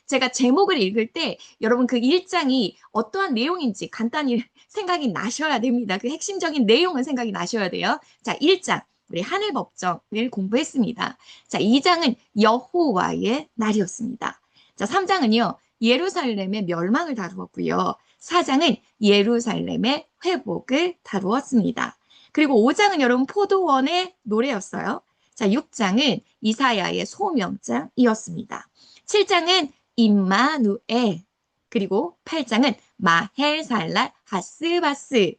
제가 제목을 읽을 때 여러분 그 1장이 어떠한 내용인지 간단히 생각이 나셔야 됩니다. 그 핵심적인 내용은 생각이 나셔야 돼요. 자, 1장. 우리 하늘 법정을 공부했습니다. 자, 2장은 여호와의 날이었습니다. 자, 3장은요. 예루살렘의 멸망을 다루었고요. 4장은 예루살렘의 회복을 다루었습니다. 그리고 5장은 여러분 포도원의 노래였어요. 자, 6장은 이사야의 소명장이었습니다. 7장은 임마누엘, 그리고 8장은 마헬살랄 하스바스.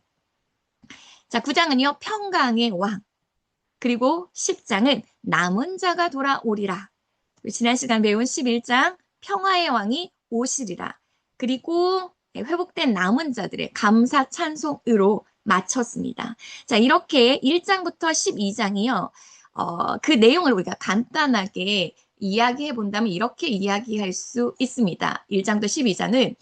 자, 9장은요, 평강의 왕. 그리고 10장은 남은 자가 돌아오리라. 지난 시간 배운 11장 평화의 왕이 오시리라. 그리고 회복된 남은 자들의 감사 찬송으로 마쳤습니다. 자, 이렇게 1장부터 12장이요. 그 내용을 우리가 간단하게 이야기해 본다면 이렇게 이야기할 수 있습니다. 1장부터 12장은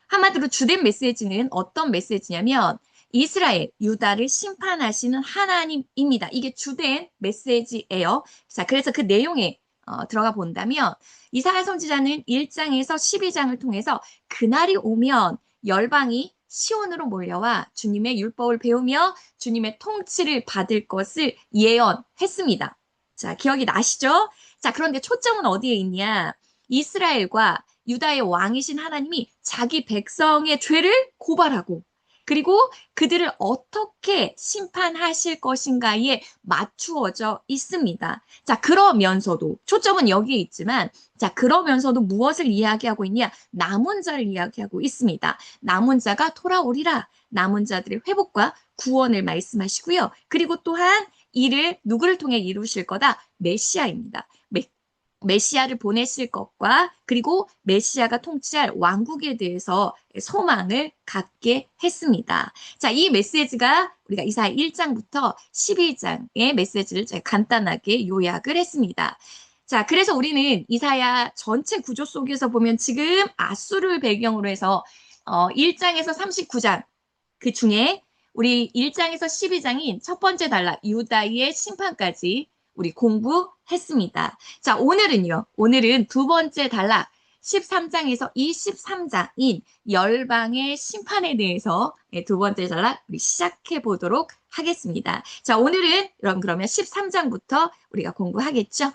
한마디로 주된 메시지는 어떤 메시지냐면 이스라엘, 유다를 심판하시는 하나님입니다. 이게 주된 메시지예요. 자, 그래서 그 내용에 들어가 본다면 이사야 선지자는 1장에서 12장을 통해서 그날이 오면 열방이 시온으로 몰려와 주님의 율법을 배우며 주님의 통치를 받을 것을 예언했습니다. 자, 기억이 나시죠? 자, 그런데 초점은 어디에 있냐? 이스라엘과 유다의 왕이신 하나님이 자기 백성의 죄를 고발하고 그리고 그들을 어떻게 심판하실 것인가에 맞추어져 있습니다. 자, 그러면서도 초점은 여기에 있지만 자, 그러면서도 무엇을 이야기하고 있냐? 남은 자를 이야기하고 있습니다. 남은 자가 돌아오리라. 남은 자들의 회복과 구원을 말씀하시고요. 그리고 또한 이를 누구를 통해 이루실 거다? 메시아입니다. 메시아를 보내실 것과 그리고 메시아가 통치할 왕국에 대해서 소망을 갖게 했습니다. 자, 이 메시지가 우리가 이사야 1장부터 12장의 메시지를 간단하게 요약을 했습니다. 자, 그래서 우리는 이사야 전체 구조 속에서 보면 지금 아수르를 배경으로 해서 1장에서 39장 그 중에 우리 1장에서 12장인 첫 번째 단락 유다의 심판까지 우리 공부했습니다. 자, 오늘은 두 번째 단락 13장에서 23장인 열방의 심판에 대해서 두 번째 단락 우리 시작해 보도록 하겠습니다. 자, 오늘은 그러면 13장부터 우리가 공부하겠죠?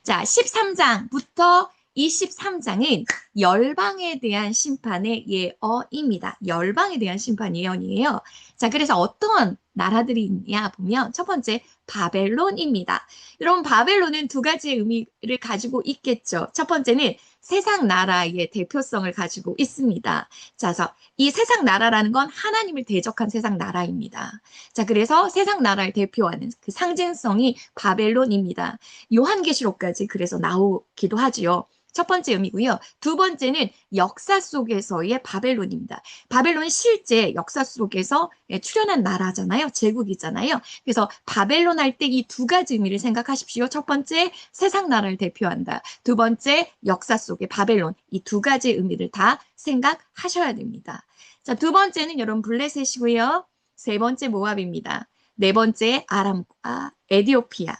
자, 13장부터 23장은 열방에 대한 심판의 예언입니다. 열방에 대한 심판 예언이에요. 자, 그래서 어떤 나라들이 있냐 보면 첫 번째 바벨론입니다. 여러분, 바벨론은 두 가지의 의미를 가지고 있겠죠. 첫 번째는 세상 나라의 대표성을 가지고 있습니다. 자, 그래서 이 세상 나라라는 건 하나님을 대적한 세상 나라입니다. 자, 그래서 세상 나라를 대표하는 그 상징성이 바벨론입니다. 요한계시록까지 그래서 나오기도 하지요. 첫 번째 의미고요. 두 번째는 역사 속에서의 바벨론입니다. 바벨론은 실제 역사 속에서 출현한 나라잖아요. 제국이잖아요. 그래서 바벨론 할 때 이 두 가지 의미를 생각하십시오. 첫 번째, 세상 나라를 대표한다. 두 번째, 역사 속의 바벨론. 이 두 가지 의미를 다 생각하셔야 됩니다. 자, 두 번째는 여러분 블레셋이고요. 세 번째 모압입니다. 네 번째 아람과 에디오피아.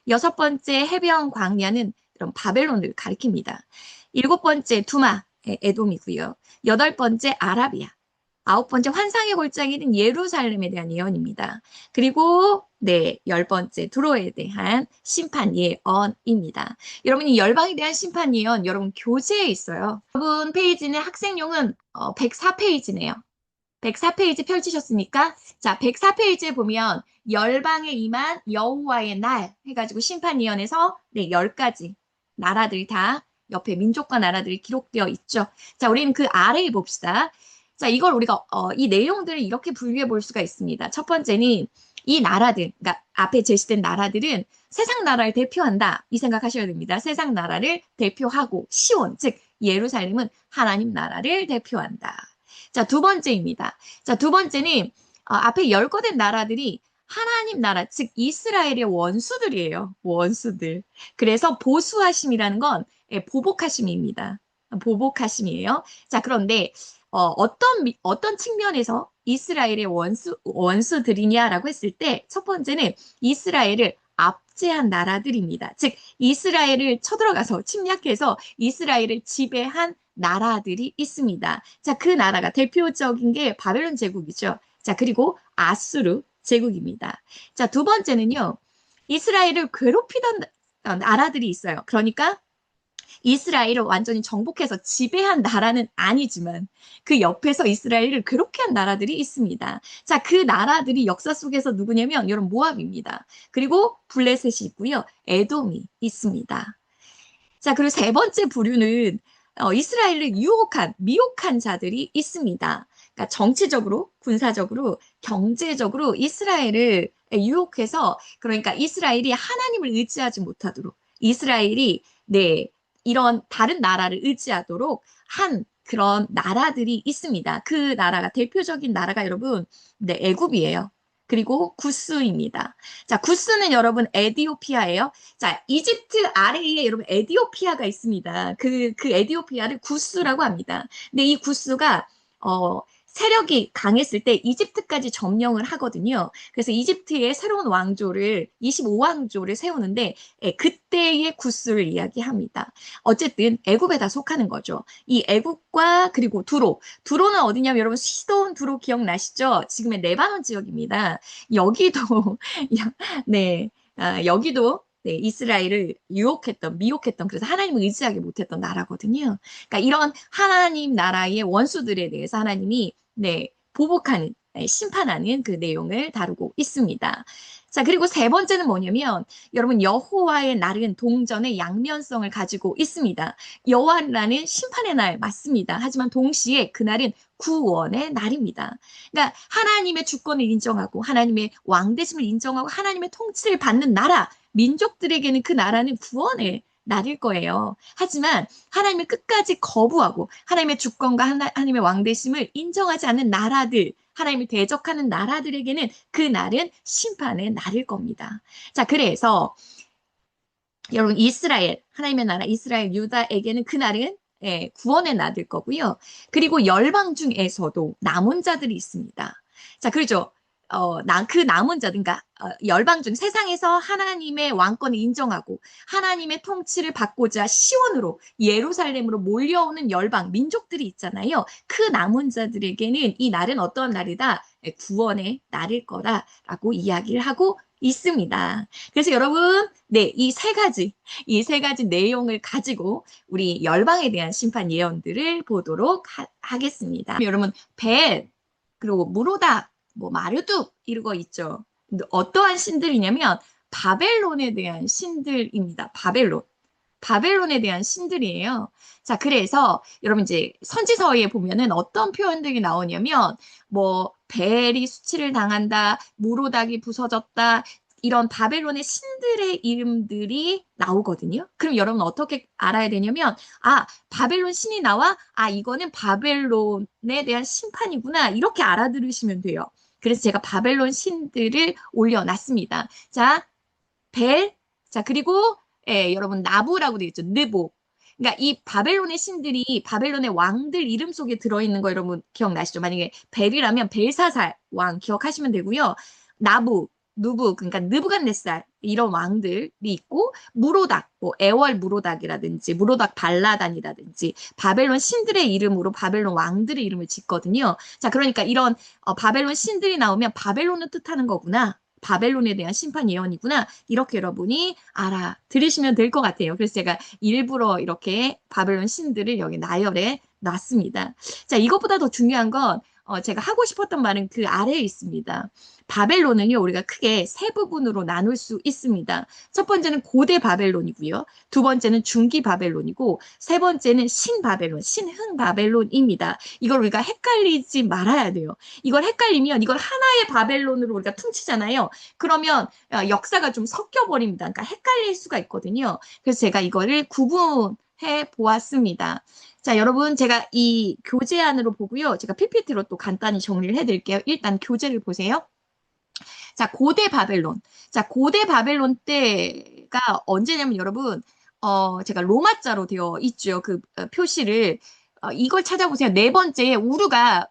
여섯 번째 해변 광야는 그런 바벨론을 가리킵니다. 일곱 번째 두마, 에돔이고요. 여덟 번째 아라비아. 아홉 번째 환상의 골짜기는 예루살렘에 대한 예언입니다. 그리고 열 번째 두로에 대한 심판 예언입니다. 여러분 이 열방에 대한 심판 예언 여러분 교재에 있어요. 여러분 페이지는 학생용은 104페이지네요. 104페이지 펼치셨으니까 자 104페이지에 보면 열방에 임한 여호와의 날 해가지고 심판 예언에서 10가지 나라들이 다 옆에 민족과 나라들이 기록되어 있죠. 자, 우리는 그 아래에 봅시다. 자, 이걸 우리가 이 내용들을 이렇게 분류해 볼 수가 있습니다. 첫 번째는 이 나라들, 그러니까 앞에 제시된 나라들은 세상 나라를 대표한다. 이 생각하셔야 됩니다. 세상 나라를 대표하고 시온, 즉 예루살렘은 하나님 나라를 대표한다. 자, 두 번째입니다. 자, 두 번째는 앞에 열거된 나라들이 하나님 나라, 즉 이스라엘의 원수들이에요. 원수들. 그래서 보수하심이라는 건 보복하심입니다. 보복하심이에요. 자, 그런데 어떤 측면에서 이스라엘의 원수들이냐라고 했을 때 첫 번째는 이스라엘을 압제한 나라들입니다. 즉 이스라엘을 쳐들어가서 침략해서 이스라엘을 지배한 나라들이 있습니다. 자, 그 나라가 대표적인 게 바벨론 제국이죠. 자, 그리고 아수르 제국입니다. 자, 두 번째는요. 이스라엘을 괴롭히던 나라들이 있어요. 그러니까 이스라엘을 완전히 정복해서 지배한 나라는 아니지만 그 옆에서 이스라엘을 괴롭게 한 나라들이 있습니다. 자, 그 나라들이 역사 속에서 누구냐면 여러분 모압입니다. 그리고 블레셋이 있고요. 에돔이 있습니다. 자, 그리고 세 번째 부류는 이스라엘을 유혹한, 미혹한 자들이 있습니다. 그러니까 정치적으로, 군사적으로, 경제적으로 이스라엘을 유혹해서 그러니까 이스라엘이 하나님을 의지하지 못하도록 이스라엘이 네, 이런 다른 나라를 의지하도록 한 그런 나라들이 있습니다. 그 나라가 대표적인 나라가 여러분 네, 애굽이에요. 그리고 구스입니다. 자, 구스는 여러분 에디오피아예요. 자, 이집트 아래에 여러분 에디오피아가 있습니다. 그 에디오피아를 구스라고 합니다. 근데 이 구스가 세력이 강했을 때 이집트까지 점령을 하거든요. 그래서 이집트의 새로운 왕조를 25왕조를 세우는데 그때의 구스를 이야기합니다. 어쨌든 애굽에 다 속하는 거죠. 이 애굽과 그리고 두로는 어디냐면 여러분 시돈 두로 기억나시죠? 지금의 레바논 지역입니다. 여기도 네, 여기도 네, 이스라엘을 유혹했던, 미혹했던, 그래서 하나님을 의지하지 못했던 나라거든요. 그러니까 이런 하나님 나라의 원수들에 대해서 하나님이 네, 보복하는, 네, 심판하는 그 내용을 다루고 있습니다. 자, 그리고 세 번째는 뭐냐면, 여러분, 여호와의 날은 동전의 양면성을 가지고 있습니다. 여호와라는 심판의 날 맞습니다. 하지만 동시에 그날은 구원의 날입니다. 그러니까 하나님의 주권을 인정하고 하나님의 왕대심을 인정하고 하나님의 통치를 받는 나라, 민족들에게는 그 나라는 구원의 날일 거예요. 하지만 하나님을 끝까지 거부하고 하나님의 주권과 하나님의 왕대심을 인정하지 않는 나라들, 하나님을 대적하는 나라들에게는 그 날은 심판의 날일 겁니다. 자, 그래서 여러분 이스라엘, 하나님의 나라 이스라엘 유다에게는 그 날은 구원의 날일 거고요. 그리고 열방 중에서도 남은 자들이 있습니다. 자, 그렇죠. 그 남은 자들, 그러니까 열방 중 세상에서 하나님의 왕권을 인정하고 하나님의 통치를 받고자 시온으로 예루살렘으로 몰려오는 열방 민족들이 있잖아요. 그 남은 자들에게는 이 날은 어떤 날이다? 구원의 날일 거다라고 이야기를 하고 있습니다. 그래서 여러분, 네, 이 세 가지 내용을 가지고 우리 열방에 대한 심판 예언들을 보도록 하겠습니다. 여러분, 벨, 그리고 무로다, 뭐 마르둑 이런 거 있죠. 근데 어떠한 신들이냐면 바벨론에 대한 신들입니다. 바벨론에 대한 신들이에요. 자, 그래서 여러분 이제 선지서에 보면은 어떤 표현들이 나오냐면 뭐 벨이 수치를 당한다, 무로닥이 부서졌다, 이런 바벨론의 신들의 이름들이 나오거든요. 그럼 여러분 어떻게 알아야 되냐면 바벨론 신이 나와? 이거는 바벨론에 대한 심판이구나. 이렇게 알아들으시면 돼요. 그래서 제가 바벨론 신들을 올려놨습니다. 자, 벨, 자, 그리고 여러분 나부라고 되어 있죠. 느보. 그러니까 이 바벨론의 신들이 바벨론의 왕들 이름 속에 들어있는 거 여러분 기억나시죠? 만약에 벨이라면 벨사살 왕 기억하시면 되고요. 나부, 누부, 그러니까 느부갓네살 이런 왕들이 있고 무로닥, 뭐 애월 무로닥이라든지 무로닥 발라단이라든지 바벨론 신들의 이름으로 바벨론 왕들의 이름을 짓거든요. 자, 그러니까 이런 바벨론 신들이 나오면 바벨론을 뜻하는 거구나. 바벨론에 대한 심판 예언이구나. 이렇게 여러분이 알아들으시면 될 것 같아요. 그래서 제가 일부러 이렇게 바벨론 신들을 여기 나열해 놨습니다. 자, 이것보다 더 중요한 건 제가 하고 싶었던 말은 그 아래에 있습니다. 바벨론은요, 우리가 크게 세 부분으로 나눌 수 있습니다. 첫 번째는 고대 바벨론이고요. 두 번째는 중기 바벨론이고, 세 번째는 신바벨론, 신흥 바벨론입니다. 이걸 우리가 헷갈리지 말아야 돼요. 이걸 헷갈리면 이걸 하나의 바벨론으로 우리가 퉁치잖아요. 그러면 역사가 좀 섞여버립니다. 그러니까 헷갈릴 수가 있거든요. 그래서 제가 이거를 구분해 보았습니다. 자, 여러분, 제가 이 교재안으로 보고요. 제가 PPT로 또 간단히 정리를 해드릴게요. 일단 교재를 보세요. 자, 고대 바벨론. 자, 고대 바벨론 때가 언제냐면 여러분, 제가 로마자로 되어 있죠. 그 표시를. 이걸 찾아보세요. 네 번째, 우르가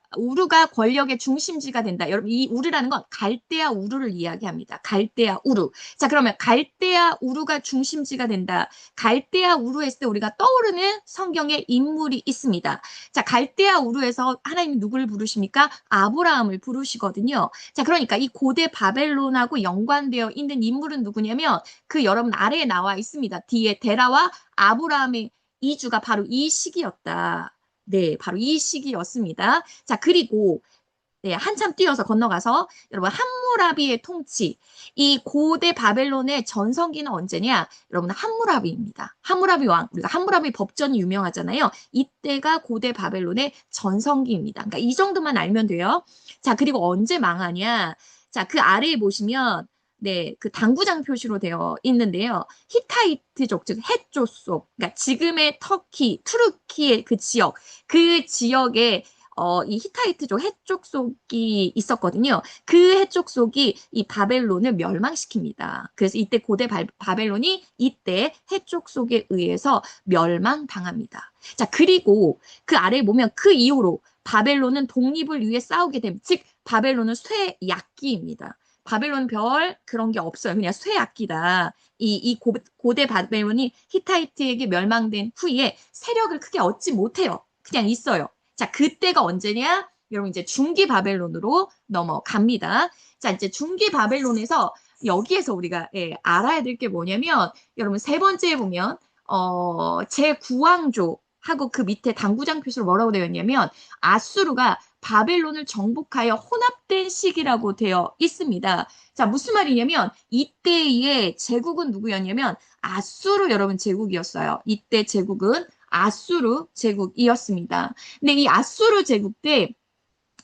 권력의 중심지가 된다. 여러분, 이 우르라는 건 갈대아 우르를 이야기합니다. 갈대아 우르. 자, 그러면 갈대아 우르가 중심지가 된다. 갈대아 우르 했을 때 우리가 떠오르는 성경의 인물이 있습니다. 자, 갈대아 우르에서 하나님이 누구를 부르십니까? 아브라함을 부르시거든요. 자, 그러니까 이 고대 바벨론하고 연관되어 있는 인물은 누구냐면 그 여러분 아래에 나와 있습니다. 뒤에 데라와 아브라함의 이주가 바로 이 시기였다. 네, 바로 이 시기였습니다. 자, 그리고 네, 한참 뛰어서 건너가서 여러분 함무라비의 통치. 이 고대 바벨론의 전성기는 언제냐? 여러분 함무라비입니다. 함무라비 왕. 우리가 함무라비 법전이 유명하잖아요. 이때가 고대 바벨론의 전성기입니다. 그러니까 이 정도만 알면 돼요. 자, 그리고 언제 망하냐? 자, 그 아래에 보시면 네, 그 당구장 표시로 되어 있는데요. 히타이트족, 즉 헷족, 그러니까 지금의 터키, 투르키의 그 지역에 이 히타이트족 해족속이 있었거든요. 그 해족속이 이 바벨론을 멸망시킵니다. 그래서 이때 고대 바벨론이 이때 해족속에 의해서 멸망당합니다. 자, 그리고 그 아래에 보면 그 이후로 바벨론은 독립을 위해 싸우게 됨. 즉, 바벨론은 쇠약기입니다. 바벨론 별 그런 게 없어요. 그냥 쇠약기다. 이 고대 바벨론이 히타이트에게 멸망된 후에 세력을 크게 얻지 못해요. 그냥 있어요. 자, 그때가 언제냐? 여러분 이제 중기 바벨론으로 넘어갑니다. 자, 이제 중기 바벨론에서 여기에서 우리가 알아야 될 게 뭐냐면 여러분 세 번째에 보면 제9왕조하고 그 밑에 당구장 표시로 뭐라고 되어 있냐면 아수르가 바벨론을 정복하여 혼합된 시기라고 되어 있습니다. 자, 무슨 말이냐면 이때의 제국은 누구였냐면 아수르 여러분 제국이었어요. 이때 제국은 아수르 제국이었습니다. 근데 이 아수르 제국 때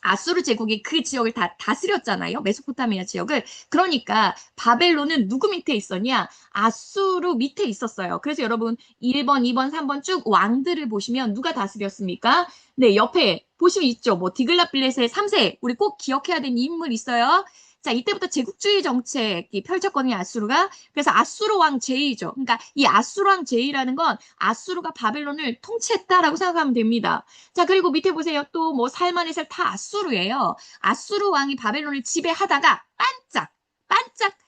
아수르 제국이 그 지역을 다 다스렸잖아요. 메소포타미아 지역을. 그러니까 바벨론은 누구 밑에 있었냐? 아수르 밑에 있었어요. 그래서 여러분 1번, 2번, 3번 쭉 왕들을 보시면 누가 다스렸습니까? 네, 옆에 보시면 있죠. 뭐 디글라필레스의 3세. 우리 꼭 기억해야 되는 인물 있어요. 자, 이때부터 제국주의 정책이 펼쳤거든요, 아수르가. 그래서 아수르 왕 제이죠. 그러니까 이 아수르 왕 제이라는 건 아수르가 바벨론을 통치했다라고 생각하면 됩니다. 자, 그리고 밑에 보세요. 또 뭐 살만에살 다 아수르예요. 아수르 왕이 바벨론을 지배하다가 반짝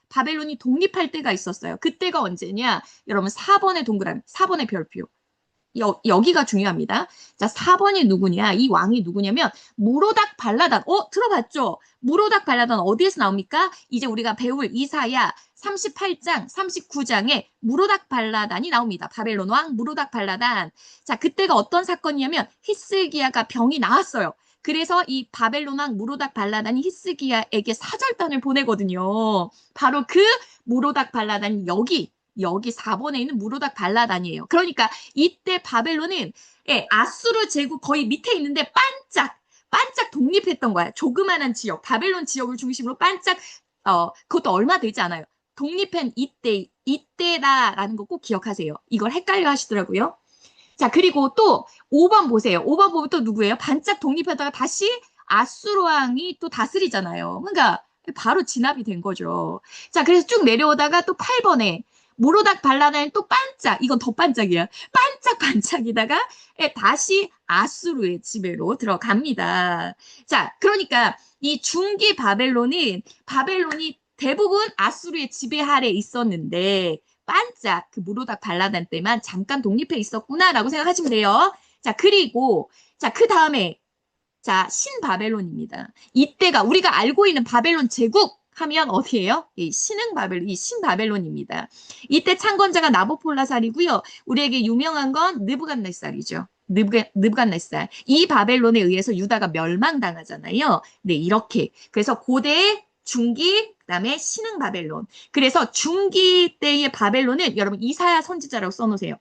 바벨론이 독립할 때가 있었어요. 그때가 언제냐? 여러분 4번의 동그라미, 4번의 별표. 여기가 중요합니다. 자, 4번이 누구냐? 이 왕이 누구냐면 무로닥 발라단. 들어봤죠? 무로닥 발라단 어디에서 나옵니까? 이제 우리가 배울 이사야 38장, 39장에 무로닥 발라단이 나옵니다. 바벨론 왕 무로닥 발라단. 자, 그때가 어떤 사건이냐면 히스기야가 병이 나왔어요. 그래서 이 바벨론 왕 무로닥 발라단이 히스기야에게 사절단을 보내거든요. 바로 그 무로닥 발라단이 여기 4번에 있는 무로닥 발라단이에요. 그러니까 이때 바벨론은 아수르 제국 거의 밑에 있는데 반짝 독립했던 거야. 조그만한 지역, 바벨론 지역을 중심으로 반짝 그것도 얼마 되지 않아요. 독립한 이때다라는 거 꼭 기억하세요. 이걸 헷갈려 하시더라고요. 자, 그리고 또 5번 보세요. 5번 보면 또 누구예요? 반짝 독립하다가 다시 아수르 왕이 또 다스리잖아요. 그러니까 바로 진압이 된 거죠. 자, 그래서 쭉 내려오다가 또 8번에 모로닥 발라다는 또 이건 더 반짝이야. 반짝이다가 다시 아수르의 지배로 들어갑니다. 자, 그러니까 이 중기 바벨론이 대부분 아수르의 지배 아래 있었는데 그 모로닥 발라단 때만 잠깐 독립해 있었구나라고 생각하시면 돼요. 자, 그리고 그 다음에 자, 신바벨론입니다. 이때가 우리가 알고 있는 바벨론 제국 하면 어디예요? 이 신바벨론입니다. 이때 창건자가 나보폴라살이고요. 우리에게 유명한 건 느부갓네살이죠. 느부갓네살. 이 바벨론에 의해서 유다가 멸망당하잖아요. 네, 이렇게. 그래서 고대, 중기, 그다음에 신흥 바벨론. 그래서 중기 때의 바벨론은 여러분 이사야 선지자라고 써놓으세요.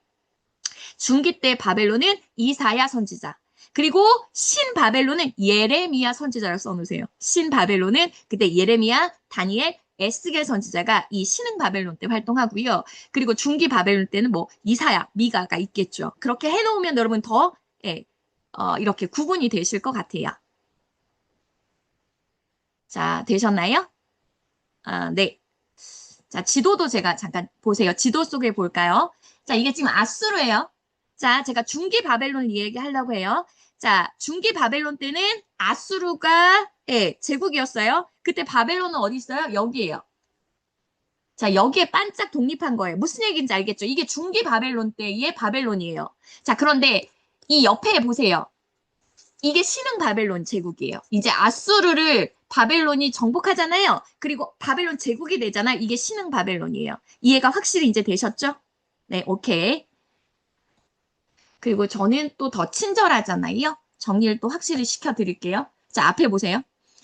중기 때 바벨론은 이사야 선지자. 그리고 신바벨론은 예레미야 선지자라고 써놓으세요. 신바벨론은 그때 예레미야, 다니엘, 에스겔 선지자가 이 신흥 바벨론 때 활동하고요. 그리고 중기 바벨론 때는 뭐 이사야, 미가가 있겠죠. 그렇게 해놓으면 여러분 더 이렇게 구분이 되실 것 같아요. 자, 되셨나요? 네. 자, 지도도 제가 잠깐 보세요. 지도 속에 볼까요? 자, 이게 지금 아수르예요. 자, 제가 중기 바벨론 얘기하려고 해요. 자, 중기 바벨론 때는 아수르가 예, 제국이었어요. 그때 바벨론은 어디 있어요? 여기에요. 자, 여기에 반짝 독립한 거예요. 무슨 얘기인지 알겠죠? 이게 중기 바벨론 때의 바벨론이에요. 자, 그런데 이 옆에 보세요. 이게 신흥 바벨론 제국이에요. 이제 아수르를 바벨론이 정복하잖아요. 그리고 바벨론 제국이 되잖아. 이게 신흥 바벨론이에요. 이해가 확실히 이제 되셨죠? 네, 오케이. 그리고 저는 또 더 친절하잖아요. 정리를 또 확실히 시켜드릴게요. 자, 앞에 보세요.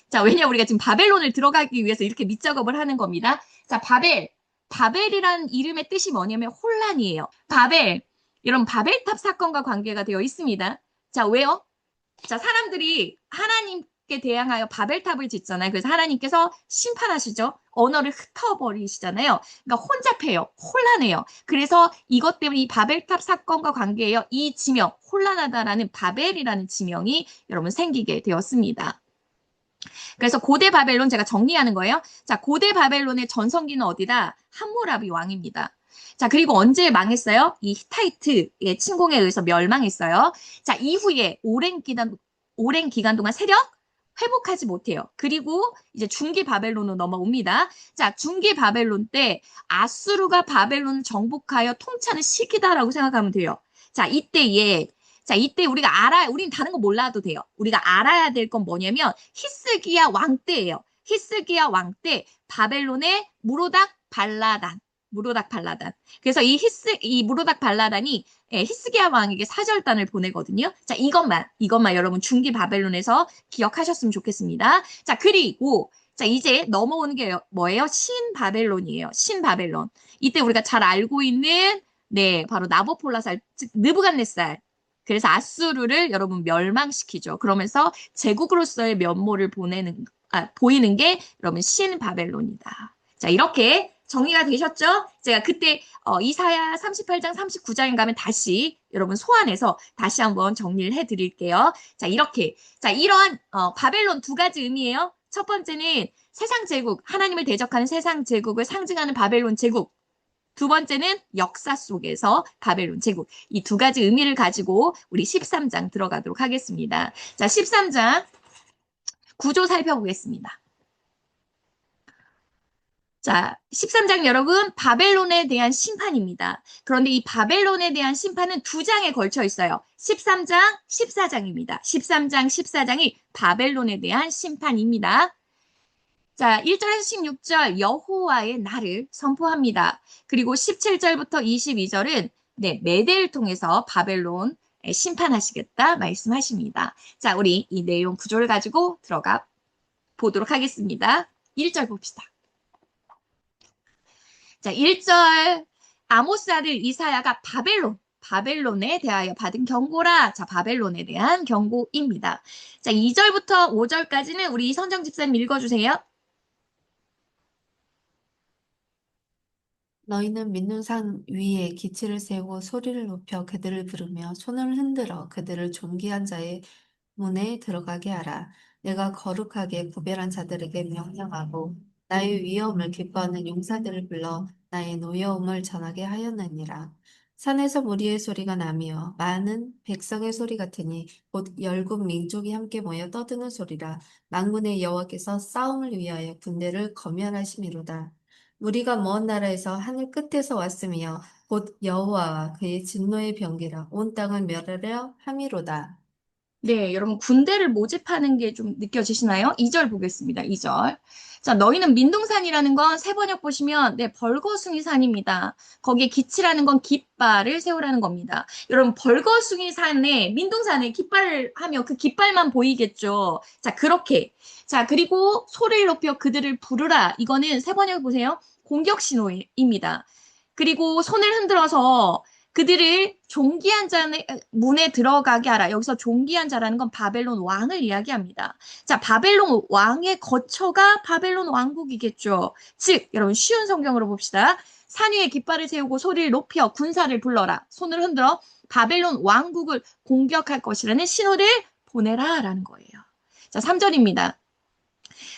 자, 왜냐 우리가 지금 바벨론을 들어가기 위해서 이렇게 밑작업을 하는 겁니다. 자, 바벨. 바벨이란 이름의 뜻이 뭐냐면 혼란이에요. 바벨. 여러분, 바벨탑 사건과 관계가 되어 있습니다. 자, 왜요? 자, 사람들이 하나님께 대항하여 바벨탑을 짓잖아요. 그래서 하나님께서 심판하시죠. 언어를 흩어버리시잖아요. 그러니까 혼잡해요. 혼란해요. 그래서 이것 때문에 이 바벨탑 사건과 관계해요. 이 지명, 혼란하다라는 바벨이라는 지명이 여러분 생기게 되었습니다. 그래서 고대 바벨론 제가 정리하는 거예요. 자, 고대 바벨론의 전성기는 어디다? 함무라비 왕입니다. 자, 그리고 언제 망했어요? 이 히타이트의 침공에 의해서 멸망했어요. 자, 이후에 오랜 기간 동안 세력 회복하지 못해요. 그리고 이제 중기 바벨론으로 넘어옵니다. 자, 중기 바벨론 때 아수르가 바벨론을 정복하여 통치하는 시기다라고 생각하면 돼요. 자, 이때 우리가 우린 다른 거 몰라도 돼요. 우리가 알아야 될 건 뭐냐면 히스기야 왕 때예요. 히스기야 왕 때 바벨론의 무로닥 발라단. 그래서 이 무로닥 발라단이 히스기야 왕에게 사절단을 보내거든요. 자, 이것만 여러분 중기 바벨론에서 기억하셨으면 좋겠습니다. 자, 그리고 자, 이제 넘어오는 게 뭐예요? 신바벨론이에요. 신바벨론. 이때 우리가 잘 알고 있는 네, 바로 나보폴라살, 즉 느부갓네살. 그래서 아수르를 여러분 멸망시키죠. 그러면서 제국으로서의 면모를 보이는 게 여러분 신바벨론이다. 자, 이렇게 정리가 되셨죠? 제가 그때 이사야 38장 39장에 가면 다시 여러분 소환해서 다시 한번 정리를 해드릴게요. 자, 이렇게 자 이러한 바벨론 두 가지 의미예요. 첫 번째는 세상 제국, 하나님을 대적하는 세상 제국을 상징하는 바벨론 제국. 두 번째는 역사 속에서 바벨론 제국. 이 두 가지 의미를 가지고 우리 13장 들어가도록 하겠습니다. 자, 13장 구조 살펴보겠습니다. 자, 13장 여러분, 바벨론에 대한 심판입니다. 그런데 이 바벨론에 대한 심판은 두 장에 걸쳐 있어요. 13장, 14장입니다. 13장, 14장이 바벨론에 대한 심판입니다. 자, 1절에서 16절 여호와의 날을 선포합니다. 그리고 17절부터 22절은 네, 메대를 통해서 바벨론 심판하시겠다 말씀하십니다. 자, 우리 이 내용 구조를 가지고 들어가 보도록 하겠습니다. 1절 봅시다. 자, 1절 아모스 아들 이사야가 바벨론에 대하여 받은 경고라. 자, 바벨론에 대한 경고입니다. 자, 2절부터 5절까지는 우리 선정 집사님 읽어주세요. 너희는 민눈산 위에 기치를 세우고 소리를 높여 그들을 부르며 손을 흔들어 그들을 존귀한 자의 문에 들어가게 하라. 내가 거룩하게 구별한 자들에게 명령하고 나의 위엄을 기뻐하는 용사들을 불러 나의 노여움을 전하게 하였느니라. 산에서 무리의 소리가 나며 많은 백성의 소리 같으니 곧 열국 민족이 함께 모여 떠드는 소리라. 만군의 여호와께서 싸움을 위하여 군대를 거면하심이로다. 우리가 먼 나라에서 하늘 끝에서 왔으며 곧 여호와와 그의 진노의 병기라 온 땅을 멸하려 함이로다. 네, 여러분 군대를 모집하는 게 좀 느껴지시나요? 2절 보겠습니다. 2절. 자, 너희는 민둥산이라는 건 세번역 보시면 네, 벌거숭이 산입니다. 거기에 기치라는 건 깃발을 세우라는 겁니다. 여러분 벌거숭이 산에 민둥산에 깃발을 하면 그 깃발만 보이겠죠. 자, 그렇게. 자, 그리고 소리를 높여 그들을 부르라. 이거는 세번역 보세요. 공격 신호입니다. 그리고 손을 흔들어서 그들을 존귀한 자의 문에 들어가게 하라. 여기서 존귀한 자라는 건 바벨론 왕을 이야기합니다. 자, 바벨론 왕의 거처가 바벨론 왕국이겠죠. 즉, 여러분 쉬운 성경으로 봅시다. 산 위에 깃발을 세우고 소리를 높여 군사를 불러라. 손을 흔들어 바벨론 왕국을 공격할 것이라는 신호를 보내라라는 거예요. 자, 3절입니다.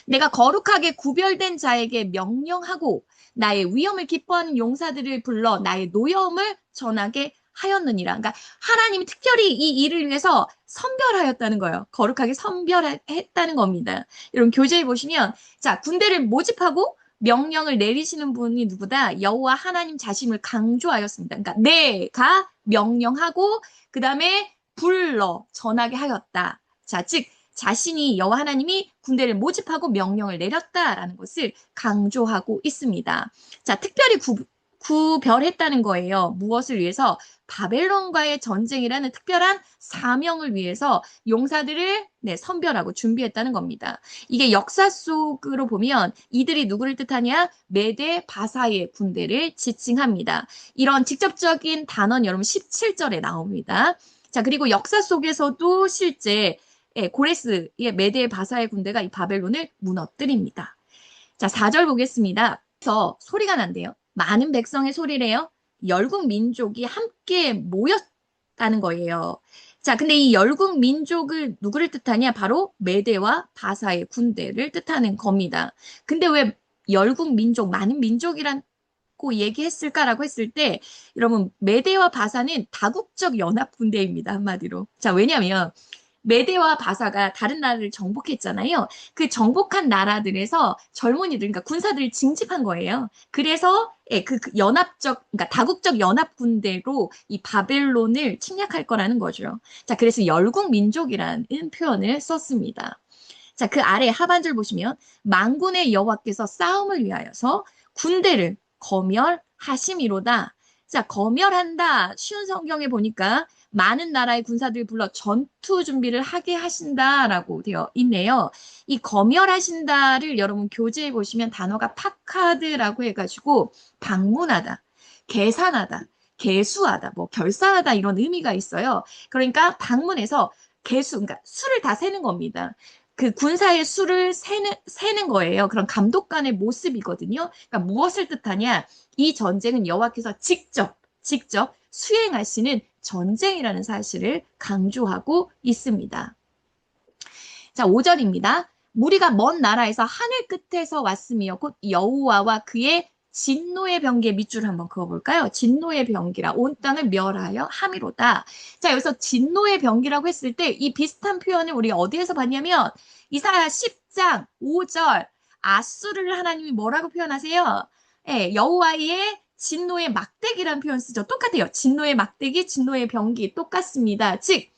내가 거룩하게 구별된 자에게 명령하고 나의 위엄을 기뻐하는 용사들을 불러 나의 노여움을 전하게 하였느니라. 그러니까 하나님이 특별히 이 일을 위해서 선별하였다는 거예요. 거룩하게 선별했다는 겁니다. 여러분 교재에 보시면 자, 군대를 모집하고 명령을 내리시는 분이 누구다? 여호와 하나님 자신을 강조하였습니다. 그러니까 내가 명령하고 그다음에 불러 전하게 하였다. 자, 즉 자신이 여호와 하나님이 군대를 모집하고 명령을 내렸다라는 것을 강조하고 있습니다. 자, 특별히 구별했다는 거예요. 무엇을 위해서? 바벨론과의 전쟁이라는 특별한 사명을 위해서 용사들을 선별하고 준비했다는 겁니다. 이게 역사 속으로 보면 이들이 누구를 뜻하냐? 메대 바사의 군대를 지칭합니다. 이런 직접적인 단어는 여러분 17절에 나옵니다. 자, 그리고 역사 속에서도 실제 고레스의 메대 바사의 군대가 이 바벨론을 무너뜨립니다. 자, 4절 보겠습니다. 그래서 소리가 난대요. 많은 백성의 소리래요. 열국 민족이 함께 모였다는 거예요. 자, 근데 이 열국 민족을 누구를 뜻하냐? 바로 메대와 바사의 군대를 뜻하는 겁니다. 근데 왜 열국 민족, 많은 민족이라고 얘기했을까라고 했을 때, 여러분, 메대와 바사는 다국적 연합 군대입니다. 한마디로. 자, 왜냐면, 메대와 바사가 다른 나라를 정복했잖아요. 그 정복한 나라들에서 젊은이들, 그러니까 군사들을 징집한 거예요. 그래서 그 연합적, 그러니까 다국적 연합 군대로 이 바벨론을 침략할 거라는 거죠. 자, 그래서 열국 민족이라는 표현을 썼습니다. 자, 그 아래 하반절 보시면 만군의 여호와께서 싸움을 위하여서 군대를 검열하심이로다. 자, 검열한다. 쉬운 성경에 보니까 많은 나라의 군사들을 불러 전투 준비를 하게 하신다라고 되어 있네요. 이 검열하신다를 여러분 교재에 보시면 단어가 파카드라고 해가지고 방문하다, 계산하다, 계수하다, 뭐 결산하다 이런 의미가 있어요. 그러니까 방문해서 계수, 그러니까 수를 다 세는 겁니다. 그 군사의 수를 세는 거예요. 그런 감독관의 모습이거든요. 그러니까 무엇을 뜻하냐? 이 전쟁은 여호와께서 직접 수행하시는 전쟁이라는 사실을 강조하고 있습니다. 자, 5절입니다. 무리가 먼 나라에서 하늘 끝에서 왔으며 곧 여호와와 그의 진노의 병기에 밑줄을 한번 그어볼까요? 진노의 병기라 온 땅을 멸하여 함이로다. 자, 여기서 진노의 병기라고 했을 때 이 비슷한 표현을 우리 어디에서 봤냐면 이사야 10장 5절 아수르를 하나님이 뭐라고 표현하세요? 여호와의 진노의 막대기라는 표현 쓰죠. 똑같아요. 진노의 막대기, 진노의 병기 똑같습니다. 즉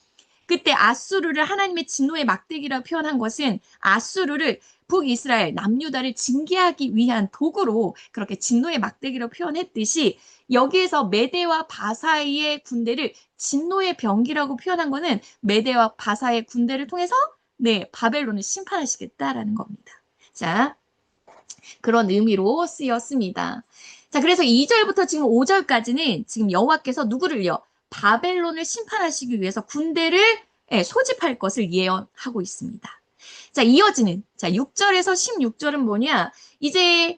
그때 아수르를 하나님의 진노의 막대기라고 표현한 것은 아수르를 북이스라엘 남유다를 징계하기 위한 도구로 그렇게 진노의 막대기로 표현했듯이 여기에서 메대와 바사의 군대를 진노의 병기라고 표현한 것은 메대와 바사의 군대를 통해서 바벨론을 심판하시겠다라는 겁니다. 자, 그런 의미로 쓰였습니다. 자, 그래서 2절부터 지금 5절까지는 지금 여호와께서 누구를요? 바벨론을 심판하시기 위해서 군대를 소집할 것을 예언하고 있습니다. 자, 이어지는 자, 6절에서 16절은 뭐냐? 이제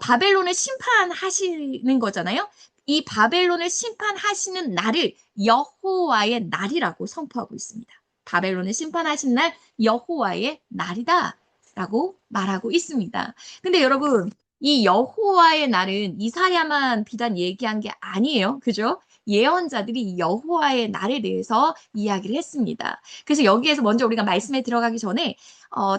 바벨론을 심판하시는 거잖아요. 이 바벨론을 심판하시는 날을 여호와의 날이라고 선포하고 있습니다. 바벨론을 심판하신 날 여호와의 날이다라고 말하고 있습니다. 근데 여러분, 이 여호와의 날은 이사야만 비단 얘기한 게 아니에요. 그죠? 예언자들이 여호와의 날에 대해서 이야기를 했습니다. 그래서 여기에서 먼저 우리가 말씀에 들어가기 전에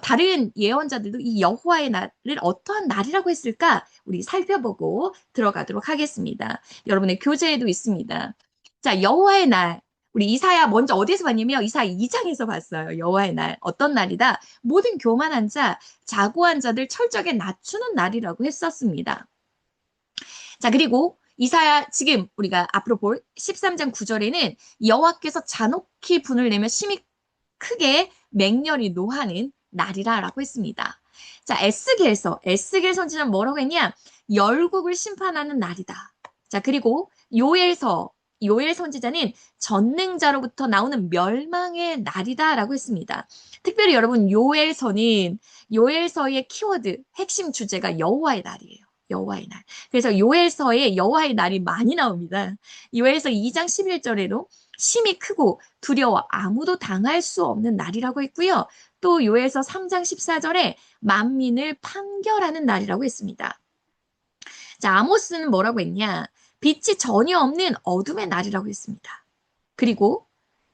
다른 예언자들도 이 여호와의 날을 어떠한 날이라고 했을까 우리 살펴보고 들어가도록 하겠습니다. 여러분의 교재에도 있습니다. 자, 여호와의 날. 우리 이사야 먼저 어디에서 봤냐면 이사야 2장에서 봤어요. 여호와의 날. 어떤 날이다? 모든 교만한 자, 자고한 자들 철저하게 낮추는 날이라고 했었습니다. 자, 그리고 이사야 지금 우리가 앞으로 볼 13장 9절에는 여호와께서 잔혹히 분을 내며 심히 크게 맹렬히 노하는 날이라라고 했습니다. 자, 에스겔 선지자는 뭐라고 했냐? 열국을 심판하는 날이다. 자, 그리고 요엘 선지자는 전능자로부터 나오는 멸망의 날이다라고 했습니다. 특별히 여러분 요엘서의 키워드 핵심 주제가 여호와의 날이에요. 여호와의 날. 그래서 요엘서에 여호와의 날이 많이 나옵니다. 요엘서 2장 11절에도 심히 크고 두려워 아무도 당할 수 없는 날이라고 했고요. 또 요엘서 3장 14절에 만민을 판결하는 날이라고 했습니다. 자, 아모스는 뭐라고 했냐? 빛이 전혀 없는 어둠의 날이라고 했습니다. 그리고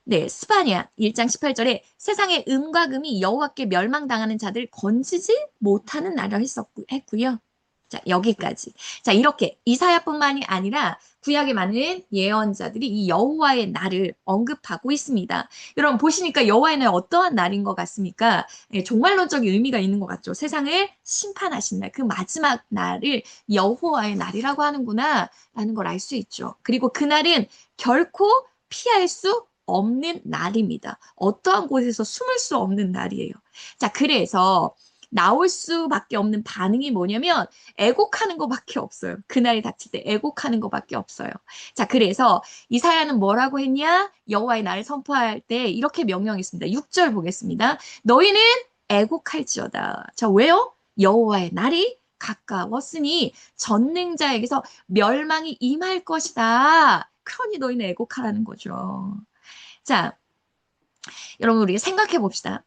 네, 스바냐 1장 18절에 세상의 음과 금이 여호와께 멸망당하는 자들 건지지 못하는 날이라고 했고요. 자, 여기까지. 자, 이렇게 이사야뿐만이 아니라 구약의 많은 예언자들이 이 여호와의 날을 언급하고 있습니다. 여러분 보시니까 여호와의 날 어떠한 날인 것 같습니까? 예, 종말론적인 의미가 있는 것 같죠. 세상을 심판하신 날, 그 마지막 날을 여호와의 날이라고 하는구나 라는 걸 알 수 있죠. 그리고 그날은 결코 피할 수 없는 날입니다. 어떠한 곳에서 숨을 수 없는 날이에요. 자, 그래서 나올 수밖에 없는 반응이 뭐냐면 애곡하는 것밖에 없어요. 그날이 닥칠 때 애곡하는 것밖에 없어요. 자, 그래서 이사야는 뭐라고 했냐? 여호와의 날을 선포할 때 이렇게 명령했습니다. 6절 보겠습니다. 너희는 애곡할지어다. 자, 왜요? 여호와의 날이 가까웠으니 전능자에게서 멸망이 임할 것이다. 그러니 너희는 애곡하라는 거죠. 자, 여러분 우리가 생각해 봅시다.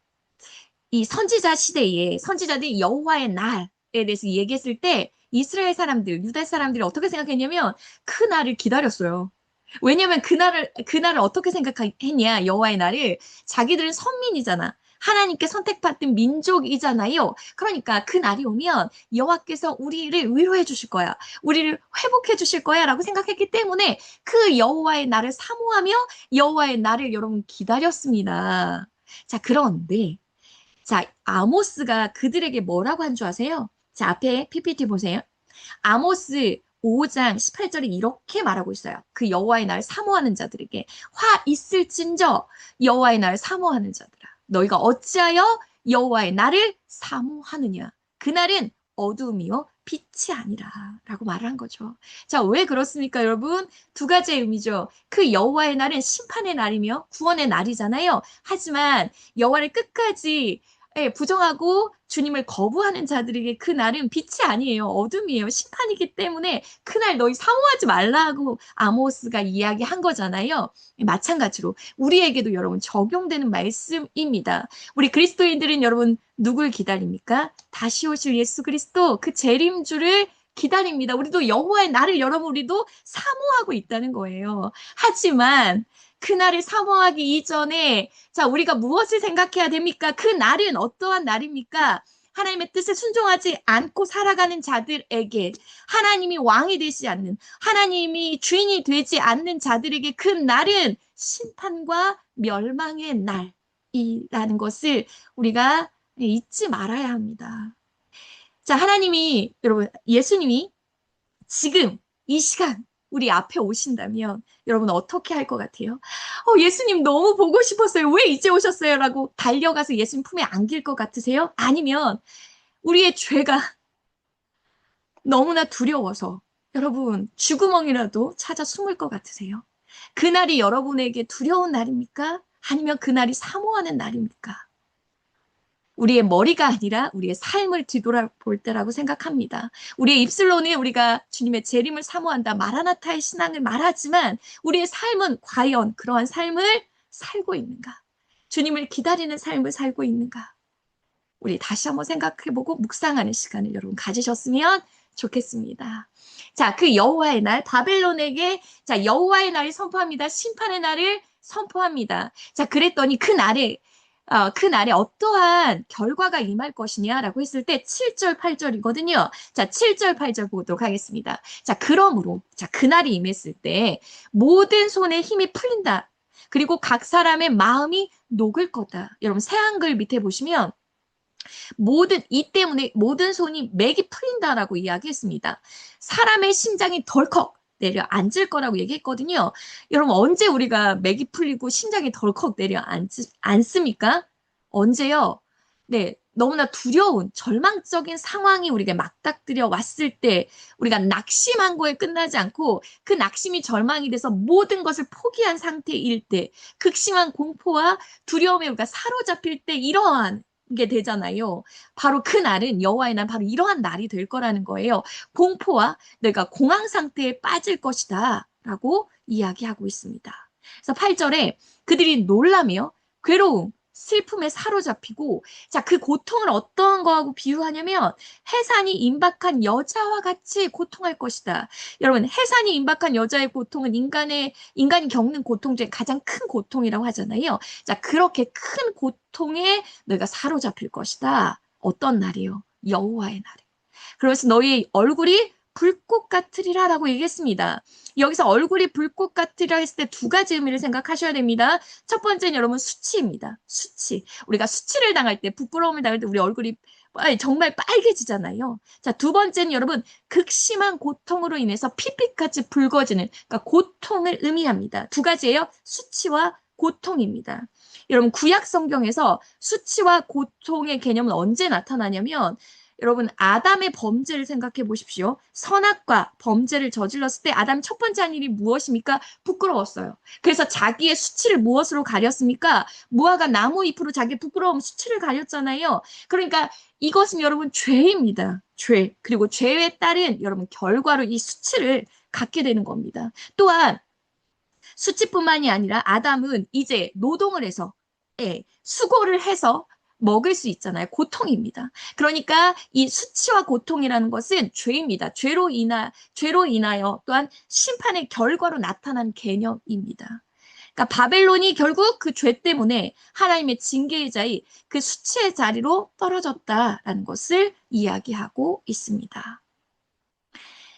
이 선지자 시대에 선지자들이 여호와의 날에 대해서 얘기했을 때 이스라엘 사람들, 유다 사람들이 어떻게 생각했냐면 그 날을 기다렸어요. 왜냐면 그 날을 어떻게 생각했냐, 여호와의 날을. 자기들은 선민이잖아. 하나님께 선택받은 민족이잖아요. 그러니까 그 날이 오면 여호와께서 우리를 위로해 주실 거야. 우리를 회복해 주실 거야 라고 생각했기 때문에 그 여호와의 날을 사모하며 여호와의 날을 여러분 기다렸습니다. 자, 그런데 자, 아모스가 그들에게 뭐라고 한 줄 아세요? 자, 앞에 PPT 보세요. 아모스 5장 18절에 이렇게 말하고 있어요. 그 여호와의 날 사모하는 자들에게 화 있을진저 여호와의 날 사모하는 자들아 너희가 어찌하여 여호와의 날을 사모하느냐 그날은 어둠이요 빛이 아니라 라고 말을 한 거죠. 자, 왜 그렇습니까, 여러분? 두 가지의 의미죠. 그 여호와의 날은 심판의 날이며 구원의 날이잖아요. 하지만 여호와를 끝까지 부정하고 주님을 거부하는 자들에게 그날은 빛이 아니에요. 어둠이에요. 심판이기 때문에 그날 너희 사모하지 말라고 아모스가 이야기한 거잖아요. 마찬가지로 우리에게도 여러분 적용되는 말씀입니다. 우리 그리스도인들은 여러분 누굴 기다립니까? 다시 오실 예수 그리스도 그 재림주를 기다립니다. 우리도 여호와의 날을 여러분 우리도 사모하고 있다는 거예요. 하지만 그날을 사모하기 이전에 자, 우리가 무엇을 생각해야 됩니까? 그 날은 어떠한 날입니까? 하나님의 뜻에 순종하지 않고 살아가는 자들에게 하나님이 왕이 되지 않는 하나님이 주인이 되지 않는 자들에게 그 날은 심판과 멸망의 날이라는 것을 우리가 잊지 말아야 합니다. 자, 하나님이 여러분 예수님이 지금 이 시간 우리 앞에 오신다면 여러분 어떻게 할 것 같아요? 예수님 너무 보고 싶었어요. 왜 이제 오셨어요? 라고 달려가서 예수님 품에 안길 것 같으세요? 아니면 우리의 죄가 너무나 두려워서 여러분 쥐구멍이라도 찾아 숨을 것 같으세요? 그날이 여러분에게 두려운 날입니까? 아니면 그날이 사모하는 날입니까? 우리의 머리가 아니라 우리의 삶을 뒤돌아볼 때라고 생각합니다. 우리의 입술로는 우리가 주님의 재림을 사모한다, 마라나타의 신앙을 말하지만 우리의 삶은 과연 그러한 삶을 살고 있는가? 주님을 기다리는 삶을 살고 있는가? 우리 다시 한번 생각해보고 묵상하는 시간을 여러분 가지셨으면 좋겠습니다. 자, 그 여호와의 날, 바벨론에게 자 여호와의 날을 선포합니다. 심판의 날을 선포합니다. 자, 그랬더니 그 날에 어떠한 결과가 임할 것이냐라고 했을 때 7절, 8절이거든요. 자, 7절, 8절 보도록 하겠습니다. 자, 그러므로, 자, 그날이 임했을 때 모든 손에 힘이 풀린다. 그리고 각 사람의 마음이 녹을 거다. 여러분, 새 한글 밑에 보시면 이 때문에 모든 손이 맥이 풀린다라고 이야기했습니다. 사람의 심장이 덜컥 내려앉을 거라고 얘기했거든요. 여러분 언제 우리가 맥이 풀리고 심장이 덜컥 내려앉습니까? 언제요? 네, 너무나 두려운 절망적인 상황이 우리에게 맞닥뜨려 왔을 때 우리가 낙심한 거에 끝나지 않고 그 낙심이 절망이 돼서 모든 것을 포기한 상태일 때 극심한 공포와 두려움에 우리가 사로잡힐 때 이러한 게 되잖아요. 바로 그 날은 여호와의 날 바로 이러한 날이 될 거라는 거예요. 공포와 내가 공황 상태에 빠질 것이다 라고 이야기하고 있습니다. 그래서 8절에 그들이 놀라며 괴로움, 슬픔에 사로잡히고, 자, 그 고통을 어떤 거하고 비유하냐면 해산이 임박한 여자와 같이 고통할 것이다. 여러분, 해산이 임박한 여자의 고통은 인간이 겪는 고통 중에 가장 큰 고통이라고 하잖아요. 자, 그렇게 큰 고통에 너희가 사로잡힐 것이다. 어떤 날이요? 여호와의 날에. 그래서 너희 얼굴이 불꽃 같으리라라고 얘기했습니다. 여기서 얼굴이 불꽃 같으리라 했을 때 두 가지 의미를 생각하셔야 됩니다. 첫 번째는 여러분 수치입니다. 수치. 우리가 수치를 당할 때, 부끄러움을 당할 때 우리 얼굴이 정말 빨개지잖아요. 자, 두 번째는 여러분 극심한 고통으로 인해서 피빛같이 붉어지는, 그러니까 고통을 의미합니다. 두 가지예요. 수치와 고통입니다. 여러분 구약 성경에서 수치와 고통의 개념은 언제 나타나냐면 여러분 아담의 범죄를 생각해 보십시오. 선악과 범죄를 저질렀을 때 아담 첫 번째 한 일이 무엇입니까? 부끄러웠어요. 그래서 자기의 수치를 무엇으로 가렸습니까? 무화과 나무 잎으로 자기 부끄러움 수치를 가렸잖아요. 그러니까 이것은 여러분 죄입니다. 죄. 그리고 죄에 따른 여러분 결과로 이 수치를 갖게 되는 겁니다. 또한 수치뿐만이 아니라 아담은 이제 노동을 해서 수고를 해서 먹을 수 있잖아요. 고통입니다. 그러니까 이 수치와 고통이라는 것은 죄입니다. 죄로 인하여 또한 심판의 결과로 나타난 개념입니다. 그러니까 바벨론이 결국 그 죄 때문에 하나님의 징계의 자의 그 수치의 자리로 떨어졌다라는 것을 이야기하고 있습니다.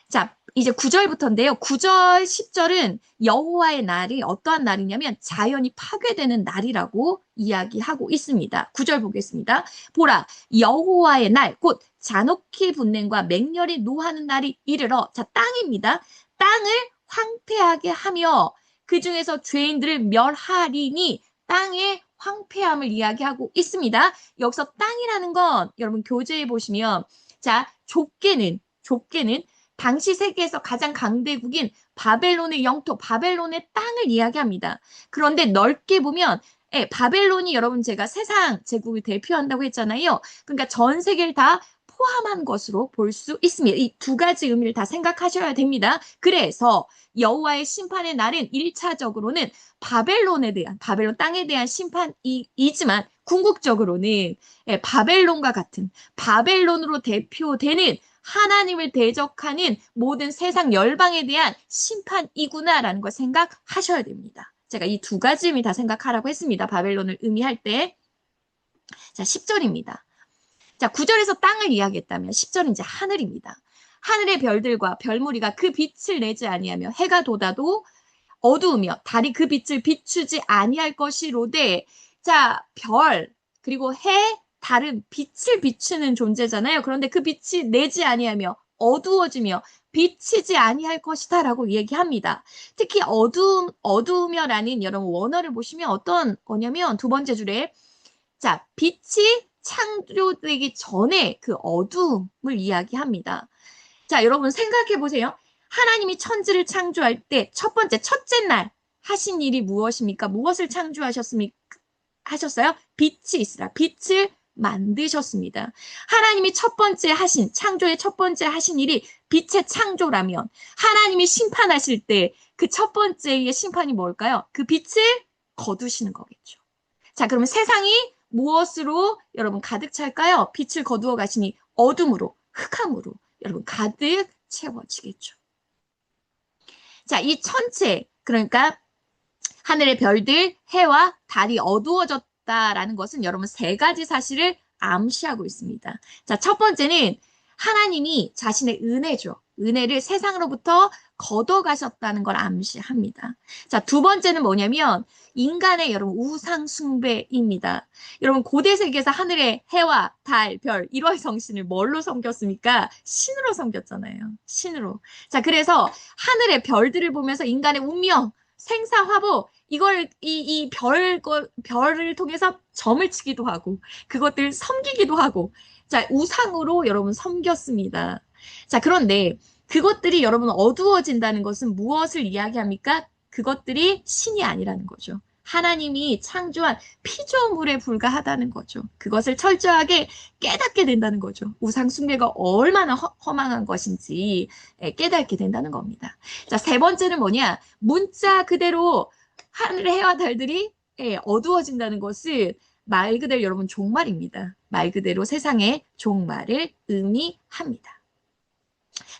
자, 이제 9절부터인데요. 9절, 10절은 여호와의 날이 어떠한 날이냐면 자연이 파괴되는 날이라고 이야기하고 있습니다. 9절 보겠습니다. 보라, 여호와의 날, 곧 잔혹히 분냄과 맹렬히 노하는 날이 이르러, 자, 땅입니다. 땅을 황폐하게 하며 그 중에서 죄인들을 멸하리니 땅의 황폐함을 이야기하고 있습니다. 여기서 땅이라는 건 여러분 교재에 보시면 자, 좁게는 당시 세계에서 가장 강대국인 바벨론의 영토, 바벨론의 땅을 이야기합니다. 그런데 넓게 보면 바벨론이 여러분 제가 세상 제국을 대표한다고 했잖아요. 그러니까 전 세계를 다 포함한 것으로 볼 수 있습니다. 이 두 가지 의미를 다 생각하셔야 됩니다. 그래서 여호와의 심판의 날은 1차적으로는 바벨론 땅에 대한 심판이지만 궁극적으로는 바벨론과 같은 바벨론으로 대표되는 하나님을 대적하는 모든 세상 열방에 대한 심판이구나라는 걸 생각하셔야 됩니다. 제가 이 두 가지 의미 다 생각하라고 했습니다. 바벨론을 의미할 때. 자, 10절입니다. 자, 9절에서 땅을 이야기했다면 10절은 이제 하늘입니다. 하늘의 별들과 별무리가 그 빛을 내지 아니하며 해가 돋아도 어두우며 달이 그 빛을 비추지 아니할 것이로되 자, 별 그리고 해 달은 빛을 비추는 존재잖아요. 그런데 그 빛이 내지 아니하며 어두워지며 비치지 아니할 것이다라고 얘기합니다. 특히 어두우며라는 여러분 원어를 보시면 어떤 거냐면 두 번째 줄에 자, 빛이 창조되기 전에 그 어두움을 이야기합니다. 자, 여러분 생각해 보세요. 하나님이 천지를 창조할 때 첫째 날 하신 일이 무엇입니까? 무엇을 하셨어요? 빛이 있으라. 빛을 만드셨습니다. 하나님이 창조의 첫 번째 하신 일이 빛의 창조라면 하나님이 심판하실 때 그 첫 번째의 심판이 뭘까요? 그 빛을 거두시는 거겠죠. 자, 그러면 세상이 무엇으로 여러분 가득 찰까요? 빛을 거두어 가시니 어둠으로, 흑암으로 여러분 가득 채워지겠죠. 자, 이 천체, 그러니까 하늘의 별들, 해와 달이 어두워졌다라는 것은 여러분 세 가지 사실을 암시하고 있습니다. 자, 첫 번째는 하나님이 자신의 은혜죠. 은혜를 세상으로부터 걷어가셨다는 걸 암시합니다. 자, 두 번째는 뭐냐면 인간의 여러분 우상 숭배입니다. 여러분 고대 세계에서 하늘의 해와 달, 별, 일월 성신을 뭘로 섬겼습니까? 신으로 섬겼잖아요. 신으로. 자, 그래서 하늘의 별들을 보면서 인간의 운명, 생사화복 이걸 별을 통해서 점을 치기도 하고 그것들 섬기기도 하고 자, 우상으로 여러분 섬겼습니다. 자, 그런데 그것들이 여러분 어두워진다는 것은 무엇을 이야기합니까? 그것들이 신이 아니라는 거죠. 하나님이 창조한 피조물에 불과하다는 거죠. 그것을 철저하게 깨닫게 된다는 거죠. 우상 숭배가 얼마나 허망한 것인지 깨닫게 된다는 겁니다. 자, 세 번째는 뭐냐? 문자 그대로 하늘의 해와 달들이 어두워진다는 것은 말 그대로 여러분 종말입니다. 말 그대로 세상의 종말을 의미합니다.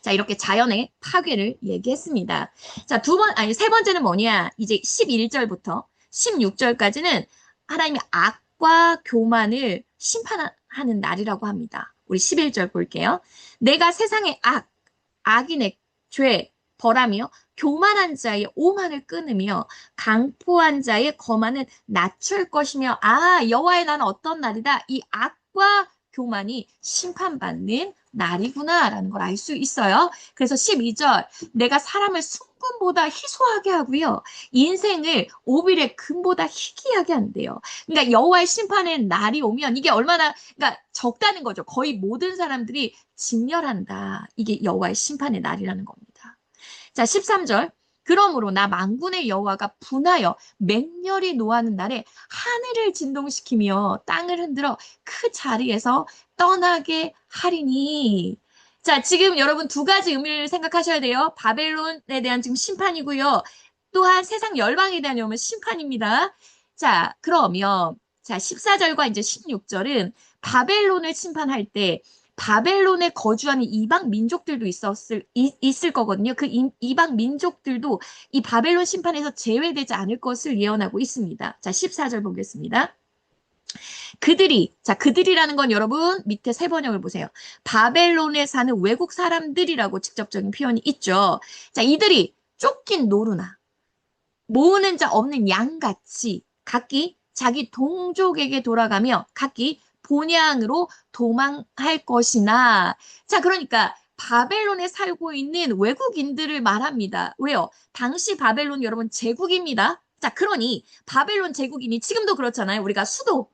자, 이렇게 자연의 파괴를 얘기했습니다. 자, 세 번째는 뭐냐? 이제 11절부터 16절까지는 하나님의 악과 교만을 심판하는 날이라고 합니다. 우리 11절 볼게요. 내가 세상의 악인의 죄 벌하며 교만한 자의 오만을 끊으며 강포한 자의 거만은 낮출 것이며 여호와의 날은 어떤 날이다. 이 악과 교만이 심판받는 날이구나라는 걸 알 수 있어요. 그래서 12절 내가 사람을 순금보다 희소하게 하고요. 인생을 오빌의 금보다 희귀하게 한대요. 그러니까 여호와의 심판의 날이 오면 이게 얼마나 그러니까 적다는 거죠. 거의 모든 사람들이 진멸한다. 이게 여호와의 심판의 날이라는 겁니다. 자, 13절. 그러므로 나 만군의 여호와가 분하여 맹렬히 노하는 날에 하늘을 진동시키며 땅을 흔들어 그 자리에서 떠나게 하리니. 자, 지금 여러분 두 가지 의미를 생각하셔야 돼요. 바벨론에 대한 지금 심판이고요. 또한 세상 열방에 대한 여러분 심판입니다. 자, 그러면 자, 14절과 이제 16절은 바벨론을 심판할 때 바벨론에 거주하는 이방 민족들도 있을 거거든요. 그 이방 민족들도 이 바벨론 심판에서 제외되지 않을 것을 예언하고 있습니다. 자, 14절 보겠습니다. 그들이라는 건 여러분 밑에 세 번역을 보세요. 바벨론에 사는 외국 사람들이라고 직접적인 표현이 있죠. 자, 이들이 쫓긴 노루나 모으는 자 없는 양같이 각기 자기 동족에게 돌아가며 각기 본향으로 도망할 것이나. 자, 그러니까 바벨론에 살고 있는 외국인들을 말합니다. 왜요? 당시 바벨론 여러분 제국입니다. 자, 그러니 바벨론 제국인이 지금도 그렇잖아요. 우리가 수도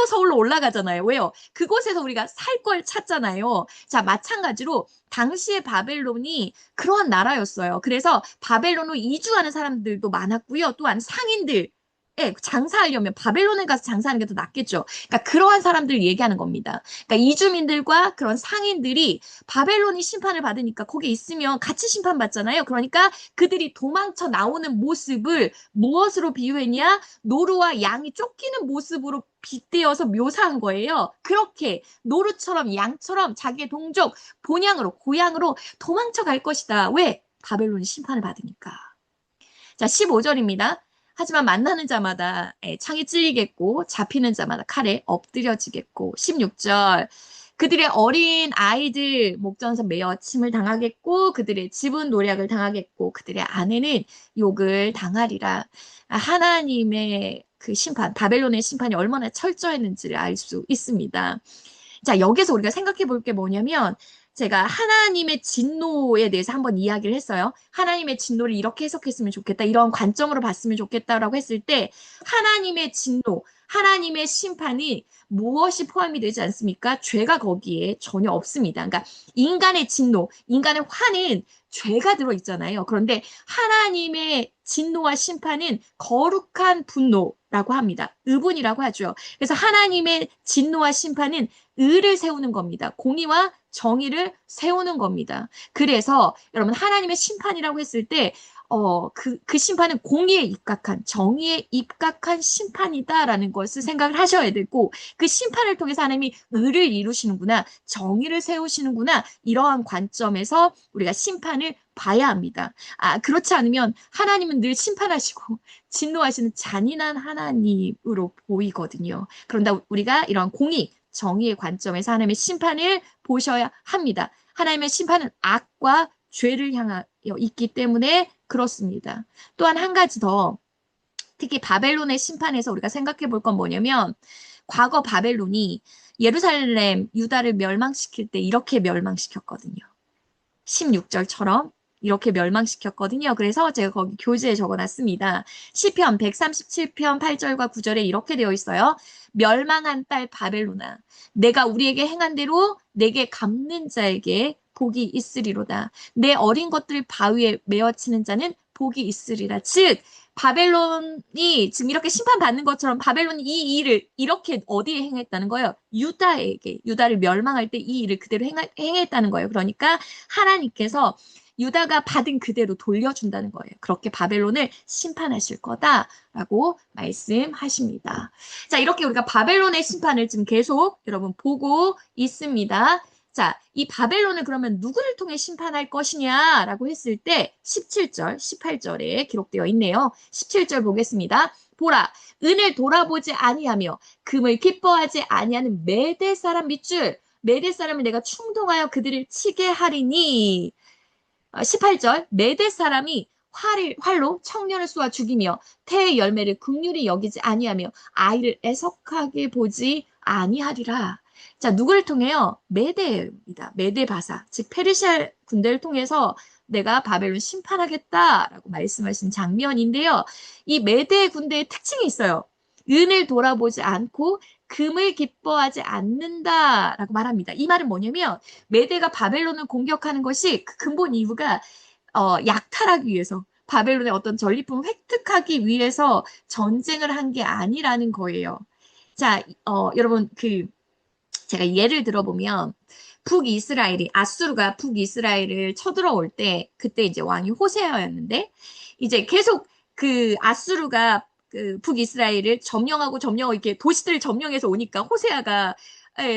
서울로 올라가잖아요. 왜요? 그곳에서 우리가 살 걸 찾잖아요. 자, 마찬가지로 당시의 바벨론이 그러한 나라였어요. 그래서 바벨론으로 이주하는 사람들도 많았고요. 또한 상인들 장사하려면 바벨론에 가서 장사하는 게 더 낫겠죠. 그러니까 그러한 사람들 얘기하는 겁니다. 그러니까 이주민들과 그런 상인들이 바벨론이 심판을 받으니까 거기 있으면 같이 심판받잖아요. 그러니까 그들이 도망쳐 나오는 모습을 무엇으로 비유했냐? 노루와 양이 쫓기는 모습으로 빗대어서 묘사한 거예요. 그렇게 노루처럼 양처럼 자기의 동족, 본향으로, 고향으로 도망쳐 갈 것이다. 왜? 바벨론이 심판을 받으니까. 자, 15절입니다. 하지만 만나는 자마다 창에 찔리겠고 잡히는 자마다 칼에 엎드려지겠고. 16절. 그들의 어린 아이들 목전에서 매어 침을 당하겠고 그들의 집은 노략을 당하겠고 그들의 아내는 욕을 당하리라. 하나님의 그 심판, 바벨론의 심판이 얼마나 철저했는지를 알 수 있습니다. 자, 여기서 우리가 생각해 볼 게 뭐냐면 제가 하나님의 진노에 대해서 한번 이야기를 했어요. 하나님의 진노를 이렇게 해석했으면 좋겠다. 이런 관점으로 봤으면 좋겠다라고 했을 때 하나님의 진노, 하나님의 심판이 무엇이 포함이 되지 않습니까? 죄가 거기에 전혀 없습니다. 그러니까 인간의 진노, 인간의 화는 죄가 들어있잖아요. 그런데 하나님의 진노와 심판은 거룩한 분노라고 합니다. 의분이라고 하죠. 그래서 하나님의 진노와 심판은 의를 세우는 겁니다. 공의와 정의를 세우는 겁니다. 그래서 여러분 하나님의 심판이라고 했을 때 그 심판은 공의에 입각한, 정의에 입각한 심판이다라는 것을 생각을 하셔야 되고, 그 심판을 통해서 하나님이 의를 이루시는구나, 정의를 세우시는구나, 이러한 관점에서 우리가 심판을 봐야 합니다. 그렇지 않으면 하나님은 늘 심판하시고, 진노하시는 잔인한 하나님으로 보이거든요. 그런데 우리가 이런 공의, 정의의 관점에서 하나님의 심판을 보셔야 합니다. 하나님의 심판은 악과 죄를 향하여 있기 때문에 그렇습니다. 또한 한 가지 더, 특히 바벨론의 심판에서 우리가 생각해 볼 건 뭐냐면, 과거 바벨론이 예루살렘, 유다를 멸망시킬 때 이렇게 멸망시켰거든요. 16절처럼 이렇게 멸망시켰거든요. 그래서 제가 거기 교재에 적어놨습니다. 시편 137편 8절과 9절에 이렇게 되어 있어요. 멸망한 딸 바벨로나 내가 우리에게 행한 대로 내게 갚는 자에게 복이 있으리로다. 내 어린 것들 바위에 메어치는 자는 복이 있으리라. 즉 바벨론이 지금 이렇게 심판받는 것처럼 바벨론이 이 일을 이렇게 어디에 행했다는 거예요? 유다에게, 유다를 멸망할 때 이 일을 그대로 행했다는 거예요. 그러니까 하나님께서 유다가 받은 그대로 돌려준다는 거예요. 그렇게 바벨론을 심판하실 거다라고 말씀하십니다. 자, 이렇게 우리가 바벨론의 심판을 지금 계속 여러분 보고 있습니다. 자, 이 바벨론을 그러면 누구를 통해 심판할 것이냐라고 했을 때 17절, 18절에 기록되어 있네요. 17절 보겠습니다. 보라, 은을 돌아보지 아니하며 금을 기뻐하지 아니하는 메대 사람 밑줄, 메대 사람을 내가 충동하여 그들을 치게 하리니. 18절, 메대 사람이 활로 청년을 쏘아 죽이며 태의 열매를 긍휼히 여기지 아니하며 아이를 애석하게 보지 아니하리라. 자, 누구를 통해요? 메대입니다. 메대 바사, 즉 페르시아 군대를 통해서 내가 바벨론 심판하겠다라고 말씀하신 장면인데요. 이 메대 군대의 특징이 있어요. 은을 돌아보지 않고 금을 기뻐하지 않는다라고 말합니다. 이 말은 뭐냐면 메대가 바벨론을 공격하는 것이 그 근본 이유가 약탈하기 위해서 바벨론의 어떤 전리품을 획득하기 위해서 전쟁을 한 게 아니라는 거예요. 자, 여러분 제가 예를 들어보면 북이스라엘이 아수르가 북이스라엘을 쳐들어올 때 그때 이제 왕이 호세아였는데 이제 계속 그 아수르가 그 북이스라엘을 점령하고 이렇게 도시들을 점령해서 오니까 호세아가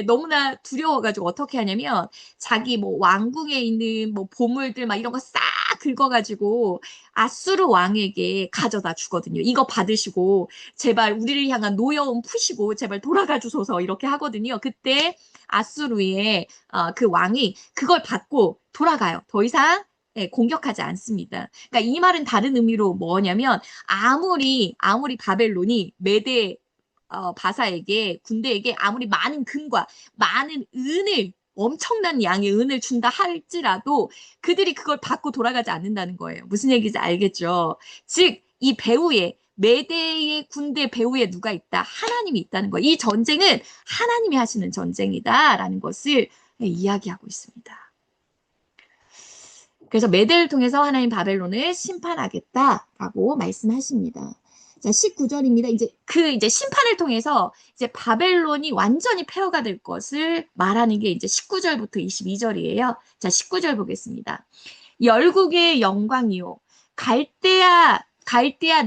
너무나 두려워가지고 어떻게 하냐면 자기 뭐 왕궁에 있는 뭐 보물들 막 이런 거 싹 긁어가지고 아수르 왕에게 가져다 주거든요. 이거 받으시고 제발 우리를 향한 노여움 푸시고 제발 돌아가 주소서 이렇게 하거든요. 그때 아수르의 그 왕이 그걸 받고 돌아가요. 더 이상 공격하지 않습니다. 그러니까 이 말은 다른 의미로 뭐냐면 아무리 바벨론이 메대 바사에게 군대에게 아무리 많은 금과 많은 은을 엄청난 양의 은을 준다 할지라도 그들이 그걸 받고 돌아가지 않는다는 거예요. 무슨 얘기인지 알겠죠? 즉, 이 배후에 메대의 군대 배후에 누가 있다? 하나님이 있다는 거예요. 이 전쟁은 하나님이 하시는 전쟁이다라는 것을 이야기하고 있습니다. 그래서 메대를 통해서 하나님 바벨론을 심판하겠다라고 말씀하십니다. 자, 19절입니다. 이제 심판을 통해서 이제 바벨론이 완전히 폐허가 될 것을 말하는 게 이제 19절부터 22절이에요. 자, 19절 보겠습니다. 열국의 영광이요. 갈대아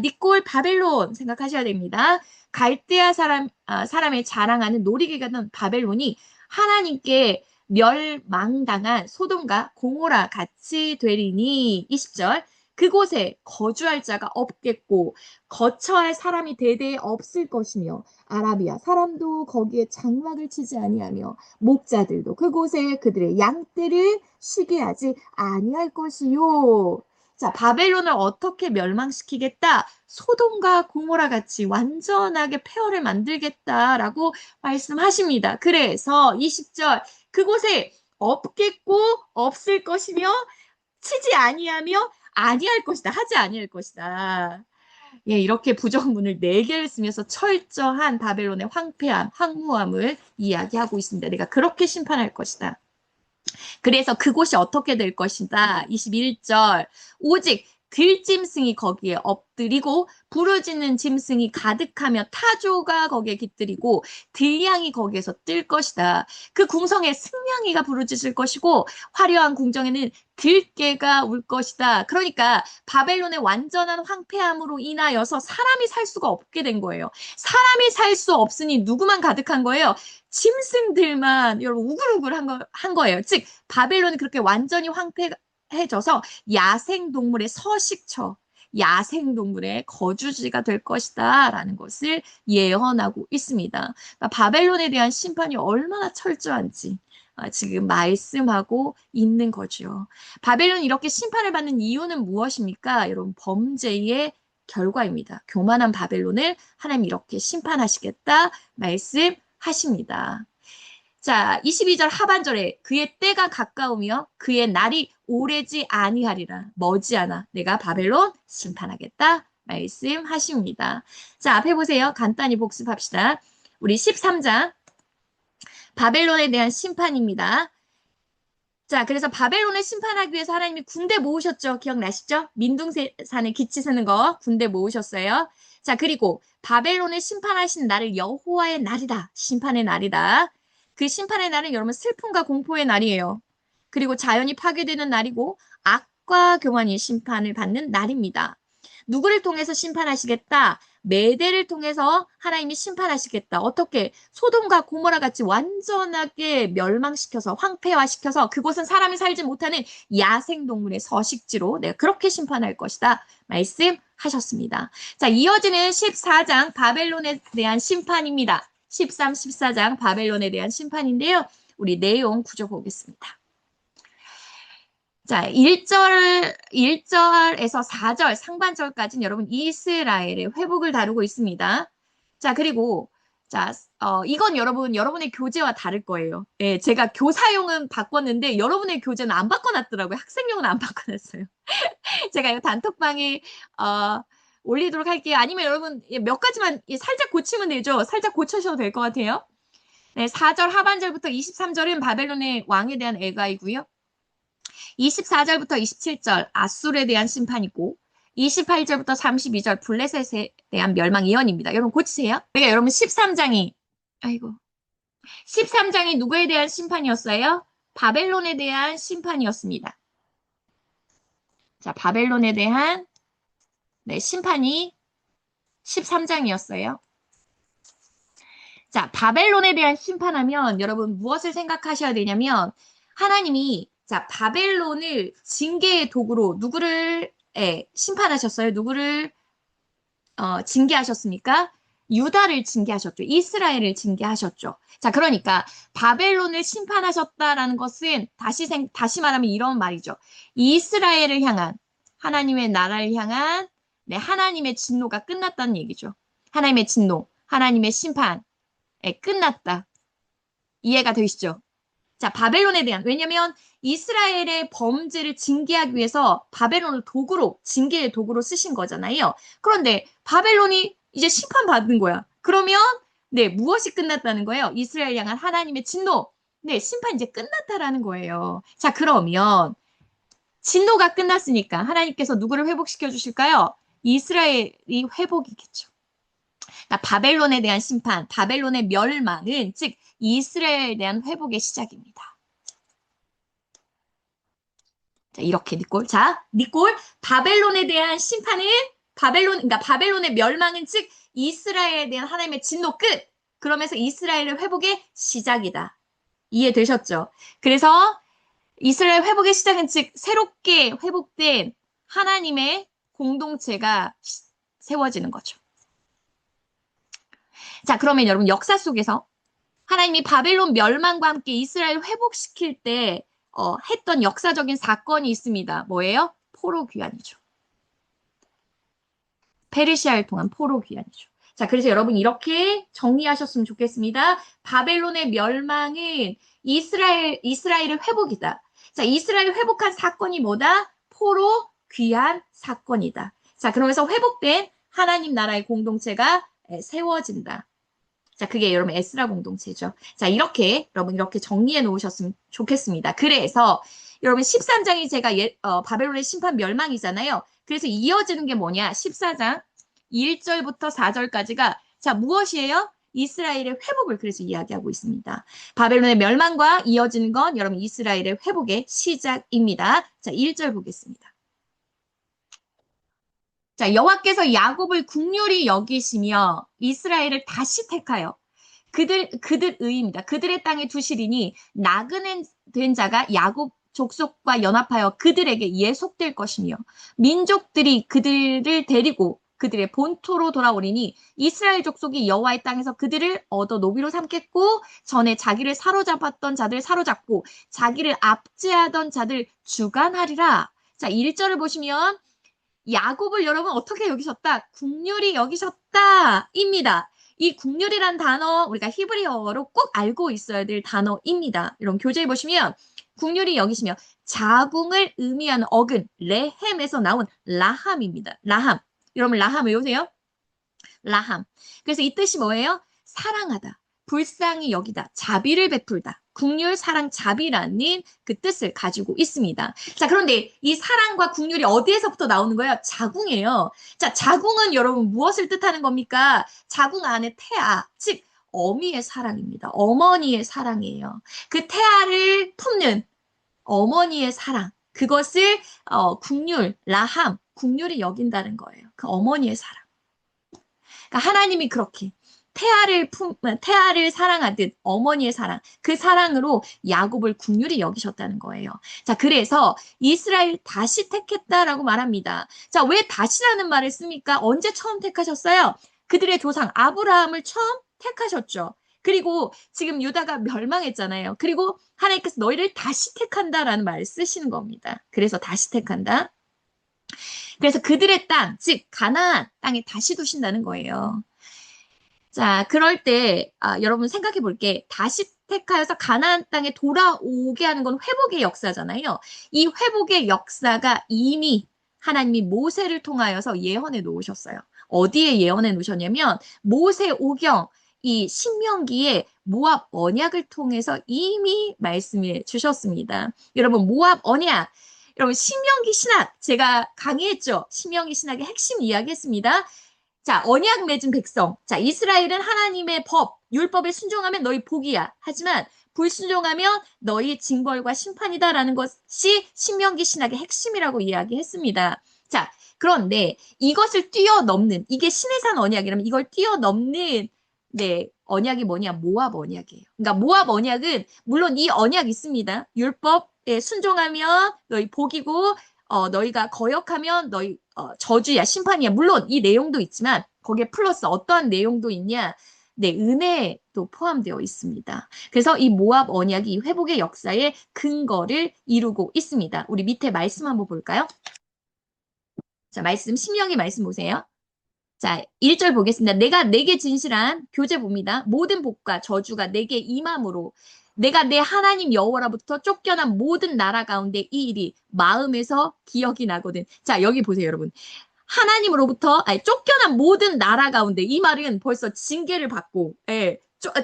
니꼴 바벨론 생각하셔야 됩니다. 갈대아 사람의 자랑하는 놀이기가는 바벨론이 하나님께 멸망당한 소돔과 고모라 같이 되리니 20절 그곳에 거주할 자가 없겠고 거처할 사람이 대대에 없을 것이며 아라비아 사람도 거기에 장막을 치지 아니하며 목자들도 그곳에 그들의 양떼를 쉬게 하지 아니할 것이요. 자, 바벨론을 어떻게 멸망시키겠다? 소돔과 고모라 같이 완전하게 폐허를 만들겠다라고 말씀하십니다. 그래서 20절 그곳에 없겠고 없을 것이며 치지 아니하며 아니할 것이다. 하지 아니할 것이다. 예, 이렇게 부정문을 4개를 쓰면서 철저한 바벨론의 황폐함, 황무함을 이야기하고 있습니다. 내가 그렇게 심판할 것이다. 그래서 그곳이 어떻게 될 것이다. 21절. 오직 들짐승이 거기에 엎드리고 부르짖는 짐승이 가득하며 타조가 거기에 깃들이고 들량이 거기에서 뜰 것이다. 그 궁성에 승냥이가 부르짖을 것이고 화려한 궁정에는 들깨가 울 것이다. 그러니까 바벨론의 완전한 황폐함으로 인하여서 사람이 살 수가 없게 된 거예요. 사람이 살 수 없으니 누구만 가득한 거예요? 짐승들만 여러분 우글우글 한 거예요. 즉 바벨론이 그렇게 완전히 황폐해져서 야생동물의 서식처, 야생동물의 거주지가 될 것이다 라는 것을 예언하고 있습니다. 그러니까 바벨론에 대한 심판이 얼마나 철저한지 지금 말씀하고 있는 거죠. 바벨론이 이렇게 심판을 받는 이유는 무엇입니까? 여러분 범죄의 결과입니다. 교만한 바벨론을 하나님 이렇게 심판하시겠다 말씀하십니다. 자, 22절 하반절에 그의 때가 가까우며 그의 날이 오래지 아니하리라. 머지않아 내가 바벨론 심판하겠다 말씀하십니다. 자, 앞에 보세요. 간단히 복습합시다. 우리 13장 바벨론에 대한 심판입니다. 자, 그래서 바벨론을 심판하기 위해서 하나님이 군대 모으셨죠? 기억나시죠? 민둥산에 기치 세는 거 군대 모으셨어요. 자, 그리고 바벨론을 심판하신 날을 여호와의 날이다. 심판의 날이다. 그 심판의 날은 여러분 슬픔과 공포의 날이에요. 그리고 자연이 파괴되는 날이고 빛과 교만이 심판을 받는 날입니다. 누구를 통해서 심판하시겠다? 메대를 통해서 하나님이 심판하시겠다. 어떻게? 소돔과 고모라 같이 완전하게 멸망시켜서 황폐화시켜서 그곳은 사람이 살지 못하는 야생동물의 서식지로 내가 그렇게 심판할 것이다. 말씀하셨습니다. 자, 이어지는 14장 바벨론에 대한 심판입니다. 13, 14장 바벨론에 대한 심판인데요. 우리 내용 구조 보겠습니다. 자, 1절에서 4절 상반절까지는 여러분 이스라엘의 회복을 다루고 있습니다. 자, 그리고 자, 이건 여러분의 교재와 다를 거예요. 예, 제가 교사용은 바꿨는데 여러분의 교재는 안 바꿔놨더라고요. 학생용은 안 바꿔놨어요. 제가 이 단톡방에 올리도록 할게요. 아니면 여러분 몇 가지만 살짝 고치면 되죠. 살짝 고쳐셔도 될 것 같아요. 네, 4절 하반절부터 23절은 바벨론의 왕에 대한 애가이고요. 24절부터 27절 아술에 대한 심판이고 28절부터 32절 블레셋에 대한 멸망 예언입니다. 여러분 고치세요. 그러니까 여러분 13장이 누구에 대한 심판이었어요? 바벨론에 대한 심판이었습니다. 자, 바벨론에 대한 심판이 13장이었어요. 자, 바벨론에 대한 심판하면 여러분 무엇을 생각하셔야 되냐면 하나님이 자, 바벨론을 징계의 도구로 누구를 심판하셨어요? 누구를 징계하셨습니까? 유다를 징계하셨죠. 이스라엘을 징계하셨죠. 자, 그러니까 바벨론을 심판하셨다라는 것은 다시 말하면 이런 말이죠. 이스라엘을 향한 하나님의 나라를 향한 하나님의 진노가 끝났다는 얘기죠. 하나님의 진노, 하나님의 심판 끝났다. 이해가 되시죠? 자, 바벨론에 대한, 왜냐면 이스라엘의 범죄를 징계하기 위해서 바벨론을 도구로, 징계의 도구로 쓰신 거잖아요. 그런데 바벨론이 이제 심판받은 거야. 그러면, 무엇이 끝났다는 거예요? 이스라엘 향한 하나님의 진노. 심판 이제 끝났다라는 거예요. 자, 그러면, 진노가 끝났으니까 하나님께서 누구를 회복시켜 주실까요? 이스라엘이 회복이겠죠. 그러니까 바벨론에 대한 심판, 바벨론의 멸망은 즉 이스라엘에 대한 회복의 시작입니다. 자, 이렇게 니꼴. 자, 니꼴. 바벨론에 대한 심판은 그러니까 바벨론의 멸망은 즉 이스라엘에 대한 하나님의 진노 끝. 그러면서 이스라엘의 회복의 시작이다. 이해되셨죠? 그래서 이스라엘 회복의 시작은 즉 새롭게 회복된 하나님의 공동체가 세워지는 거죠. 자, 그러면 여러분 역사 속에서 하나님이 바벨론 멸망과 함께 이스라엘 회복시킬 때 했던 역사적인 사건이 있습니다. 뭐예요? 포로 귀환이죠. 페르시아를 통한 포로 귀환이죠. 자, 그래서 여러분 이렇게 정리하셨으면 좋겠습니다. 바벨론의 멸망은 이스라엘의 회복이다. 자, 이스라엘 회복한 사건이 뭐다? 포로 귀환 사건이다. 자, 그러면서 회복된 하나님 나라의 공동체가 세워진다. 자, 그게 여러분 에스라 공동체죠. 자, 여러분 이렇게 정리해 놓으셨으면 좋겠습니다. 그래서 여러분 13장이 제가 바벨론의 심판 멸망이잖아요. 그래서 이어지는 게 뭐냐? 14장 1절부터 4절까지가 자, 무엇이에요? 이스라엘의 회복을 그래서 이야기하고 있습니다. 바벨론의 멸망과 이어지는 건 여러분 이스라엘의 회복의 시작입니다. 자, 1절 보겠습니다. 자, 여호와께서 야곱을 국률이 여기시며 이스라엘을 다시 택하여 그들 의입니다. 그들의 땅에 두시리니 나그네 된 자가 야곱 족속과 연합하여 그들에게 예속될 것이며 민족들이 그들을 데리고 그들의 본토로 돌아오리니 이스라엘 족속이 여호와의 땅에서 그들을 얻어 노비로 삼겠고 전에 자기를 사로잡았던 자들 사로잡고 자기를 압제하던 자들 주관하리라. 자, 1절을 보시면 야곱을 여러분 어떻게 여기셨다? 국률이 여기셨다입니다. 이 국률이란 단어 우리가 히브리어로 꼭 알고 있어야 될 단어입니다. 이런 교재에 보시면 국률이 여기시며 자궁을 의미하는 어근 레헴에서 나온 라함입니다. 라함. 여러분 라함 외우세요? 라함. 그래서 이 뜻이 뭐예요? 사랑하다. 불쌍히 여기다. 자비를 베풀다. 국률, 사랑, 자비라는 그 뜻을 가지고 있습니다. 자, 그런데 이 사랑과 국률이 어디에서부터 나오는 거예요? 자궁이에요. 자, 자궁은 여러분 무엇을 뜻하는 겁니까? 자궁 안에 태아, 즉 어미의 사랑입니다. 어머니의 사랑이에요. 그 태아를 품는 어머니의 사랑. 그것을 국률, 라함, 국률이 여긴다는 거예요. 그 어머니의 사랑. 그러니까 하나님이 그렇게 태아를 사랑하듯 어머니의 사랑, 그 사랑으로 야곱을 국률이 여기셨다는 거예요. 자, 그래서 이스라엘 다시 택했다라고 말합니다. 자, 왜 다시라는 말을 씁니까? 언제 처음 택하셨어요? 그들의 조상 아브라함을 처음 택하셨죠. 그리고 지금 유다가 멸망했잖아요. 그리고 하나님께서 너희를 다시 택한다라는 말을 쓰시는 겁니다. 그래서 다시 택한다. 그래서 그들의 땅, 즉 가나안 땅에 다시 두신다는 거예요. 자, 그럴 때 여러분 생각해 볼게. 다시 택하여서 가나안 땅에 돌아오게 하는 건 회복의 역사잖아요. 이 회복의 역사가 이미 하나님이 모세를 통하여서 예언해 놓으셨어요. 어디에 예언해 놓으셨냐면 모세오경 이 신명기에 모압 언약을 통해서 이미 말씀해 주셨습니다. 여러분 모압 언약 여러분 신명기 신학 제가 강의했죠. 신명기 신학의 핵심 이야기했습니다. 자, 언약 맺은 백성. 자, 이스라엘은 하나님의 법, 율법에 순종하면 너희 복이야. 하지만 불순종하면 너희 징벌과 심판이다라는 것이 신명기 신학의 핵심이라고 이야기했습니다. 자, 그런데 이것을 뛰어넘는 이게 신의 산 언약이라면 이걸 뛰어넘는 네, 언약이 뭐냐? 모압 언약이에요. 그러니까 모압 언약은 물론 이 언약 있습니다. 율법에 순종하면 너희 복이고 너희가 거역하면 너희 저주야, 심판이야. 물론 이 내용도 있지만 거기에 플러스 어떠한 내용도 있냐? 네, 은혜도 포함되어 있습니다. 그래서 이 모압 언약이 회복의 역사의 근거를 이루고 있습니다. 우리 밑에 말씀 한번 볼까요? 자, 말씀, 신명기 말씀 보세요. 자, 1절 보겠습니다. 내가 내게 진실한 교재 봅니다. 모든 복과 저주가 내게 임함으로 내가 내 하나님 여호와로부터 쫓겨난 모든 나라 가운데 이 일이 마음에서 기억이 나거든. 자, 여기 보세요, 여러분. 하나님으로부터 쫓겨난 모든 나라 가운데 이 말은 벌써 징계를 받고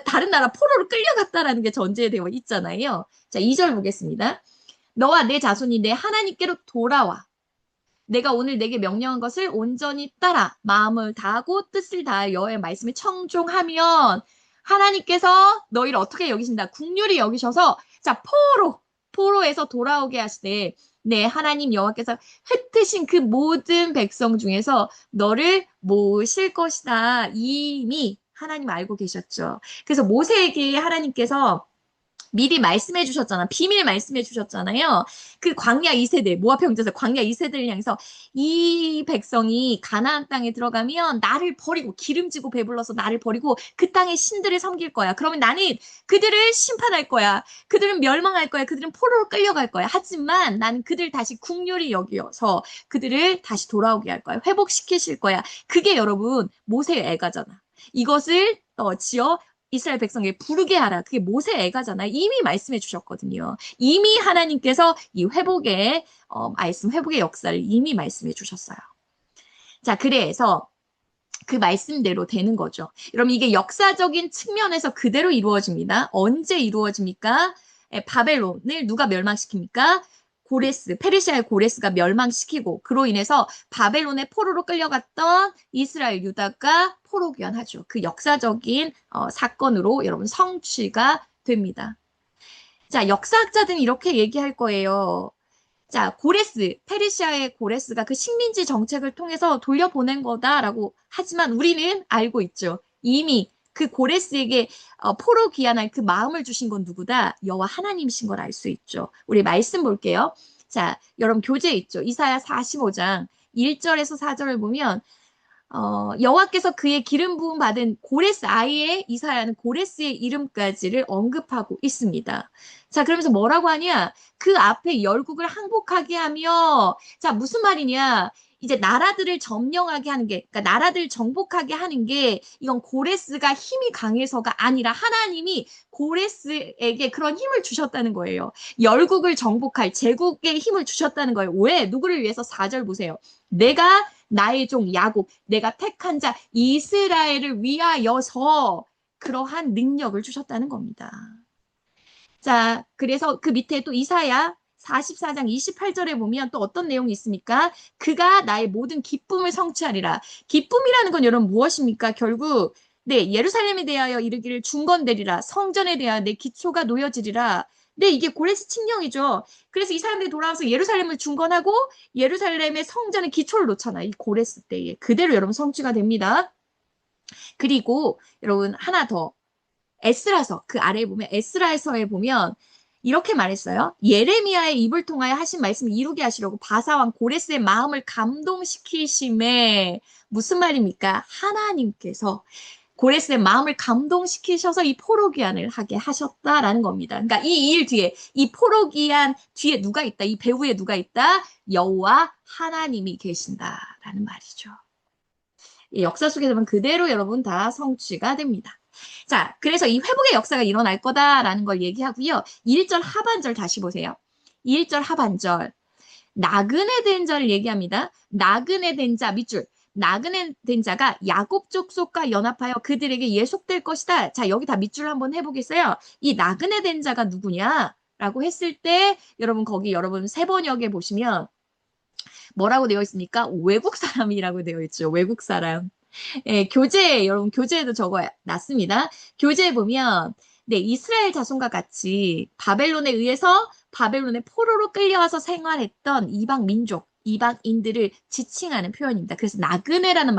다른 나라 포로로 끌려갔다라는 게 전제되어 있잖아요. 자, 2절 보겠습니다. 너와 내 자손이 내 하나님께로 돌아와. 내가 오늘 내게 명령한 것을 온전히 따라 마음을 다하고 뜻을 다하여 여호와의 말씀에 청종하면 하나님께서 너희를 어떻게 여기신다? 긍휼히 여기셔서 자 포로에서 돌아오게 하시되 네 하나님 여호와께서 흩으신 그 모든 백성 중에서 너를 모실 것이다. 이미 하나님 알고 계셨죠. 그래서 모세에게 하나님께서 미리 말씀해 주셨잖아. 비밀 말씀해 주셨잖아요. 그 광야 2세대, 모압 형제에서 광야 2세대를 향해서 이 백성이 가나안 땅에 들어가면 나를 버리고 기름지고 배불러서 나를 버리고 그 땅의 신들을 섬길 거야. 그러면 나는 그들을 심판할 거야. 그들은 멸망할 거야. 그들은 포로로 끌려갈 거야. 하지만 나는 그들 다시 국률이 여기어서 그들을 다시 돌아오게 할 거야. 회복시키실 거야. 그게 여러분 모세의 애가잖아. 이것을 지어 이스라엘 백성에게 부르게 하라. 그게 모세 애가잖아요. 이미 말씀해 주셨거든요. 이미 하나님께서 이 회복의 말씀, 회복의 역사를 이미 말씀해 주셨어요. 자, 그래서 그 말씀대로 되는 거죠. 여러분 이게 역사적인 측면에서 그대로 이루어집니다. 언제 이루어집니까? 바벨론을 누가 멸망시킵니까? 페르시아의 고레스가 멸망시키고 그로 인해서 바벨론의 포로로 끌려갔던 이스라엘 유다가 포로 귀환하죠. 그 역사적인 사건으로 여러분 성취가 됩니다. 자, 역사학자들은 이렇게 얘기할 거예요. 자, 페르시아의 고레스가 그 식민지 정책을 통해서 돌려보낸 거다라고 하지만 우리는 알고 있죠. 이미 그 고레스에게 포로 귀환할 그 마음을 주신 건 누구다? 여호와 하나님이신 걸 알 수 있죠. 우리 말씀 볼게요. 자, 여러분 교재 있죠. 이사야 45장 1절에서 4절을 보면 여호와께서 그의 기름 부음 받은 고레스 아이의 이사야는 고레스의 이름까지를 언급하고 있습니다. 자, 그러면서 뭐라고 하냐? 그 앞에 열국을 항복하게 하며 자, 무슨 말이냐? 이제 나라들을 점령하게 하는 게, 그러니까 나라들을 정복하게 하는 게 이건 고레스가 힘이 강해서가 아니라 하나님이 고레스에게 그런 힘을 주셨다는 거예요. 열국을 정복할 제국의 힘을 주셨다는 거예요. 왜? 누구를 위해서 4절 보세요. 내가 나의 종 야곱, 내가 택한 자 이스라엘을 위하여서 그러한 능력을 주셨다는 겁니다. 자, 그래서 그 밑에 또 이사야 44장 28절에 보면 또 어떤 내용이 있습니까? 그가 나의 모든 기쁨을 성취하리라. 기쁨이라는 건 여러분 무엇입니까? 결국 네, 예루살렘에 대하여 이르기를 중건되리라. 성전에 대하여 내 기초가 놓여지리라. 네, 이게 고레스 칙령이죠. 그래서 이 사람들이 돌아와서 예루살렘을 중건하고 예루살렘의 성전의 기초를 놓잖아요. 이 고레스 때에. 그대로 여러분 성취가 됩니다. 그리고 여러분 하나 더. 에스라서 그 아래에 보면 에스라서에 보면 이렇게 말했어요. 예레미야의 입을 통하여 하신 말씀을 이루게 하시려고 바사왕 고레스의 마음을 감동시키심에 무슨 말입니까? 하나님께서 고레스의 마음을 감동시키셔서 이 포로기한을 하게 하셨다라는 겁니다. 그러니까 이 일 뒤에 이 포로기한 뒤에 누가 있다? 이 배후에 누가 있다? 여호와 하나님이 계신다라는 말이죠. 이 역사 속에서 보면 그대로 여러분 다 성취가 됩니다. 자, 그래서 이 회복의 역사가 일어날 거다라는 걸 얘기하고요. 1절 하반절 다시 보세요. 1절 하반절. 나그네 된 자를 얘기합니다. 나그네 된 자, 밑줄. 나그네 된 자가 야곱 족속과 연합하여 그들에게 예속될 것이다. 자, 여기 다 밑줄 한번 해보겠어요. 이 나그네 된 자가 누구냐? 라고 했을 때 여러분 거기 여러분 세 번역에 보시면 뭐라고 되어 있습니까? 외국 사람이라고 되어 있죠. 외국 사람. 예, 교재, 여러분, 교재에도 적어 놨습니다. 교재에 보면, 네, 이스라엘 자손과 같이 바벨론에 의해서 바벨론의 포로로 끌려와서 생활했던 이방 민족, 이방인들을 지칭하는 표현입니다. 그래서 나그네라는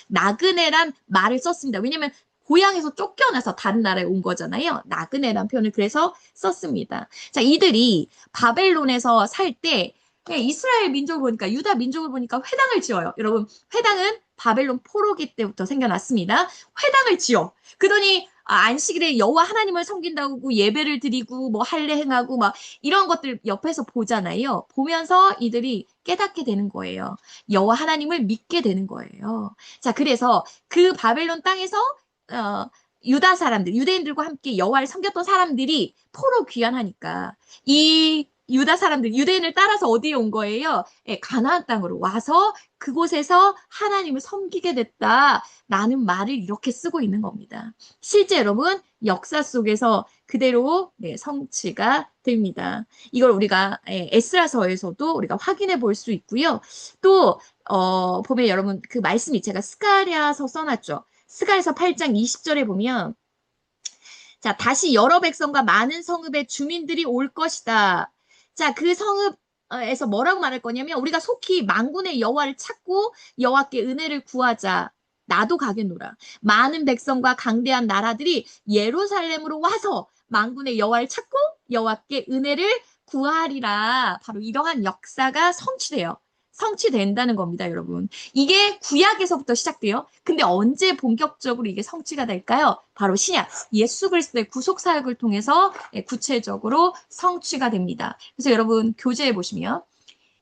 나그네란 말을 썼습니다. 왜냐면 고향에서 쫓겨나서 다른 나라에 온 거잖아요. 나그네란 표현을 그래서 썼습니다. 자, 이들이 바벨론에서 살 때, 이스라엘 민족을 보니까, 유다 민족을 보니까 회당을 지어요. 여러분, 회당은 바벨론 포로기 때부터 생겨났습니다. 회당을 지어. 그러더니 안식일에 여호와 하나님을 섬긴다고 예배를 드리고 뭐 할례 행하고 막 이런 것들 옆에서 보잖아요. 보면서 이들이 깨닫게 되는 거예요. 여호와 하나님을 믿게 되는 거예요. 자, 그래서 그 바벨론 땅에서 어, 유다 사람들, 유대인들과 함께 여호와를 섬겼던 사람들이 포로 귀환하니까 이 유다 사람들, 유대인을 따라서 어디에 온 거예요? 예, 가나안 땅으로 와서 그곳에서 하나님을 섬기게 됐다라는 말을 이렇게 쓰고 있는 겁니다. 실제 여러분 역사 속에서 그대로 네, 성취가 됩니다. 이걸 우리가 에스라서에서도 우리가 확인해 볼 수 있고요. 또 보면 여러분 그 말씀이 제가 스가랴서 써놨죠. 스가랴서 8장 20절에 보면 자, 다시 여러 백성과 많은 성읍의 주민들이 올 것이다. 자, 그 성읍에서 뭐라고 말할 거냐면 우리가 속히 만군의 여호와를 찾고 여호와께 은혜를 구하자. 나도 가겠노라. 많은 백성과 강대한 나라들이 예루살렘으로 와서 만군의 여호와를 찾고 여호와께 은혜를 구하리라. 바로 이러한 역사가 성취돼요. 성취된다는 겁니다, 여러분. 이게 구약에서부터 시작돼요. 근데 언제 본격적으로 이게 성취가 될까요? 바로 신약, 예수 그리스도의 구속 사역을 통해서 구체적으로 성취가 됩니다. 그래서 여러분 교재에 보시면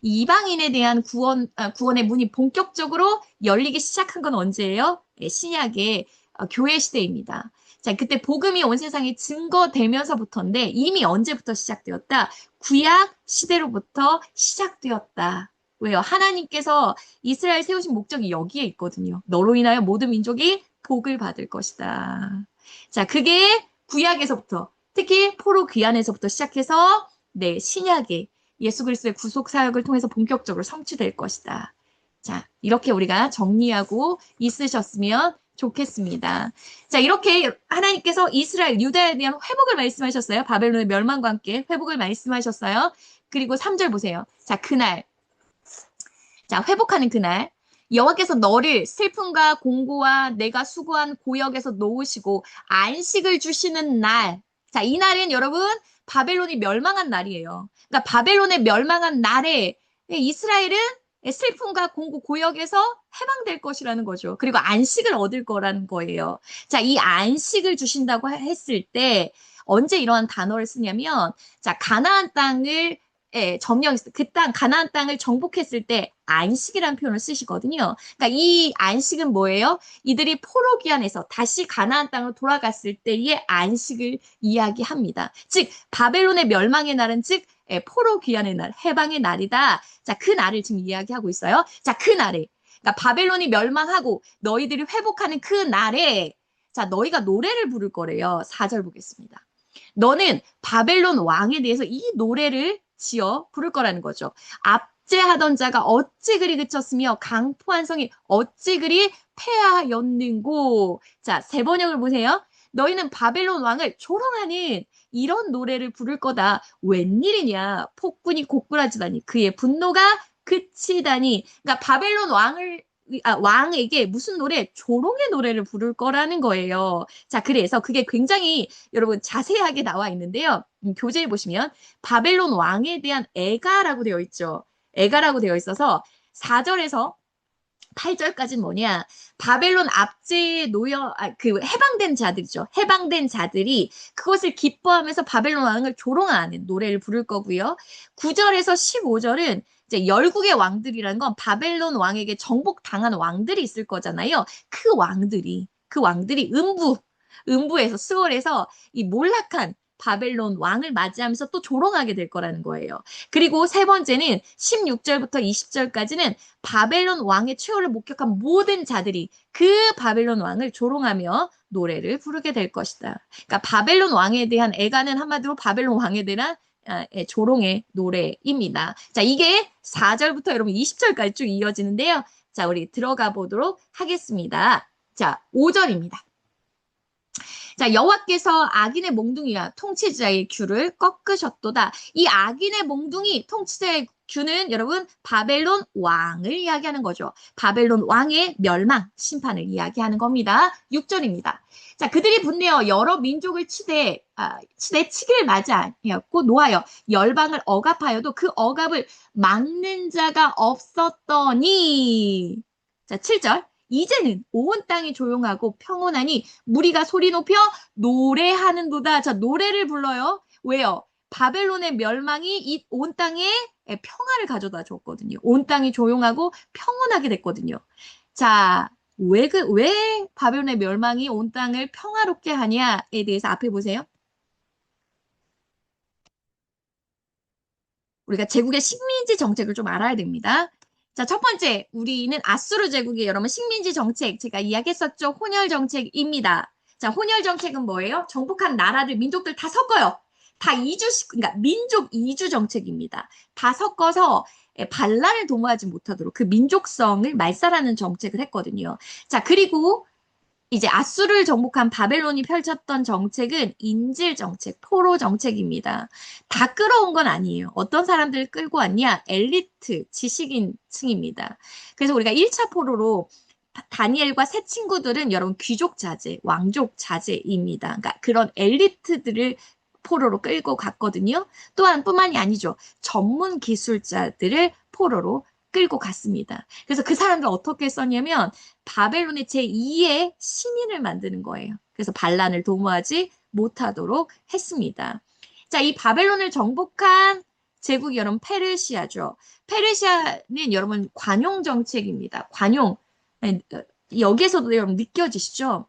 이방인에 대한 구원의 문이 본격적으로 열리기 시작한 건 언제예요? 신약의 교회 시대입니다. 자, 그때 복음이 온 세상에 증거되면서부터인데 이미 언제부터 시작되었다? 구약 시대로부터 시작되었다. 왜요? 하나님께서 이스라엘 세우신 목적이 여기에 있거든요. 너로 인하여 모든 민족이 복을 받을 것이다. 자, 그게 구약에서부터, 특히 포로 귀환에서부터 시작해서 네, 신약의 예수 그리스도의 구속 사역을 통해서 본격적으로 성취될 것이다. 자, 이렇게 우리가 정리하고 있으셨으면 좋겠습니다. 자, 이렇게 하나님께서 이스라엘, 유다에 대한 회복을 말씀하셨어요. 바벨론의 멸망과 함께 회복을 말씀하셨어요. 그리고 3절 보세요. 자, 그날. 자, 회복하는 그날. 여호와께서 너를 슬픔과 공고와 내가 수고한 고역에서 놓으시고 안식을 주시는 날. 자, 이 날은 여러분 바벨론이 멸망한 날이에요. 그러니까 바벨론의 멸망한 날에 이스라엘은 슬픔과 공고 고역에서 해방될 것이라는 거죠. 그리고 안식을 얻을 거라는 거예요. 자, 이 안식을 주신다고 했을 때 언제 이러한 단어를 쓰냐면 자, 가나안 땅을 점령했을 그 땅, 가나안 땅을 정복했을 때 안식이라는 표현을 쓰시거든요. 그러니까 이 안식은 뭐예요? 이들이 포로 귀환해서 다시 가나안 땅으로 돌아갔을 때의 안식을 이야기합니다. 즉 바벨론의 멸망의 날은 즉 포로 귀환의 날, 해방의 날이다. 자, 그 날을 지금 이야기하고 있어요. 자, 그 날에 그러니까 바벨론이 멸망하고 너희들이 회복하는 그 날에 자, 너희가 노래를 부를 거래요. 4절 보겠습니다. 너는 바벨론 왕에 대해서 이 노래를 지어 부를 거라는 거죠. 압제하던 자가 어찌 그리 그쳤으며 강포한 성이 어찌 그리 폐하였는고. 자, 세 번역을 보세요. 너희는 바벨론 왕을 조롱하는 이런 노래를 부를 거다. 웬일이냐? 폭군이 고꾸라지다니 그의 분노가 그치다니. 그러니까 바벨론 왕에게 무슨 노래? 조롱의 노래를 부를 거라는 거예요. 자, 그래서 그게 굉장히 여러분 자세하게 나와 있는데요. 교재에 보시면 바벨론 왕에 대한 애가라고 되어 있죠. 애가라고 되어 있어서 4절에서 8절까지는 뭐냐? 바벨론 압제에 해방된 자들이죠. 해방된 자들이 그것을 기뻐하면서 바벨론 왕을 조롱하는 노래를 부를 거고요. 9절에서 15절은 이제 열국의 왕들이라는 건 바벨론 왕에게 정복당한 왕들이 있을 거잖아요. 그 왕들이 음부에서 수월에서 이 몰락한 바벨론 왕을 맞이하면서 또 조롱하게 될 거라는 거예요. 그리고 세 번째는 16절부터 20절까지는 바벨론 왕의 최후를 목격한 모든 자들이 그 바벨론 왕을 조롱하며 노래를 부르게 될 것이다. 그러니까 바벨론 왕에 대한 애가는 한마디로 바벨론 왕에 대한 조롱의 노래입니다. 자, 이게 4절부터 여러분 20절까지 쭉 이어지는데요. 자, 우리 들어가 보도록 하겠습니다. 자, 5절입니다. 자, 여호와께서 악인의 몽둥이와 통치자의 규를 꺾으셨도다. 이 악인의 몽둥이, 통치자의 규는 여러분 바벨론 왕을 이야기하는 거죠. 바벨론 왕의 멸망, 심판을 이야기하는 겁니다. 6절입니다. 자, 그들이 분내어 여러 민족을 치기를 맞이하였고 노하여 열방을 억압하여도 그 억압을 막는 자가 없었더니. 자, 7절. 이제는 온 땅이 조용하고 평온하니 무리가 소리 높여 노래하는도다. 자, 노래를 불러요. 왜요? 바벨론의 멸망이 이 온 땅에 평화를 가져다 줬거든요. 온 땅이 조용하고 평온하게 됐거든요. 자, 왜 바벨론의 멸망이 온 땅을 평화롭게 하냐에 대해서 앞에 보세요. 우리가 제국의 식민지 정책을 좀 알아야 됩니다. 자, 첫 번째, 우리는 아수르 제국의 여러분 식민지 정책, 제가 이야기했었죠. 혼혈 정책입니다. 자, 혼혈 정책은 뭐예요? 정복한 나라들, 민족들 다 섞어요. 그러니까 민족 이주 정책입니다. 다 섞어서 반란을 도모하지 못하도록 그 민족성을 말살하는 정책을 했거든요. 자, 그리고 이제 아수르를 정복한 바벨론이 펼쳤던 정책은 인질 정책, 포로 정책입니다. 다 끌어온 건 아니에요. 어떤 사람들을 끌고 왔냐? 엘리트, 지식인층입니다. 그래서 우리가 1차 포로로 다니엘과 세 친구들은 여러분 귀족 자제, 왕족 자제입니다. 그러니까 그런 엘리트들을 포로로 끌고 갔거든요. 또한 뿐만이 아니죠. 전문 기술자들을 포로로 끌고 갔습니다. 그래서 그 사람들 어떻게 썼냐면 바벨론의 제2의 시민을 만드는 거예요. 그래서 반란을 도모하지 못하도록 했습니다. 자, 이 바벨론을 정복한 제국이 여러분 페르시아죠. 페르시아는 여러분 관용 정책입니다. 관용. 여기에서도 여러분 느껴지시죠?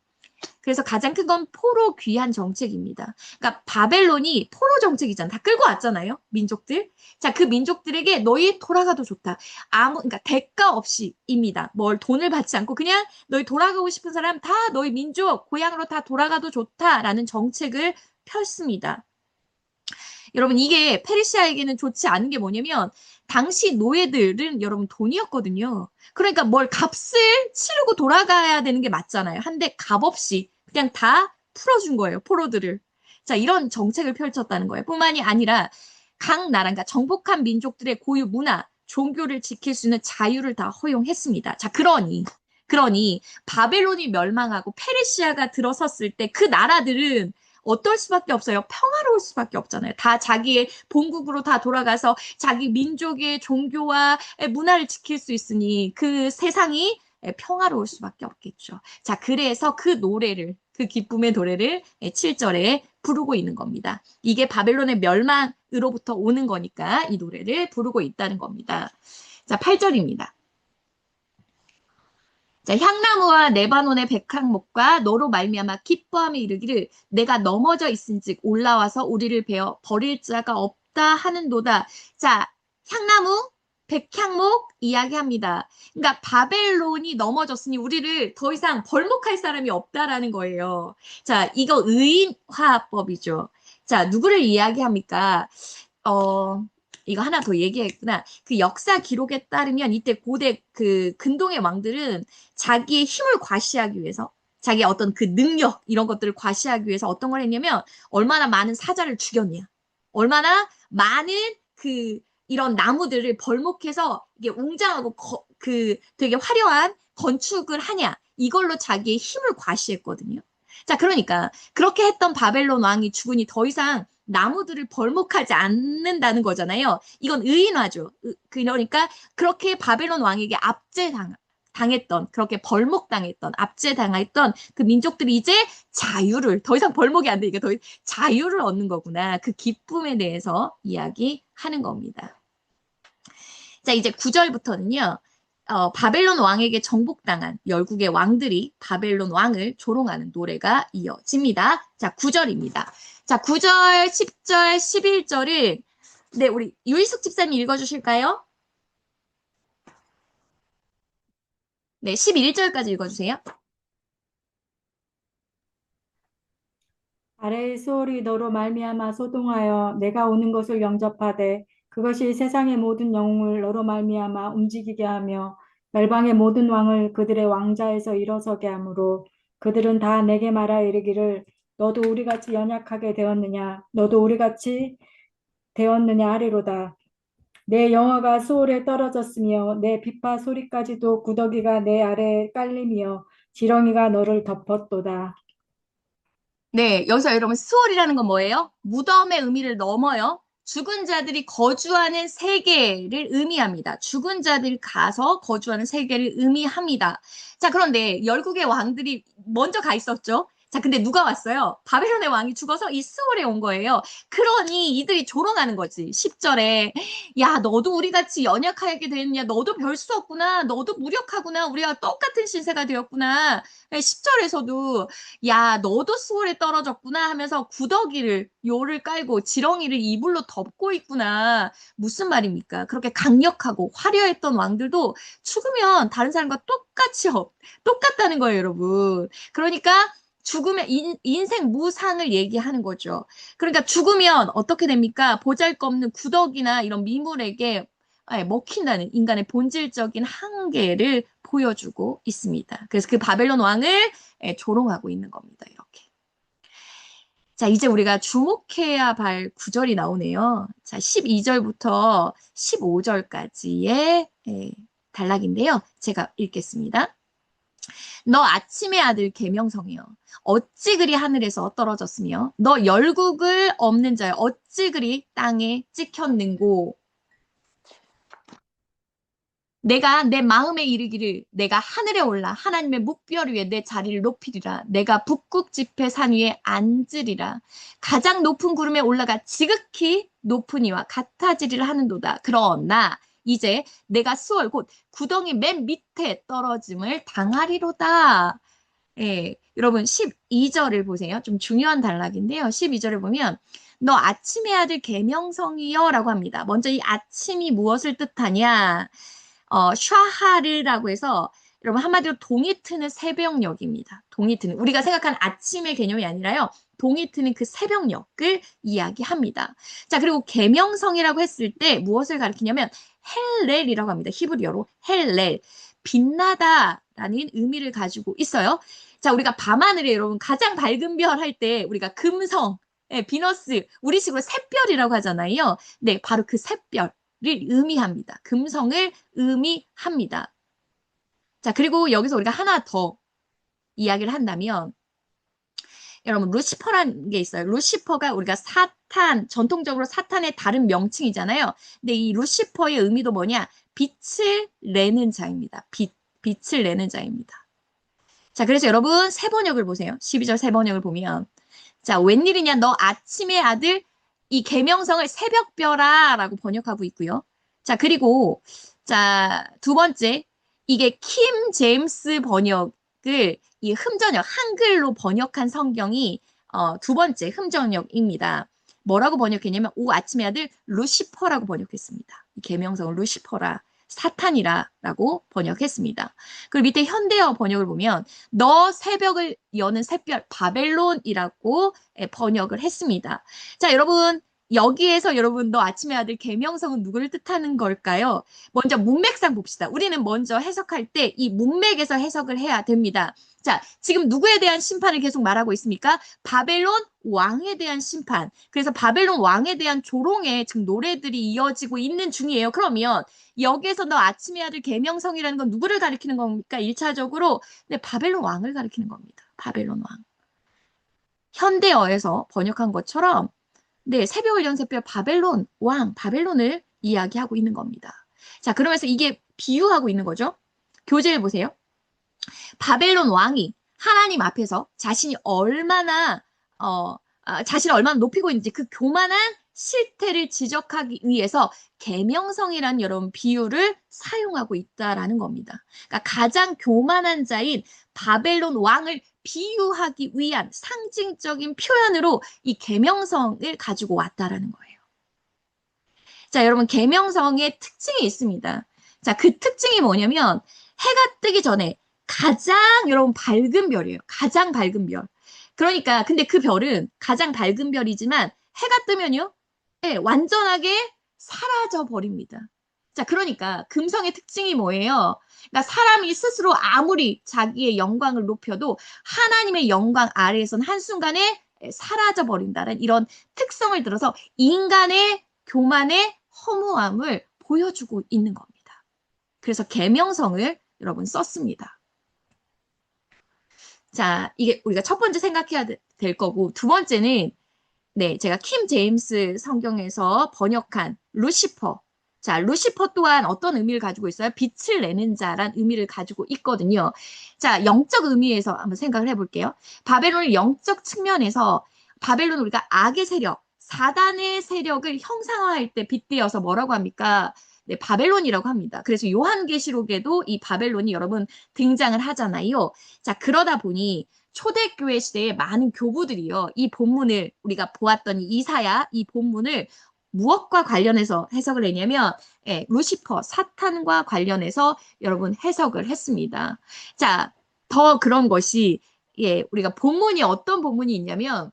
그래서 가장 큰 건 포로 귀환 정책입니다. 그러니까 바벨론이 포로 정책이잖아. 다 끌고 왔잖아요. 민족들. 자, 그 민족들에게 너희 돌아가도 좋다. 그러니까 대가 없이입니다. 뭘 돈을 받지 않고 그냥 너희 돌아가고 싶은 사람 다 너희 민족, 고향으로 다 돌아가도 좋다라는 정책을 폈습니다. 여러분, 이게 페르시아에게는 좋지 않은 게 뭐냐면 당시 노예들은 여러분 돈이었거든요. 그러니까 뭘 값을 치르고 돌아가야 되는 게 맞잖아요. 한데 값 없이 그냥 다 풀어준 거예요. 포로들을. 자, 이런 정책을 펼쳤다는 거예요. 뿐만이 아니라 각 나라, 그러니까 정복한 민족들의 고유 문화, 종교를 지킬 수 있는 자유를 다 허용했습니다. 자, 그러니 바벨론이 멸망하고 페르시아가 들어섰을 때 그 나라들은 어떨 수밖에 없어요. 평화로울 수밖에 없잖아요. 다 자기의 본국으로 다 돌아가서 자기 민족의 종교와 문화를 지킬 수 있으니 그 세상이 평화로울 수밖에 없겠죠. 자, 그래서 그 기쁨의 노래를 7절에 부르고 있는 겁니다. 이게 바벨론의 멸망으로부터 오는 거니까 이 노래를 부르고 있다는 겁니다. 자, 8절입니다. 자, 향나무와 레바논의 백향목과 너로 말미암아 기뻐하며 이르기를 내가 넘어져 있은즉 올라와서 우리를 베어 버릴 자가 없다 하는도다. 자, 향나무, 백향목 이야기합니다. 그러니까 바벨론이 넘어졌으니 우리를 더 이상 벌목할 사람이 없다라는 거예요. 자, 이거 의인화법이죠. 자, 누구를 이야기합니까? 이거 하나 더 얘기했구나. 그 역사 기록에 따르면 이때 고대 그 근동의 왕들은 자기의 힘을 과시하기 위해서 자기 어떤 그 능력 이런 것들을 과시하기 위해서 어떤 걸 했냐면 얼마나 많은 사자를 죽였냐. 얼마나 많은 그 이런 나무들을 벌목해서 이게 웅장하고 그 되게 화려한 건축을 하냐. 이걸로 자기의 힘을 과시했거든요. 자, 그러니까 그렇게 했던 바벨론 왕이 죽으니 더 이상 나무들을 벌목하지 않는다는 거잖아요. 이건 의인화죠. 그러니까 그렇게 바벨론 왕에게 당했던, 그렇게 벌목당했던, 압제당했던 그 민족들이 이제 자유를, 더 이상 벌목이 안 되니까 자유를 얻는 거구나. 그 기쁨에 대해서 이야기하는 겁니다. 자, 이제 9절부터는요. 바벨론 왕에게 정복당한 열국의 왕들이 바벨론 왕을 조롱하는 노래가 이어집니다. 자, 9절입니다. 자, 9절, 10절, 11절을 네, 우리 유희숙 집사님 읽어주실까요? 네, 11절까지 읽어주세요. 아래의 수월이 너로 말미암아 소동하여 내가 오는 것을 영접하되 그것이 세상의 모든 영웅을 너로 말미암아 움직이게 하며 열방의 모든 왕을 그들의 왕자에서 일어서게 하므로 그들은 다 내게 말하 이르기를 너도 우리같이 연약하게 되었느냐 너도 우리같이 되었느냐 하리로다. 내 영화가 수월에 떨어졌으며 내 비파 소리까지도 구더기가 내 아래에 깔리며 지렁이가 너를 덮었도다. 네, 여기서 여러분 스월이라는 건 뭐예요? 무덤의 의미를 넘어요. 죽은 자들이 거주하는 세계를 의미합니다. 죽은 자들이 가서 거주하는 세계를 의미합니다. 자, 그런데 열국의 왕들이 먼저 가 있었죠. 자, 근데 누가 왔어요? 바벨론의 왕이 죽어서 이 스월에 온 거예요. 그러니 이들이 조롱하는 거지. 10절에 야, 너도 우리같이 연약하게 됐냐? 너도 별 수 없구나. 너도 무력하구나. 우리가 똑같은 신세가 되었구나. 10절에서도 야, 너도 수월에 떨어졌구나 하면서 구더기를, 요를 깔고 지렁이를 이불로 덮고 있구나. 무슨 말입니까? 그렇게 강력하고 화려했던 왕들도 죽으면 다른 사람과 똑같다는 거예요, 여러분. 그러니까 죽으면 인생 무상을 얘기하는 거죠. 그러니까 죽으면 어떻게 됩니까? 보잘것없는 구더기나 이런 미물에게 먹힌다는 인간의 본질적인 한계를 보여주고 있습니다. 그래서 그 바벨론 왕을 조롱하고 있는 겁니다. 이렇게. 자, 이제 우리가 주목해야 할 구절이 나오네요. 자, 12절부터 15절까지의 단락인데요. 제가 읽겠습니다. 너 아침의 아들 계명성이여 어찌 그리 하늘에서 떨어졌으며 너 열국을 없는 자여 어찌 그리 땅에 찍혔는고 내가 내 마음에 이르기를 내가 하늘에 올라 하나님의 묵별 위에 내 자리를 높이리라. 내가 북극 지폐 산 위에 앉으리라. 가장 높은 구름에 올라가 지극히 높은 이와 같아지리라 하는도다. 그러나 이제 내가 수월 곧 구덩이 맨 밑에 떨어짐을 당하리로다. 예, 여러분 12절을 보세요. 좀 중요한 단락인데요. 12절을 보면 너 아침의 아들 계명성이여 라고 합니다. 먼저 이 아침이 무엇을 뜻하냐? 샤하르라고 해서 여러분 한마디로 동이 트는 새벽녘입니다. 동이 트는 우리가 생각하는 아침의 개념이 아니라요. 동이 트는 그 새벽녘을 이야기합니다. 자, 그리고 계명성이라고 했을 때 무엇을 가리키냐면 헬렐이라고 합니다. 히브리어로 헬렐. 빛나다라는 의미를 가지고 있어요. 자, 우리가 밤하늘에 여러분 가장 밝은 별 할 때 우리가 금성, 비너스, 우리식으로 샛별이라고 하잖아요. 네, 바로 그 샛별. 를 의미합니다. 금성을 의미합니다. 자, 그리고 여기서 우리가 하나 더 이야기를 한다면 여러분 루시퍼라는 게 있어요. 루시퍼가 우리가 사탄, 전통적으로 사탄의 다른 명칭이잖아요. 근데 이 루시퍼의 의미도 뭐냐? 빛을 내는 자입니다. 빛을 내는 자입니다. 자, 그래서 여러분 세번역을 보세요. 12절 세번역을 보면 자, 웬일이냐? 너 아침의 아들 이 계명성을 새벽별아 라고 번역하고 있고요. 자, 그리고 자, 두 번째 이게 킴 제임스 번역을 이 흠전역 한글로 번역한 성경이 두 번째 흠전역입니다. 뭐라고 번역했냐면 오 아침의 아들 루시퍼라고 번역했습니다. 이 계명성을 루시퍼라 사탄이라라고 번역했습니다. 그리고 밑에 현대어 번역을 보면 너 새벽을 여는 샛별 바벨론이라고 번역을 했습니다. 자, 여러분 여기에서 여러분 너 아침의 아들 계명성은 누구를 뜻하는 걸까요? 먼저 문맥상 봅시다. 우리는 먼저 해석할 때 이 문맥에서 해석을 해야 됩니다. 자, 지금 누구에 대한 심판을 계속 말하고 있습니까? 바벨론 왕에 대한 심판. 그래서 바벨론 왕에 대한 조롱의 지금 노래들이 이어지고 있는 중이에요. 그러면 여기에서 너 아침의 아들 계명성이라는 건 누구를 가리키는 겁니까? 1차적으로 네, 바벨론 왕을 가리키는 겁니다. 바벨론 왕. 현대어에서 번역한 것처럼 네, 새벽을 연 새벽 바벨론 왕, 바벨론을 이야기하고 있는 겁니다. 자, 그러면서 이게 비유하고 있는 거죠. 교재를 보세요. 바벨론 왕이 하나님 앞에서 자신을 얼마나 높이고 있는지 그 교만한 실태를 지적하기 위해서 계명성이라는 여러분 비유를 사용하고 있다라는 겁니다. 그러니까 가장 교만한 자인 바벨론 왕을 비유하기 위한 상징적인 표현으로 이 계명성을 가지고 왔다라는 거예요. 자, 여러분 계명성의 특징이 있습니다. 자, 그 특징이 뭐냐면 해가 뜨기 전에 가장 여러분 밝은 별이에요. 가장 밝은 별. 그러니까 근데 그 별은 가장 밝은 별이지만 해가 뜨면요. 예, 완전하게 사라져 버립니다. 자, 그러니까 금성의 특징이 뭐예요? 그러니까 사람이 스스로 아무리 자기의 영광을 높여도 하나님의 영광 아래에선 한순간에 사라져 버린다는 이런 특성을 들어서 인간의 교만의 허무함을 보여주고 있는 겁니다. 그래서 계명성을 여러분 썼습니다. 자, 이게 우리가 첫 번째 생각해야 될 거고, 두 번째는, 네, 제가 킴 제임스 성경에서 번역한 루시퍼. 자, 루시퍼 또한 어떤 의미를 가지고 있어요? 빛을 내는 자란 의미를 가지고 있거든요. 자, 영적 의미에서 한번 생각을 해볼게요. 바벨론의 영적 측면에서 바벨론 우리가 악의 세력, 사단의 세력을 형상화할 때 빗대어서 뭐라고 합니까? 네, 바벨론이라고 합니다. 그래서 요한계시록에도 이 바벨론이 여러분 등장을 하잖아요. 자, 그러다 보니 초대교회 시대에 많은 교부들이요. 이 본문을 우리가 보았던 이사야 이 본문을 무엇과 관련해서 해석을 했냐면 예, 루시퍼, 사탄과 관련해서 여러분 해석을 했습니다. 자, 더 그런 것이 예, 우리가 본문이 어떤 본문이 있냐면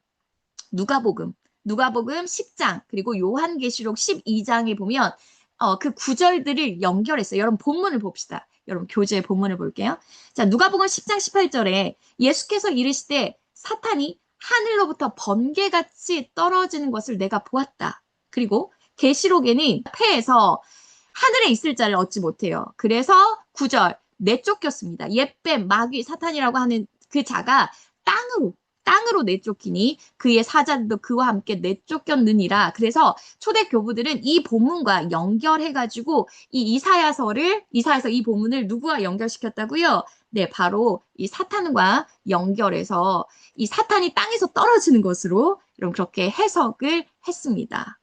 누가복음 10장 그리고 요한계시록 12장에 보면 그 구절들을 연결했어요. 여러분 본문을 봅시다. 여러분 교재의 본문을 볼게요. 자, 누가복음 10장 18절에 예수께서 이르시되 사탄이 하늘로부터 번개같이 떨어지는 것을 내가 보았다. 그리고 계시록에는 폐에서 하늘에 있을 자를 얻지 못해요. 그래서 9절 내쫓겼습니다. 옛뱀 마귀 사탄이라고 하는 그 자가 땅으로 내쫓기니 그의 사자들도 그와 함께 내쫓겼느니라. 그래서 초대 교부들은 이 본문과 연결해가지고 이사야서 이 본문을 누구와 연결시켰다고요? 네, 바로 이 사탄과 연결해서 이 사탄이 땅에서 떨어지는 것으로 여러분 그렇게 해석을 했습니다.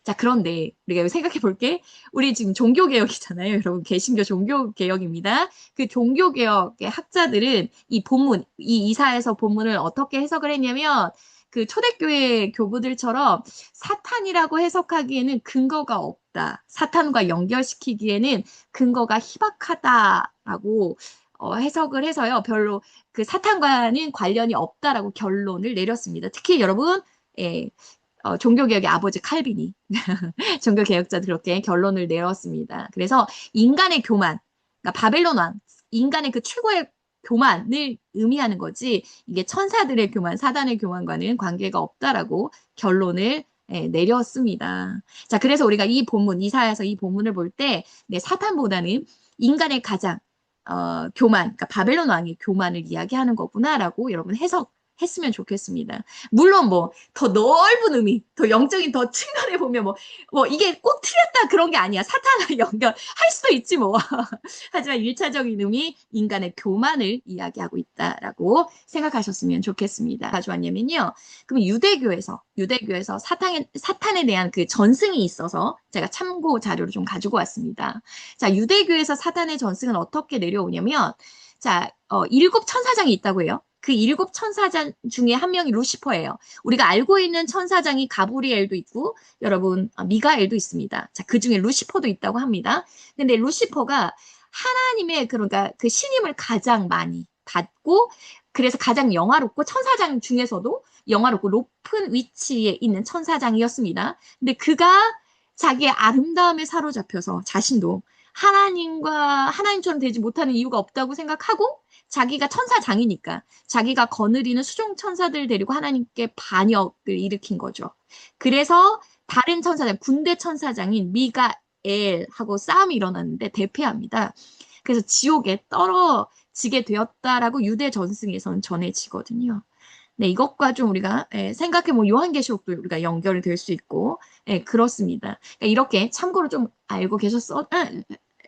자, 그런데 우리가 생각해 볼게. 우리 지금 종교개혁이잖아요. 여러분, 개신교 종교개혁입니다. 그 종교개혁의 학자들은 이 본문, 이 이사야서 본문을 어떻게 해석을 했냐면 그 초대교회 교부들처럼 사탄이라고 해석하기에는 근거가 없다. 사탄과 연결시키기에는 근거가 희박하다라고 해석을 해서요. 별로 그 사탄과는 관련이 없다라고 결론을 내렸습니다. 특히 여러분, 예, 종교개혁의 아버지 칼빈이 종교개혁자들 그렇게 결론을 내렸습니다. 그래서 인간의 교만, 그러니까 바벨론 왕, 인간의 그 최고의 교만을 의미하는 거지 이게 천사들의 교만, 사단의 교만과는 관계가 없다라고 결론을 내렸습니다. 자, 그래서 우리가 이 본문, 이사야서 이 본문을 볼 때 사탄보다는 인간의 가장 교만, 그러니까 바벨론 왕의 교만을 이야기하는 거구나라고 여러분 했으면 좋겠습니다. 물론 뭐 더 넓은 의미, 더 영적인 더 측면에 보면 뭐 이게 꼭 틀렸다 그런 게 아니야. 사탄과 연결할 수도 있지 뭐. 하지만 1차적인 의미 인간의 교만을 이야기하고 있다라고 생각하셨으면 좋겠습니다. 가져왔냐면요. 그럼 유대교에서 사탄에 대한 그 전승이 있어서 제가 참고 자료를 좀 가지고 왔습니다. 자, 유대교에서 사탄의 전승은 어떻게 내려오냐면 자, 7 천사장이 있다고 해요. 그 7 천사장 중에 한 명이 루시퍼예요. 우리가 알고 있는 천사장이 가브리엘도 있고 여러분 미가엘도 있습니다. 자, 그 중에 루시퍼도 있다고 합니다. 근데 루시퍼가 하나님의 그러니까 그 신임을 가장 많이 받고 그래서 가장 영화롭고 천사장 중에서도 영화롭고 높은 위치에 있는 천사장이었습니다. 근데 그가 자기의 아름다움에 사로잡혀서 자신도 하나님처럼 되지 못하는 이유가 없다고 생각하고 자기가 천사장이니까 자기가 거느리는 수종 천사들 데리고 하나님께 반역을 일으킨 거죠. 그래서 다른 천사장, 군대 천사장인 미가엘하고 싸움이 일어났는데 대패합니다. 그래서 지옥에 떨어지게 되었다라고 유대 전승에서는 전해지거든요. 네, 이것과 좀 우리가 생각해 보면 요한계시록도 우리가 연결이 될 수 있고, 그렇습니다. 그러니까 이렇게 참고로 좀 알고 계셨어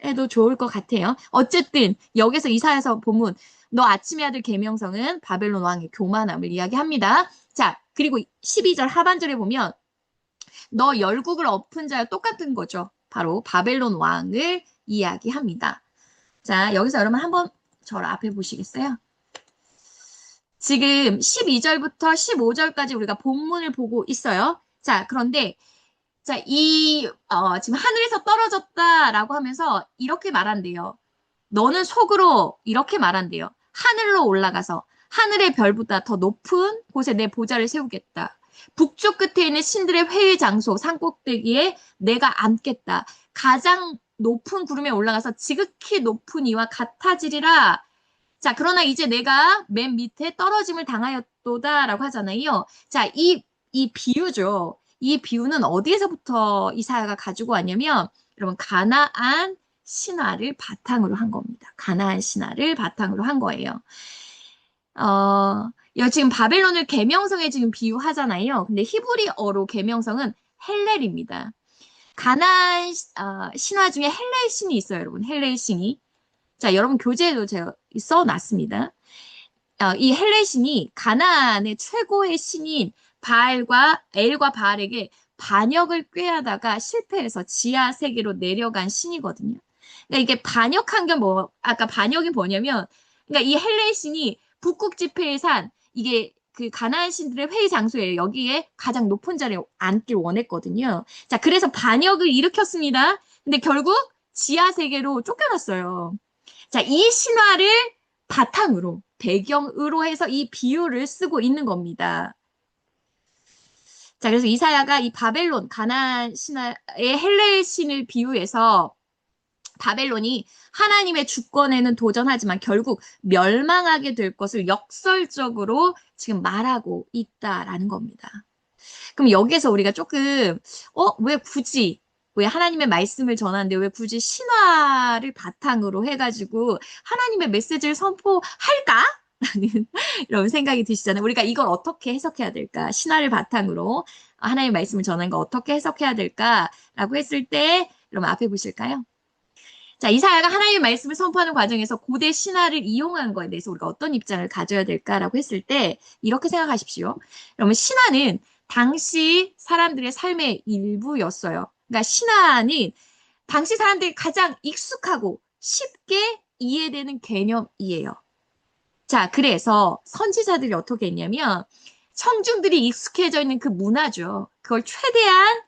해도 좋을 것 같아요. 어쨌든 여기서 이사야서 본문 너 아침의 아들 계명성은 바벨론 왕의 교만함을 이야기합니다. 자, 그리고 12절 하반절에 보면 너 열국을 엎은 자와 똑같은 거죠. 바로 바벨론 왕을 이야기합니다. 자, 여기서 여러분 한번 저를 앞에 보시겠어요? 지금 12절부터 15절까지 우리가 본문을 보고 있어요. 자, 그런데 자, 지금 하늘에서 떨어졌다라고 하면서 이렇게 말한대요. 너는 속으로 이렇게 말한대요. 하늘로 올라가서 하늘의 별보다 더 높은 곳에 내 보좌를 세우겠다. 북쪽 끝에 있는 신들의 회의 장소 산꼭대기에 내가 앉겠다. 가장 높은 구름에 올라가서 지극히 높은 이와 같아지리라. 자, 그러나 이제 내가 맨 밑에 떨어짐을 당하였도다라고 하잖아요. 자, 이 비유죠. 이 비유는 어디에서부터 이사야가 가지고 왔냐면 여러분 가나안 신화를 바탕으로 한 겁니다. 가나안 신화를 바탕으로 한 거예요. 여기 지금 바벨론을 계명성에 지금 비유하잖아요. 근데 히브리어로 계명성은 헬렐입니다. 가나안 신화 중에 헬렐 신이 있어요, 여러분. 헬렐 신이. 자, 여러분 교재에도 제가 써놨습니다. 이 헬렐 신이 가나안의 최고의 신인 엘과 바알에게 반역을 꾀하다가 실패해서 지하 세계로 내려간 신이거든요. 그러니까 이게 반역한 게 아까 반역이 뭐냐면, 그러니까 이 헬렐 신이 북극 지폐의 산, 이게 그 가나안 신들의 회의 장소에 여기에 가장 높은 자리에 앉길 원했거든요. 자, 그래서 반역을 일으켰습니다. 근데 결국 지하 세계로 쫓겨났어요. 자, 이 신화를 바탕으로, 배경으로 해서 이 비유를 쓰고 있는 겁니다. 자, 그래서 이사야가 이 바벨론, 가나안 신화의 헬렐 신을 비유해서 바벨론이 하나님의 주권에는 도전하지만 결국 멸망하게 될 것을 역설적으로 지금 말하고 있다라는 겁니다. 그럼 여기에서 우리가 조금, 왜 하나님의 말씀을 전하는데 왜 굳이 신화를 바탕으로 해가지고 하나님의 메시지를 선포할까? 라는 이런 생각이 드시잖아요. 우리가 이걸 어떻게 해석해야 될까? 신화를 바탕으로 하나님의 말씀을 전하는 거 어떻게 해석해야 될까라고 했을 때 여러분 앞에 보실까요? 자, 이사야가 하나님의 말씀을 선포하는 과정에서 고대 신화를 이용한 거에 대해서 우리가 어떤 입장을 가져야 될까라고 했을 때 이렇게 생각하십시오. 여러분 신화는 당시 사람들의 삶의 일부였어요. 그러니까 신화는 당시 사람들이 가장 익숙하고 쉽게 이해되는 개념이에요. 자, 그래서 선지자들이 어떻게 했냐면 청중들이 익숙해져 있는 그 문화죠. 그걸 최대한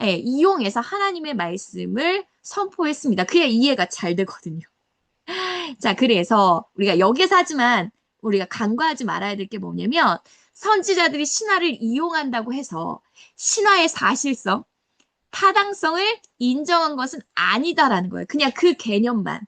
이용해서 하나님의 말씀을 선포했습니다. 그래야 이해가 잘 되거든요. 자, 그래서 우리가 여기서 하지만 우리가 간과하지 말아야 될 게 뭐냐면 선지자들이 신화를 이용한다고 해서 신화의 사실성, 타당성을 인정한 것은 아니다라는 거예요. 그냥 그 개념만,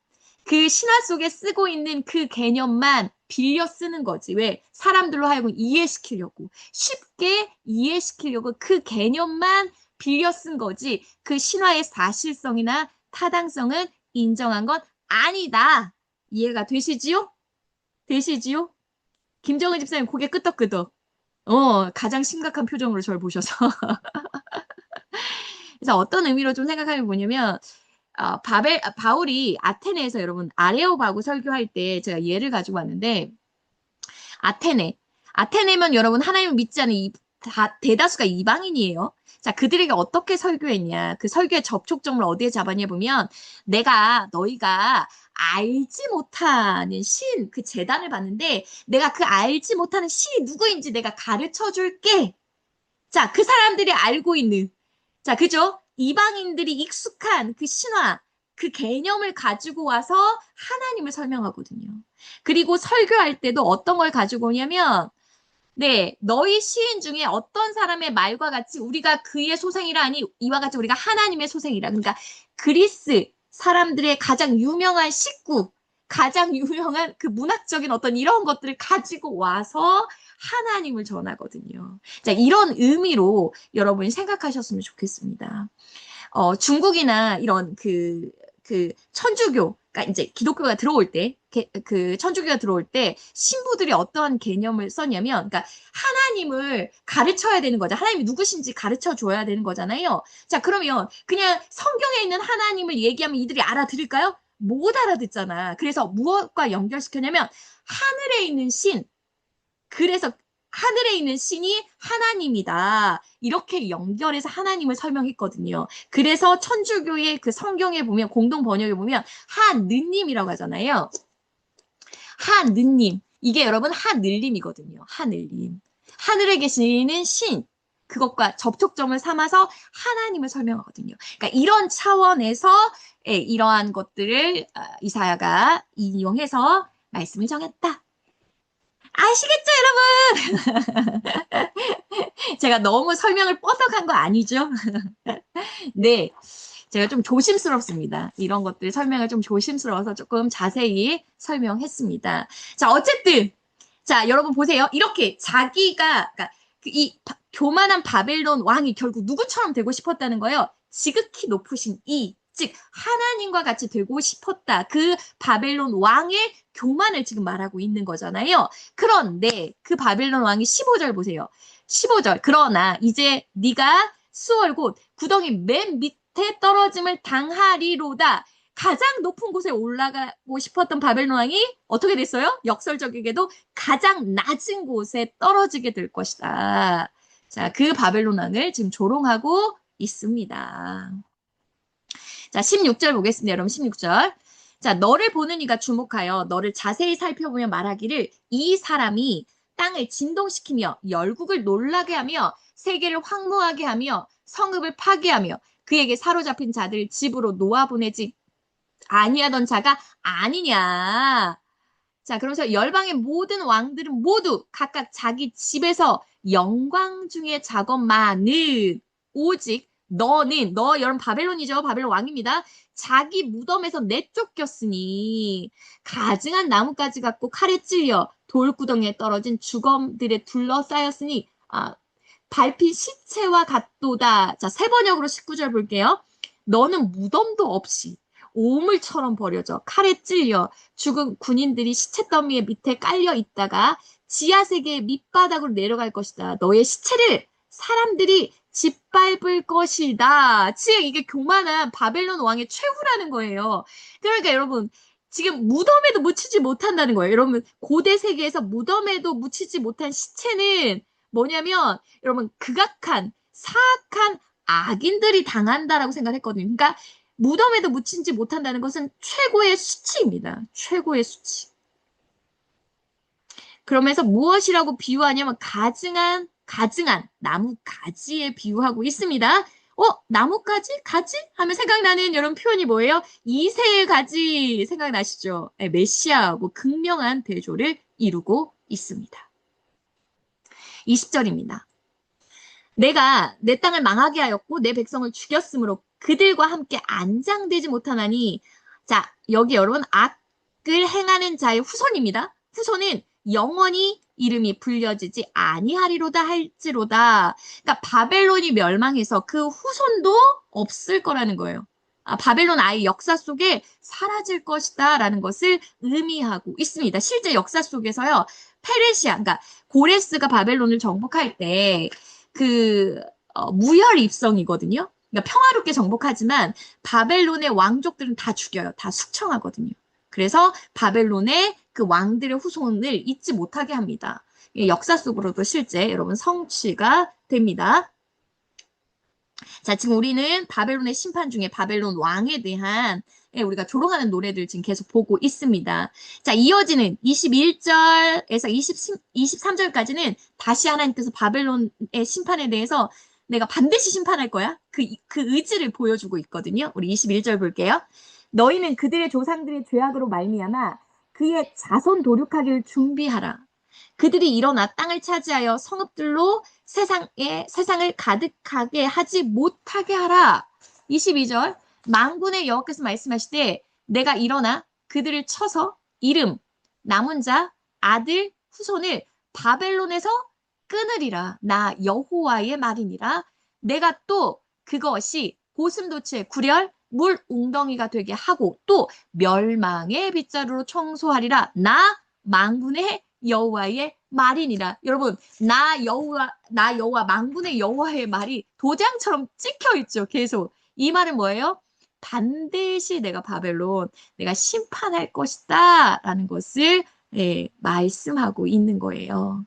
그 신화 속에 쓰고 있는 그 개념만 빌려 쓰는 거지. 왜? 사람들로 하여금 이해시키려고, 쉽게 이해시키려고 그 개념만 빌려 쓴 거지. 그 신화의 사실성이나 타당성은 인정한 건 아니다. 이해가 되시지요? 되시지요? 김정은 집사님 고개 끄덕끄덕. 가장 심각한 표정으로 저를 보셔서. 그래서 어떤 의미로 좀 생각하면 뭐냐면, 바울이 아테네에서 여러분, 아레오바고 설교할 때 제가 예를 가지고 왔는데, 아테네면 여러분 하나님을 믿지 않는 대다수가 이방인이에요. 자, 그들에게 어떻게 설교했냐. 그 설교의 접촉점을 어디에 잡았냐 보면, 너희가 알지 못하는 신, 그 제단을 봤는데, 내가 그 알지 못하는 신이 누구인지 내가 가르쳐 줄게. 자, 그 사람들이 알고 있는, 자, 그죠? 이방인들이 익숙한 그 신화, 그 개념을 가지고 와서 하나님을 설명하거든요. 그리고 설교할 때도 어떤 걸 가지고 오냐면, 네, 너희 시인 중에 어떤 사람의 말과 같이 우리가 그의 소생이라 하니 이와 같이 우리가 하나님의 소생이라. 그러니까 그리스 사람들의 가장 유명한 식구, 가장 유명한 그 문학적인 어떤 이런 것들을 가지고 와서 하나님을 전하거든요. 자, 이런 의미로 여러분이 생각하셨으면 좋겠습니다. 중국이나 이런 천주교가 이제 기독교가 들어올 때, 그 천주교가 들어올 때 신부들이 어떤 개념을 썼냐면, 그러니까 하나님을 가르쳐야 되는 거죠. 하나님이 누구신지 가르쳐 줘야 되는 거잖아요. 자, 그러면 그냥 성경에 있는 하나님을 얘기하면 이들이 알아들을까요? 못 알아듣잖아. 그래서 무엇과 연결시켰냐면 하늘에 있는 신, 그래서 하늘에 있는 신이 하나님이다. 이렇게 연결해서 하나님을 설명했거든요. 그래서 천주교의 그 성경에 보면, 공동 번역에 보면 하느님이라고 하잖아요. 하느님. 이게 여러분 하늘림이거든요. 하늘림. 하늘에 계시는 신. 그것과 접촉점을 삼아서 하나님을 설명하거든요. 그러니까 이런 차원에서 이러한 것들을 이사야가 인용해서 말씀을 정했다. 아시겠죠, 여러분? 제가 너무 설명을 뻗어간 거 아니죠? 네. 제가 좀 조심스럽습니다. 이런 것들 설명을 좀 조심스러워서 조금 자세히 설명했습니다. 자, 어쨌든. 자, 여러분 보세요. 이렇게 자기가, 그러니까 교만한 바벨론 왕이 결국 누구처럼 되고 싶었다는 거예요. 지극히 높으신 즉 하나님과 같이 되고 싶었다. 그 바벨론 왕의 교만을 지금 말하고 있는 거잖아요. 그런데 그 바벨론 왕이 15절 보세요. 15절. 그러나 이제 네가 수월 곧 구덩이 맨 밑에 떨어짐을 당하리로다. 가장 높은 곳에 올라가고 싶었던 바벨론 왕이 어떻게 됐어요? 역설적이게도 가장 낮은 곳에 떨어지게 될 것이다. 자, 그 바벨론 왕을 지금 조롱하고 있습니다. 자, 16절 보겠습니다. 여러분 16절. 자, 너를 보는 이가 주목하여 너를 자세히 살펴보며 말하기를 이 사람이 땅을 진동시키며 열국을 놀라게 하며 세계를 황무하게 하며 성읍을 파괴하며 그에게 사로잡힌 자들을 집으로 놓아보내지 아니하던 자가 아니냐. 자, 그러면서 열방의 모든 왕들은 모두 각각 자기 집에서 영광 중에 작업만은 오직 너는, 여러분 바벨론이죠. 바벨론 왕입니다. 자기 무덤에서 내쫓겼으니 가증한 나뭇가지 갖고 칼에 찔려 돌구덩이에 떨어진 주검들에 둘러싸였으니 밟힌 시체와 같도다. 자, 세 번역으로 19절 볼게요. 너는 무덤도 없이 오물처럼 버려져 칼에 찔려 죽은 군인들이 시체 더미에 밑에 깔려 있다가 지하 세계의 밑바닥으로 내려갈 것이다. 너의 시체를 사람들이 짓밟을 것이다. 즉 이게 교만한 바벨론 왕의 최후라는 거예요. 그러니까 여러분 지금 무덤에도 묻히지 못한다는 거예요. 여러분 고대 세계에서 무덤에도 묻히지 못한 시체는 뭐냐면 여러분 극악한 사악한 악인들이 당한다라고 생각했거든요. 그러니까 무덤에도 묻히지 못한다는 것은 최고의 수치입니다. 최고의 수치. 그러면서 무엇이라고 비유하냐면 가증한 나무 가지에 비유하고 있습니다. 나뭇가지? 가지? 하면 생각나는 여러분 표현이 뭐예요? 이새의 가지 생각나시죠? 네, 메시아하고 극명한 대조를 이루고 있습니다. 20절입니다. 내가 내 땅을 망하게 하였고 내 백성을 죽였으므로 그들과 함께 안장되지 못하나니 자 여기 여러분 악을 행하는 자의 후손입니다. 후손은 영원히 이름이 불려지지 아니하리로다 할지로다. 그러니까 바벨론이 멸망해서 그 후손도 없을 거라는 거예요. 바벨론 아예 역사 속에 사라질 것이다 라는 것을 의미하고 있습니다. 실제 역사 속에서요. 페르시아, 그러니까 고레스가 바벨론을 정복할 때 무혈 입성이거든요. 그러니까 평화롭게 정복하지만 바벨론의 왕족들은 다 죽여요. 다 숙청하거든요. 그래서 바벨론의 그 왕들의 후손을 잊지 못하게 합니다. 역사 속으로도 실제 여러분 성취가 됩니다. 자, 지금 우리는 바벨론의 심판 중에 바벨론 왕에 대한 우리가 조롱하는 노래들 지금 계속 보고 있습니다. 자, 이어지는 21절에서 23절까지는 다시 하나님께서 바벨론의 심판에 대해서 내가 반드시 심판할 거야. 그 의지를 보여주고 있거든요. 우리 21절 볼게요. 너희는 그들의 조상들의 죄악으로 말미암아 그의 자손 도륙하기를 준비하라. 그들이 일어나 땅을 차지하여 성읍들로 세상을 가득하게 하지 못하게 하라. 22절 만군의 여호와께서 말씀하시되 내가 일어나 그들을 쳐서 이름, 남은 자, 아들, 후손을 바벨론에서 끊으리라. 나 여호와의 말이니라. 내가 또 그것이 고슴도치의 구렬, 물 웅덩이가 되게 하고 또 멸망의 빗자루로 청소하리라. 나 만군의 여호와의 말이니라. 여러분, 나 여호와 만군의 여호와의 말이 도장처럼 찍혀 있죠. 계속. 이 말은 뭐예요? 반드시 내가 바벨론, 내가 심판할 것이다 라는 것을 말씀하고 있는 거예요.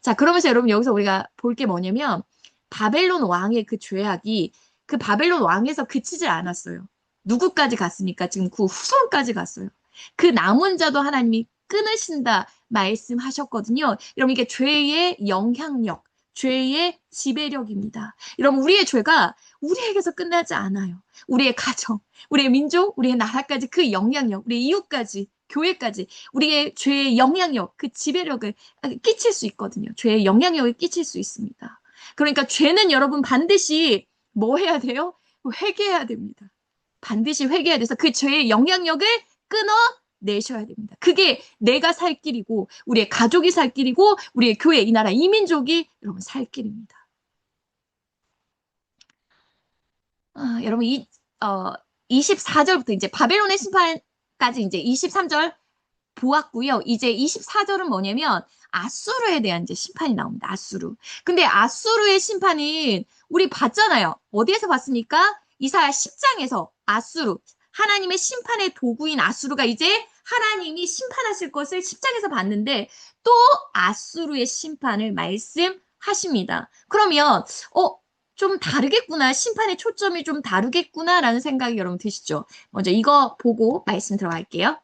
자, 그러면서 여러분 여기서 우리가 볼 게 뭐냐면 바벨론 왕의 그 죄악이 그 바벨론 왕에서 그치질 않았어요. 누구까지 갔습니까? 지금 그 후손까지 갔어요. 그 남은 자도 하나님이 끊으신다 말씀하셨거든요. 여러분 이게 죄의 영향력, 죄의 지배력입니다. 여러분 우리의 죄가 우리에게서 끝나지 않아요. 우리의 가정, 우리의 민족, 우리의 나라까지 그 영향력, 우리의 이웃까지, 교회까지 우리의 죄의 영향력, 그 지배력을 끼칠 수 있거든요. 죄의 영향력을 끼칠 수 있습니다. 그러니까 죄는 여러분 반드시 뭐 해야 돼요? 회개해야 됩니다. 반드시 회개해야 돼서 그 죄의 영향력을 끊어내셔야 됩니다. 그게 내가 살 길이고 우리의 가족이 살 길이고 우리의 교회, 이 나라, 이 민족이 여러분 살 길입니다. 여러분 24절부터 이제 바벨론의 심판까지 이제 23절 보았고요. 이제 24절은 뭐냐면 아수르에 대한 이제 심판이 나옵니다. 아수르. 근데 아수르의 심판은 우리 봤잖아요. 어디에서 봤습니까? 이사야 10장에서 아수르, 하나님의 심판의 도구인 아수르가 이제 하나님이 심판하실 것을 10장에서 봤는데 또 아수르의 심판을 말씀하십니다. 그러면 좀 다르겠구나. 심판의 초점이 좀 다르겠구나라는 생각이 여러분 드시죠? 먼저 이거 보고 말씀 들어갈게요.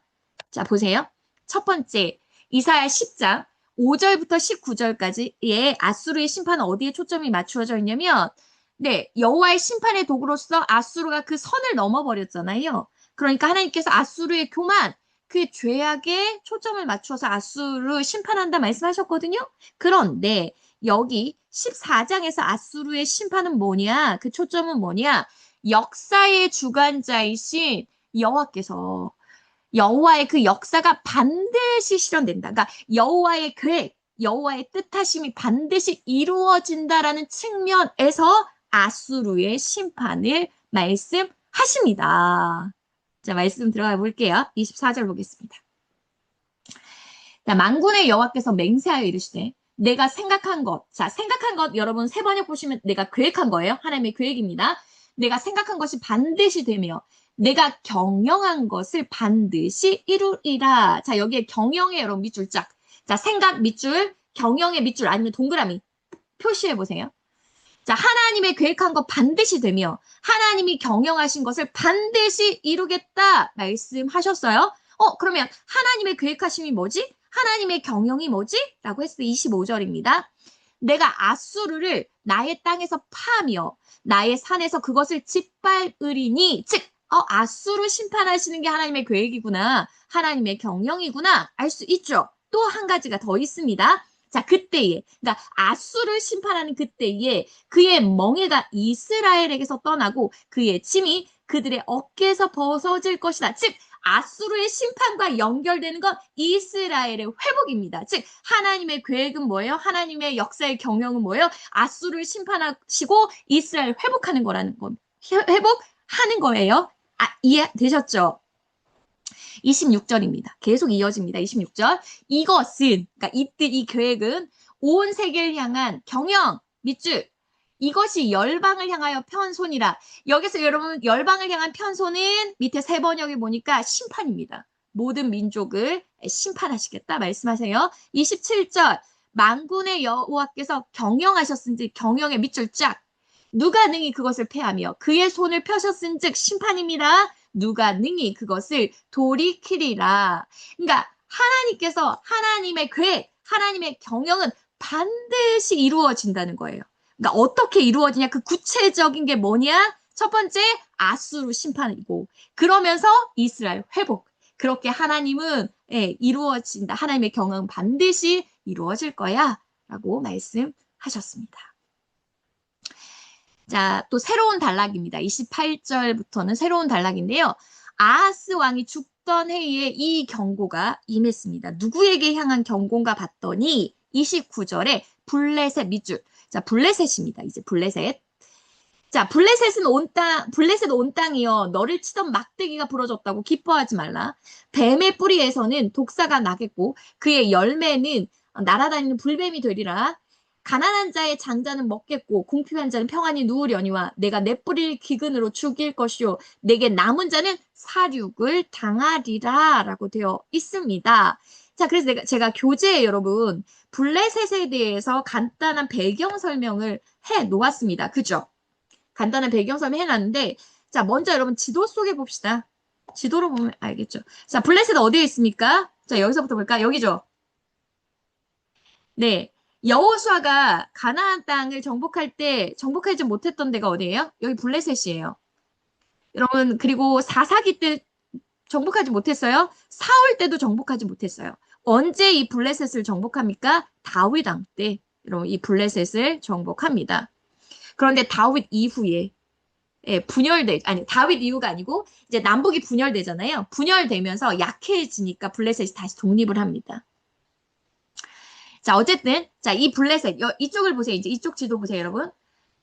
자, 보세요. 첫 번째, 이사야 10장 5절부터 19절까지의 아수르의 심판은 어디에 초점이 맞추어져 있냐면 여호와의 심판의 도구로서 아수르가 그 선을 넘어버렸잖아요. 그러니까 하나님께서 아수르의 교만, 그 죄악에 초점을 맞추어서 아수르 심판한다 말씀하셨거든요. 그런데 여기 14장에서 아수르의 심판은 뭐냐? 그 초점은 뭐냐? 역사의 주관자이신 여호와께서 여호와의 그 역사가 반드시 실현된다. 그러니까 여호와의 계획, 여호와의 뜻하심이 반드시 이루어진다라는 측면에서 아수르의 심판을 말씀하십니다. 자, 말씀 들어가 볼게요. 24절 보겠습니다. 자, 만군의 여호와께서 맹세하여 이르시되 내가 생각한 것, 자, 생각한 것 여러분 세 번역 보시면 내가 계획한 거예요. 하나님의 계획입니다. 내가 생각한 것이 반드시 되며 내가 경영한 것을 반드시 이루리라. 자, 여기에 경영의 여러분 밑줄 짝. 자, 생각 밑줄, 경영의 밑줄 아니면 동그라미 표시해 보세요. 자, 하나님의 계획한 것 반드시 되며 하나님이 경영하신 것을 반드시 이루겠다 말씀하셨어요. 그러면 하나님의 계획하심이 뭐지? 하나님의 경영이 뭐지? 라고 했을 때 25절입니다. 내가 아수르를 나의 땅에서 파며 나의 산에서 그것을 짓밟으리니 즉 아수르 심판하시는 게 하나님의 계획이구나. 하나님의 경영이구나. 알 수 있죠. 또 한 가지가 더 있습니다. 자, 그때에, 그러니까 아수르를 심판하는 그때에 그의 멍에가 이스라엘에게서 떠나고 그의 짐이 그들의 어깨에서 벗어질 것이다. 즉, 아수르의 심판과 연결되는 건 이스라엘의 회복입니다. 즉, 하나님의 계획은 뭐예요? 하나님의 역사의 경영은 뭐예요? 아수르를 심판하시고 이스라엘 회복하는 거라는 겁니다. 회복하는 거예요. 이해되셨죠? 26절입니다. 계속 이어집니다. 26절. 이것은, 그러니까 이 계획은 온 세계를 향한 경영, 밑줄. 이것이 열방을 향하여 편손이라. 여기서 여러분 열방을 향한 편손은 밑에 세 번역에 보니까 심판입니다. 모든 민족을 심판하시겠다 말씀하세요. 27절. 만군의 여호와께서 경영하셨은지 경영의 밑줄 짝. 누가 능히 그것을 패하며 그의 손을 펴셨은즉 심판입니다. 누가 능히 그것을 돌이키리라. 그러니까 하나님께서 하나님의 계획, 하나님의 경영은 반드시 이루어진다는 거예요. 그러니까 어떻게 이루어지냐? 그 구체적인 게 뭐냐? 첫 번째 아수르 심판이고 그러면서 이스라엘 회복. 그렇게 하나님은 이루어진다. 하나님의 경영은 반드시 이루어질 거야 라고 말씀하셨습니다. 자, 또 새로운 단락입니다. 28절부터는 새로운 단락인데요. 아하스 왕이 어떤 해에 이 경고가 임했습니다. 누구에게 향한 경고인가 봤더니 29절에 블레셋 밑줄. 자, 블레셋입니다. 이제 블레셋. 자, 블레셋 온 땅이여, 너를 치던 막대기가 부러졌다고 기뻐하지 말라. 뱀의 뿌리에서는 독사가 나겠고, 그의 열매는 날아다니는 불뱀이 되리라. 가난한 자의 장자는 먹겠고, 궁핍한 자는 평안히 누우려니와, 내가 내 뿌리를 기근으로 죽일 것이요, 내게 남은 자는 사륙을 당하리라. 라고 되어 있습니다. 자, 그래서 제가 교재에 여러분, 블레셋에 대해서 간단한 배경 설명을 해 놓았습니다. 그죠? 간단한 배경 설명 해놨는데, 자, 먼저 여러분 지도 속에 봅시다. 지도로 보면 알겠죠. 자, 블레셋 어디에 있습니까? 자, 여기서부터 볼까? 여기죠. 네. 여호수아가 가나안 땅을 정복할 때 정복하지 못했던 데가 어디예요? 여기 블레셋이에요. 여러분, 그리고 사사기 때 정복하지 못했어요. 사울 때도 정복하지 못했어요. 언제 이 블레셋을 정복합니까? 다윗 왕 때 여러분 이 블레셋을 정복합니다. 그런데 다윗 이후에 다윗 이후가 아니고 이제 남북이 분열되잖아요. 분열되면서 약해지니까 블레셋이 다시 독립을 합니다. 자, 어쨌든 자, 이 블레셋 이쪽을 보세요. 이제 이쪽 지도 보세요, 여러분.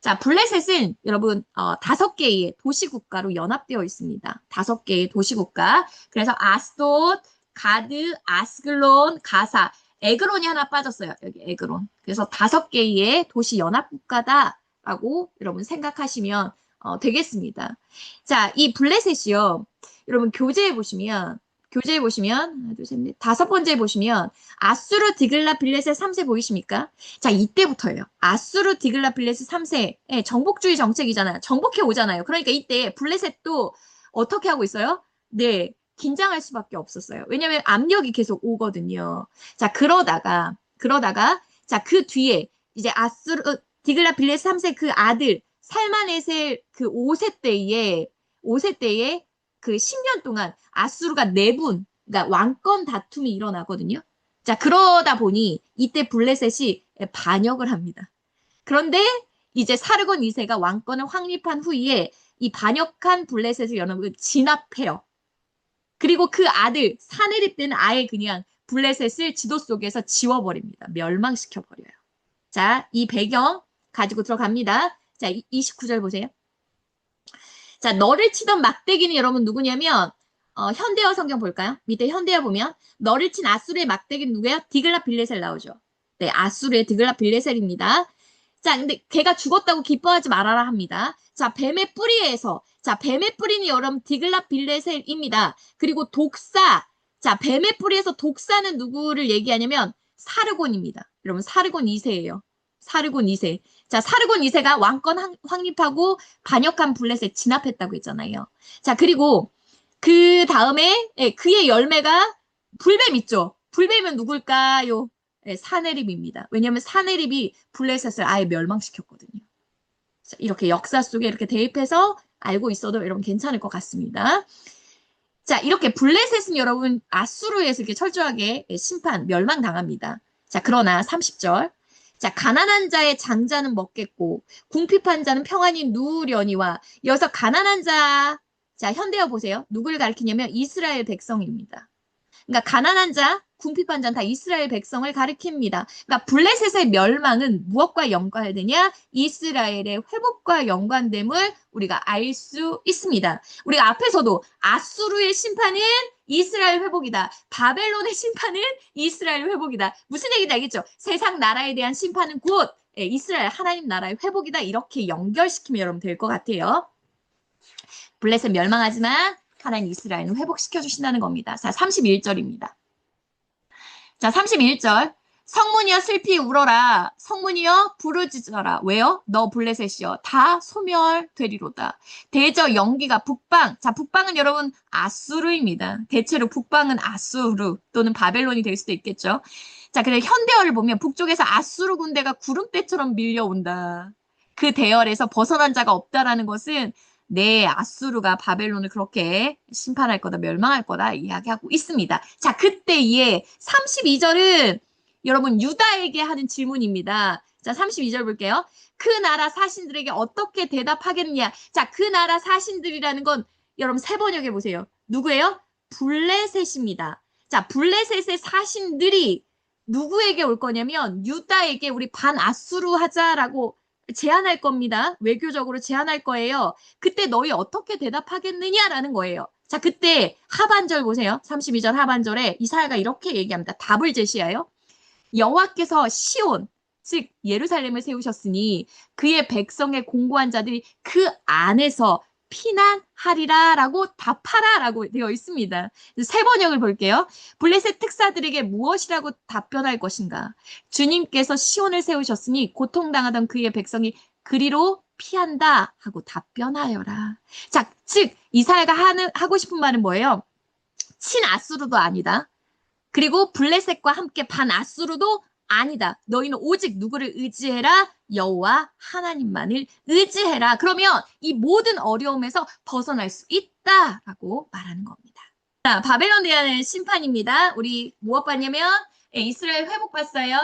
자, 블레셋은 여러분 5개의 도시국가로 연합되어 있습니다. 5개의 도시국가. 그래서 아스돗, 가드, 아스글론, 가사, 에그론이 하나 빠졌어요. 여기 에그론. 그래서 5개의 도시 연합국가다라고 여러분 생각하시면 되겠습니다. 자, 이 블레셋이요. 여러분 교재에 보시면 하나, 둘, 셋, 넷, 5번째에 보시면 아수르 디글라 빌레셋 3세 보이십니까? 자, 이때부터예요. 아수르 디글라 빌레셋 3세 정복주의 정책이잖아요. 정복해 오잖아요. 그러니까 이때 블레셋도 어떻게 하고 있어요? 네, 긴장할 수밖에 없었어요. 왜냐하면 압력이 계속 오거든요. 자, 그러다가 자, 그 뒤에 이제 아수르 디글라 빌레셋 3세 그 아들 살마넷의 그 5세 때에 그 10년 동안 아수르가 내분, 그러니까 왕권 다툼이 일어나거든요. 자, 그러다 보니 이때 블레셋이 반역을 합니다. 그런데 이제 사르곤 2세가 왕권을 확립한 후에 이 반역한 블레셋을 여러분 진압해요. 그리고 그 아들 사네립 때는 아예 그냥 블레셋을 지도 속에서 지워버립니다. 멸망시켜버려요. 자, 이 배경 가지고 들어갑니다. 자, 29절 보세요. 자, 너를 치던 막대기는 여러분 누구냐면 현대어 성경 볼까요? 밑에 현대어 보면 너를 친 아수르의 막대기는 누구예요? 디글라 빌레셀 나오죠. 네, 아수르의 디글라 빌레셀입니다. 자, 근데 걔가 죽었다고 기뻐하지 말아라 합니다. 자, 뱀의 뿌리는 여러분 디글라 빌레셀입니다. 그리고 독사. 자, 뱀의 뿌리에서 독사는 누구를 얘기하냐면 사르곤입니다. 여러분 사르곤 2세예요. 사르곤 2세. 자, 사르곤 2세가 왕권 확립하고 반역한 블레셋 진압했다고 했잖아요. 자, 그리고 그 다음에 그의 열매가 불뱀 있죠. 불뱀은 누굴까요? 사네립입니다. 왜냐하면 사네립이 블레셋을 아예 멸망시켰거든요. 자, 이렇게 역사 속에 이렇게 대입해서 알고 있어도 여러분 괜찮을 것 같습니다. 자, 이렇게 블레셋은 여러분 아수르에서 이렇게 철저하게 멸망당합니다. 자, 그러나 30절. 자, 가난한 자의 장자는 먹겠고 궁핍한 자는 평안히 누우려니와 여기서 가난한 자, 자, 현대어 보세요. 누구를 가리키냐면 이스라엘 백성입니다. 그러니까 가난한 자, 궁핍한 자는 다 이스라엘 백성을 가리킵니다. 그러니까 블레셋의 멸망은 무엇과 연관되냐? 이스라엘의 회복과 연관됨을 우리가 알 수 있습니다. 우리가 앞에서도 아수르의 심판은 이스라엘 회복이다. 바벨론의 심판은 이스라엘 회복이다. 무슨 얘기인지 알겠죠? 세상 나라에 대한 심판은 곧 이스라엘 하나님 나라의 회복이다. 이렇게 연결시키면 여러분 될 것 같아요. 블레셋 멸망하지만 하나님 이스라엘은 회복시켜 주신다는 겁니다. 자, 31절입니다. 자, 31절. 성문이여 슬피 울어라. 성문이여 부르짖어라. 왜요? 너 블레셋이여 다 소멸되리로다. 대저 연기가 북방. 자, 북방은 여러분 아수르입니다. 대체로 북방은 아수르 또는 바벨론이 될 수도 있겠죠. 자, 그래서 현대어를 보면 북쪽에서 아수르 군대가 구름대처럼 밀려온다. 그 대열에서 벗어난 자가 없다라는 것은 네, 아수르가 바벨론을 그렇게 심판할 거다, 멸망할 거다 이야기하고 있습니다. 자, 그때에 32절은 여러분 유다에게 하는 질문입니다. 자, 32절 볼게요. 그 나라 사신들에게 어떻게 대답하겠느냐. 자, 그 나라 사신들이라는 건 여러분 세 번역해 보세요. 누구예요? 블레셋입니다. 자, 블레셋의 사신들이 누구에게 올 거냐면 유다에게 우리 반아수르 하자라고 제안할 겁니다. 외교적으로 제안할 거예요. 그때 너희 어떻게 대답하겠느냐라는 거예요. 자, 그때 하반절 보세요. 32절 하반절에 이사야가 이렇게 얘기합니다. 답을 제시하여 여호와께서 시온, 즉 예루살렘을 세우셨으니 그의 백성의 공고한 자들이 그 안에서 피난하리라라고 답하라라고 되어 있습니다. 세 번역을 볼게요. 블레셋 특사들에게 무엇이라고 답변할 것인가? 주님께서 시온을 세우셨으니 고통당하던 그의 백성이 그리로 피한다 하고 답변하여라. 자, 즉 이사야가 하고 싶은 말은 뭐예요? 친아수르도 아니다. 그리고 블레셋과 함께 반아수르도 아니다. 너희는 오직 누구를 의지해라? 여호와 하나님만을 의지해라. 그러면 이 모든 어려움에서 벗어날 수 있다라고 말하는 겁니다. 자, 바벨론 대한 심판입니다. 우리 뭐 봤냐면 이스라엘 회복봤어요.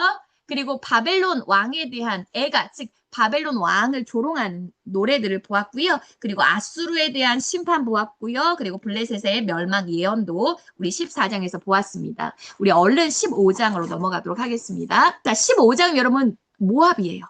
그리고 바벨론 왕에 대한 애가, 즉 바벨론 왕을 조롱하는 노래들을 보았고요. 그리고 아수르에 대한 심판 보았고요. 그리고 블레셋의 멸망 예언도 우리 14장에서 보았습니다. 우리 얼른 15장으로 넘어가도록 하겠습니다. 자, 15장은 여러분 모압이에요.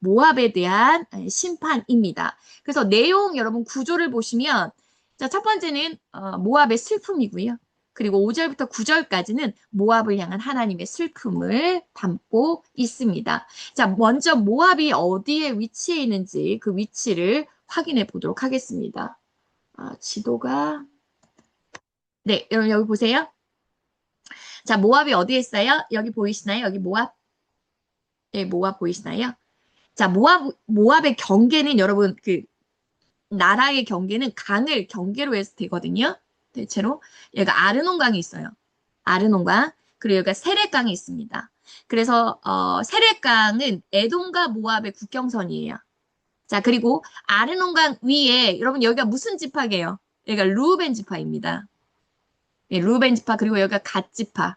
모압에 대한 심판입니다. 그래서 내용 여러분 구조를 보시면 자, 첫 번째는 모압의 슬픔이고요. 그리고 5절부터 9절까지는 모압을 향한 하나님의 슬픔을 담고 있습니다. 자, 먼저 모압이 어디에 위치해 있는지 그 위치를 확인해 보도록 하겠습니다. 지도가 네, 여러분 여기 보세요. 자, 모압이 어디에 있어요? 여기 보이시나요? 여기 모압? 네, 모압 보이시나요? 자, 모압의 경계는 여러분 그 나라의 경계는 강을 경계로 해서 되거든요. 대체로 여기가 아르논강이 있어요. 아르논강. 그리고 여기가 세렛강이 있습니다. 그래서 세렛강은 에돔과 모압의 국경선이에요. 자, 그리고 아르논강 위에 여러분 여기가 무슨 지파게요? 여기가 루벤 지파입니다. 예, 루벤 지파. 그리고 여기가 갓 지파.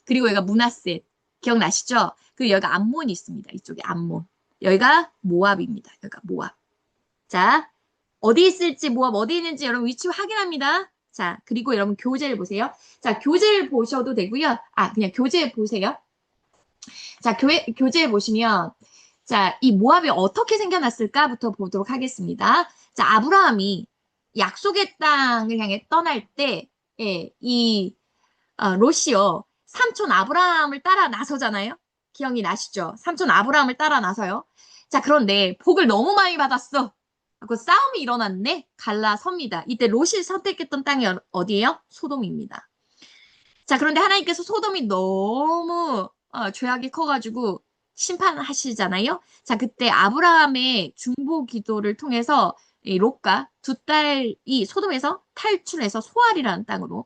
그리고 여기가 므낫셋. 기억나시죠? 그리고 여기가 암몬이 있습니다. 이쪽에 암몬. 여기가 모압입니다. 여기가 모압. 자, 어디 있을지 모압 어디 있는지 여러분 위치 확인합니다. 자, 그리고 여러분 교재를 보세요. 자, 교재를 보셔도 되고요. 그냥 교재 보세요. 자, 교재 보시면 자, 이 모압이 어떻게 생겨났을까부터 보도록 하겠습니다. 자, 아브라함이 약속의 땅을 향해 떠날 때, 롯이요, 삼촌 아브라함을 따라 나서잖아요. 기억이 나시죠? 삼촌 아브라함을 따라 나서요. 자, 그런데 복을 너무 많이 받았어. 그 싸움이 일어났네. 갈라섭니다. 이때 롯이 선택했던 땅이 어디예요? 소돔입니다. 자, 그런데 하나님께서 소돔이 너무 죄악이 커가지고 심판하시잖아요. 자, 그때 아브라함의 중보 기도를 통해서 이 롯과 두 딸이 소돔에서 탈출해서 소알이라는 땅으로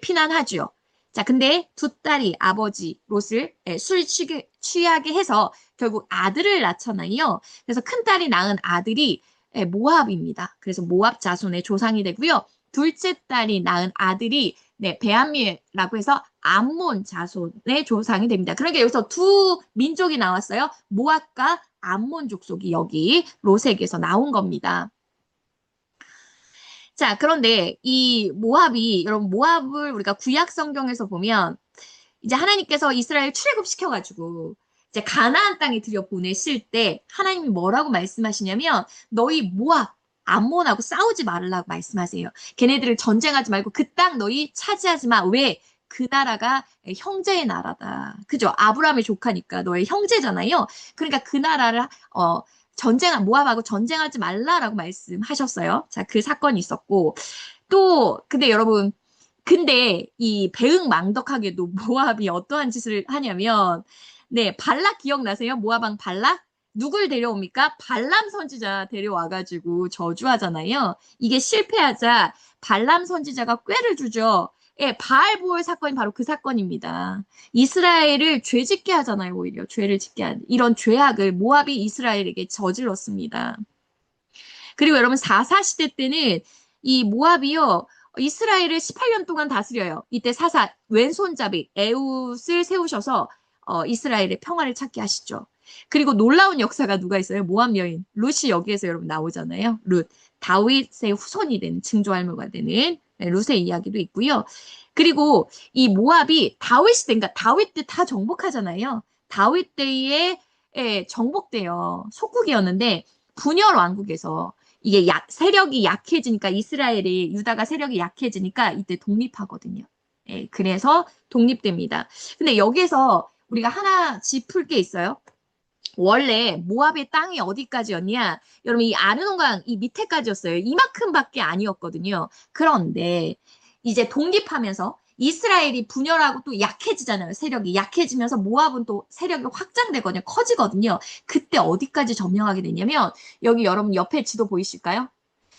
피난하죠. 자, 근데 두 딸이 아버지 롯을 술 취하게 해서 결국 아들을 낳잖아요. 그래서 큰 딸이 낳은 아들이 모압입니다. 그래서 모압 자손의 조상이 되고요. 둘째 딸이 낳은 아들이 베암미라고 해서 암몬 자손의 조상이 됩니다. 그러니까 여기서 두 민족이 나왔어요. 모압과 암몬 족속이 여기 롯에게서 나온 겁니다. 자, 그런데 이 모압이 여러분 모압을 우리가 구약 성경에서 보면 이제 하나님께서 이스라엘 출애굽시켜가지고 이제 가나안 땅에 들여보내실 때 하나님이 뭐라고 말씀하시냐면 너희 모압 암몬하고 싸우지 말라고 말씀하세요. 걔네들을 전쟁하지 말고 그 땅 너희 차지하지 마. 왜? 그 나라가 형제의 나라다. 그죠? 아브라함의 조카니까 너의 형제잖아요. 그러니까 그 나라를 모압하고 전쟁하지 말라라고 말씀하셨어요. 자, 그 사건이 있었고 또 근데 여러분 이 배은망덕하게도 모압이 어떠한 짓을 하냐면 발락 기억나세요? 모압 왕 발락? 누굴 데려옵니까? 발람 선지자 데려와가지고 저주하잖아요. 이게 실패하자 발람 선지자가 꾀를 주죠. 바알보올 사건이 바로 그 사건입니다. 이스라엘을 죄짓게 하잖아요. 오히려 죄를 짓게 하는 이런 죄악을 모압이 이스라엘에게 저질렀습니다. 그리고 여러분 4사 시대 때는 이 모압이요. 이스라엘을 18년 동안 다스려요. 이때 사사 왼손잡이 에웃을 세우셔서 이스라엘의 평화를 찾게 하시죠. 그리고 놀라운 역사가 누가 있어요? 모압 여인 룻이 여기에서 여러분 나오잖아요. 룻. 다윗의 후손이 되는 증조할머니가 되는 룻의 이야기도 있고요. 그리고 이 모압이 다윗 때, 그러니까 다윗 때 다 정복하잖아요. 다윗 때에 정복돼요. 속국이었는데 분열 왕국에서 이게 세력이 약해지니까 이스라엘이 유다가 세력이 약해지니까 이때 독립하거든요. 예, 그래서 독립됩니다. 근데 여기에서 우리가 하나 짚을 게 있어요. 원래 모압의 땅이 어디까지였냐? 여러분 이 아르논강 이 밑에까지였어요. 이만큼밖에 아니었거든요. 그런데 이제 독립하면서 이스라엘이 분열하고 또 약해지잖아요. 세력이 약해지면서 모압은 또 세력이 확장되거든요. 커지거든요. 그때 어디까지 점령하게 되냐면 여기 여러분 옆에 지도 보이실까요?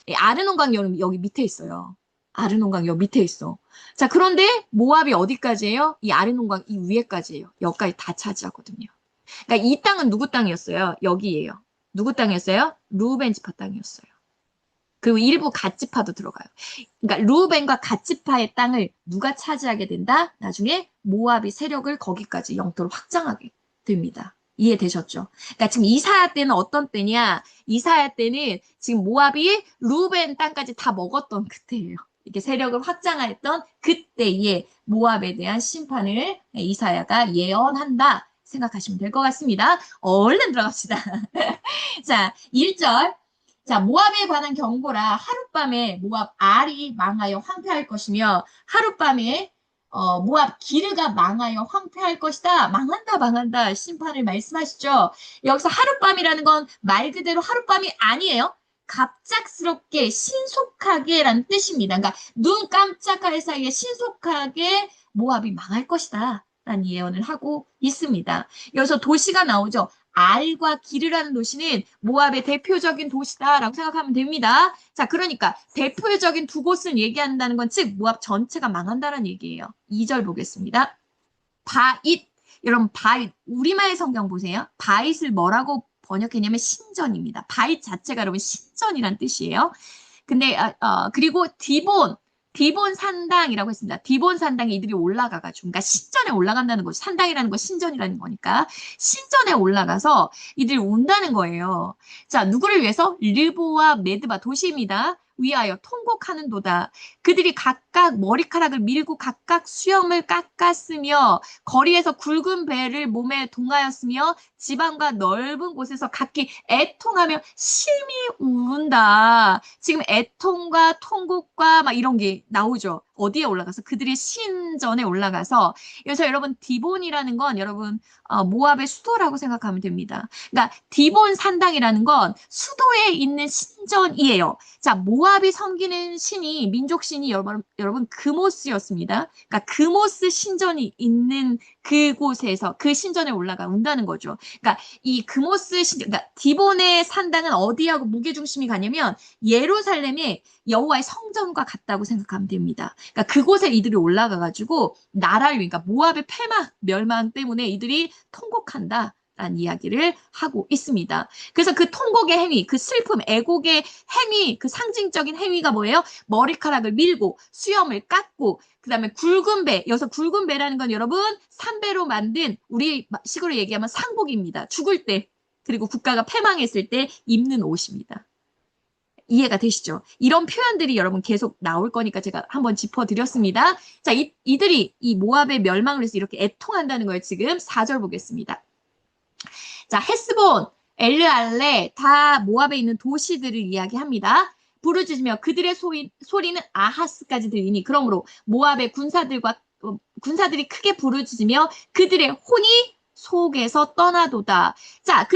예, 아르논강 여러분 여기 밑에 있어요. 아르논강 여기 밑에 있어. 자, 그런데 모압이 어디까지예요? 이 아르논강 이 위에까지예요. 여기까지 다 차지하거든요. 그러니까 이 땅은 누구 땅이었어요? 여기예요. 누구 땅이었어요? 루벤 지파 땅이었어요. 그리고 일부 갓 지파도 들어가요. 그러니까 루벤과 갓 지파의 땅을 누가 차지하게 된다? 나중에 모압이 세력을 거기까지 영토를 확장하게 됩니다. 이해되셨죠? 그러니까 지금 이사야 때는 어떤 때냐? 이사야 때는 지금 모압이 루벤 땅까지 다 먹었던 그때예요. 이렇게 세력을 확장했던 그때에 모압에 대한 심판을 이사야가 예언한다. 생각하시면 될 것 같습니다. 얼른 들어갑시다. 자, 1절. 자, 모압에 관한 경고라 하룻밤에 모압 알이 망하여 황폐할 것이며 하룻밤에 모압 기르가 망하여 황폐할 것이다. 망한다, 망한다. 심판을 말씀하시죠. 여기서 하룻밤이라는 건 말 그대로 하룻밤이 아니에요. 갑작스럽게 신속하게라는 뜻입니다. 그러니까 눈 깜짝할 사이에 신속하게 모압이 망할 것이다. 라는 예언을 하고 있습니다. 여기서 도시가 나오죠. 알과 기르라는 도시는 모압의 대표적인 도시다라고 생각하면 됩니다. 자, 그러니까 대표적인 두 곳을 얘기한다는 건 즉 모압 전체가 망한다는 얘기예요. 2절 보겠습니다. 바잇. 여러분 바잇 우리말 성경 보세요. 바잇을 뭐라고 번역했냐면 신전입니다. 바잇 자체가 여러분 신전이란 뜻이에요. 근데 그리고 디본 산당이라고 했습니다. 디본 산당에 이들이 올라가가지고, 그러니까 신전에 올라간다는 거죠. 산당이라는 거 신전이라는 거니까. 신전에 올라가서 이들이 온다는 거예요. 자, 누구를 위해서? 르보와 메드바 도시입니다. 위하여 통곡하는도다. 그들이 각각 머리카락을 밀고 각각 수염을 깎았으며 거리에서 굵은 배를 몸에 동하였으며 지방과 넓은 곳에서 각기 애통하며 심히 운다. 지금 애통과 통곡과 막 이런 게 나오죠. 어디에 올라가서? 그들의 신전에 올라가서. 그래서 여러분 디본이라는 건 여러분 모압의 수도라고 생각하면 됩니다. 그러니까 디본 산당이라는 건 수도에 있는 신전이에요. 자, 모압이 섬기는 신이 민족 신이 여러분 그모스였습니다. 그러니까 그모스 신전이 있는 그곳에서 그 신전에 올라가 온다는 거죠. 그러니까 이 그모스 신전, 그러니까 디본의 산당은 어디하고 무게 중심이 가냐면 예루살렘의 여호와의 성전과 같다고 생각하면 됩니다. 그러니까 그곳에 이들이 올라가가지고 나라를 그러니까 모압의 멸망 때문에 이들이 통곡한다. 라는 이야기를 하고 있습니다. 그래서 그 통곡의 행위, 그 슬픔, 애곡의 행위, 그 상징적인 행위가 뭐예요? 머리카락을 밀고 수염을 깎고 그 다음에 굵은 배, 여기서 굵은 배라는 건 여러분 삼배로 만든 우리 식으로 얘기하면 상복입니다. 죽을 때 그리고 국가가 패망했을 때 입는 옷입니다. 이해가 되시죠? 이런 표현들이 여러분 계속 나올 거니까 제가 한번 짚어드렸습니다. 자, 이들이 이 모압의 멸망을 해서 이렇게 애통한다는 거예요. 지금 4절 보겠습니다. 자, 헤스본, 엘르알레 다 모압에 있는 도시들을 이야기합니다. 부르짖으며 그들의 소리는 아하스까지 들리니 그러므로 모압의 군사들이 크게 부르짖으며 그들의 혼이 속에서 떠나도다. 자,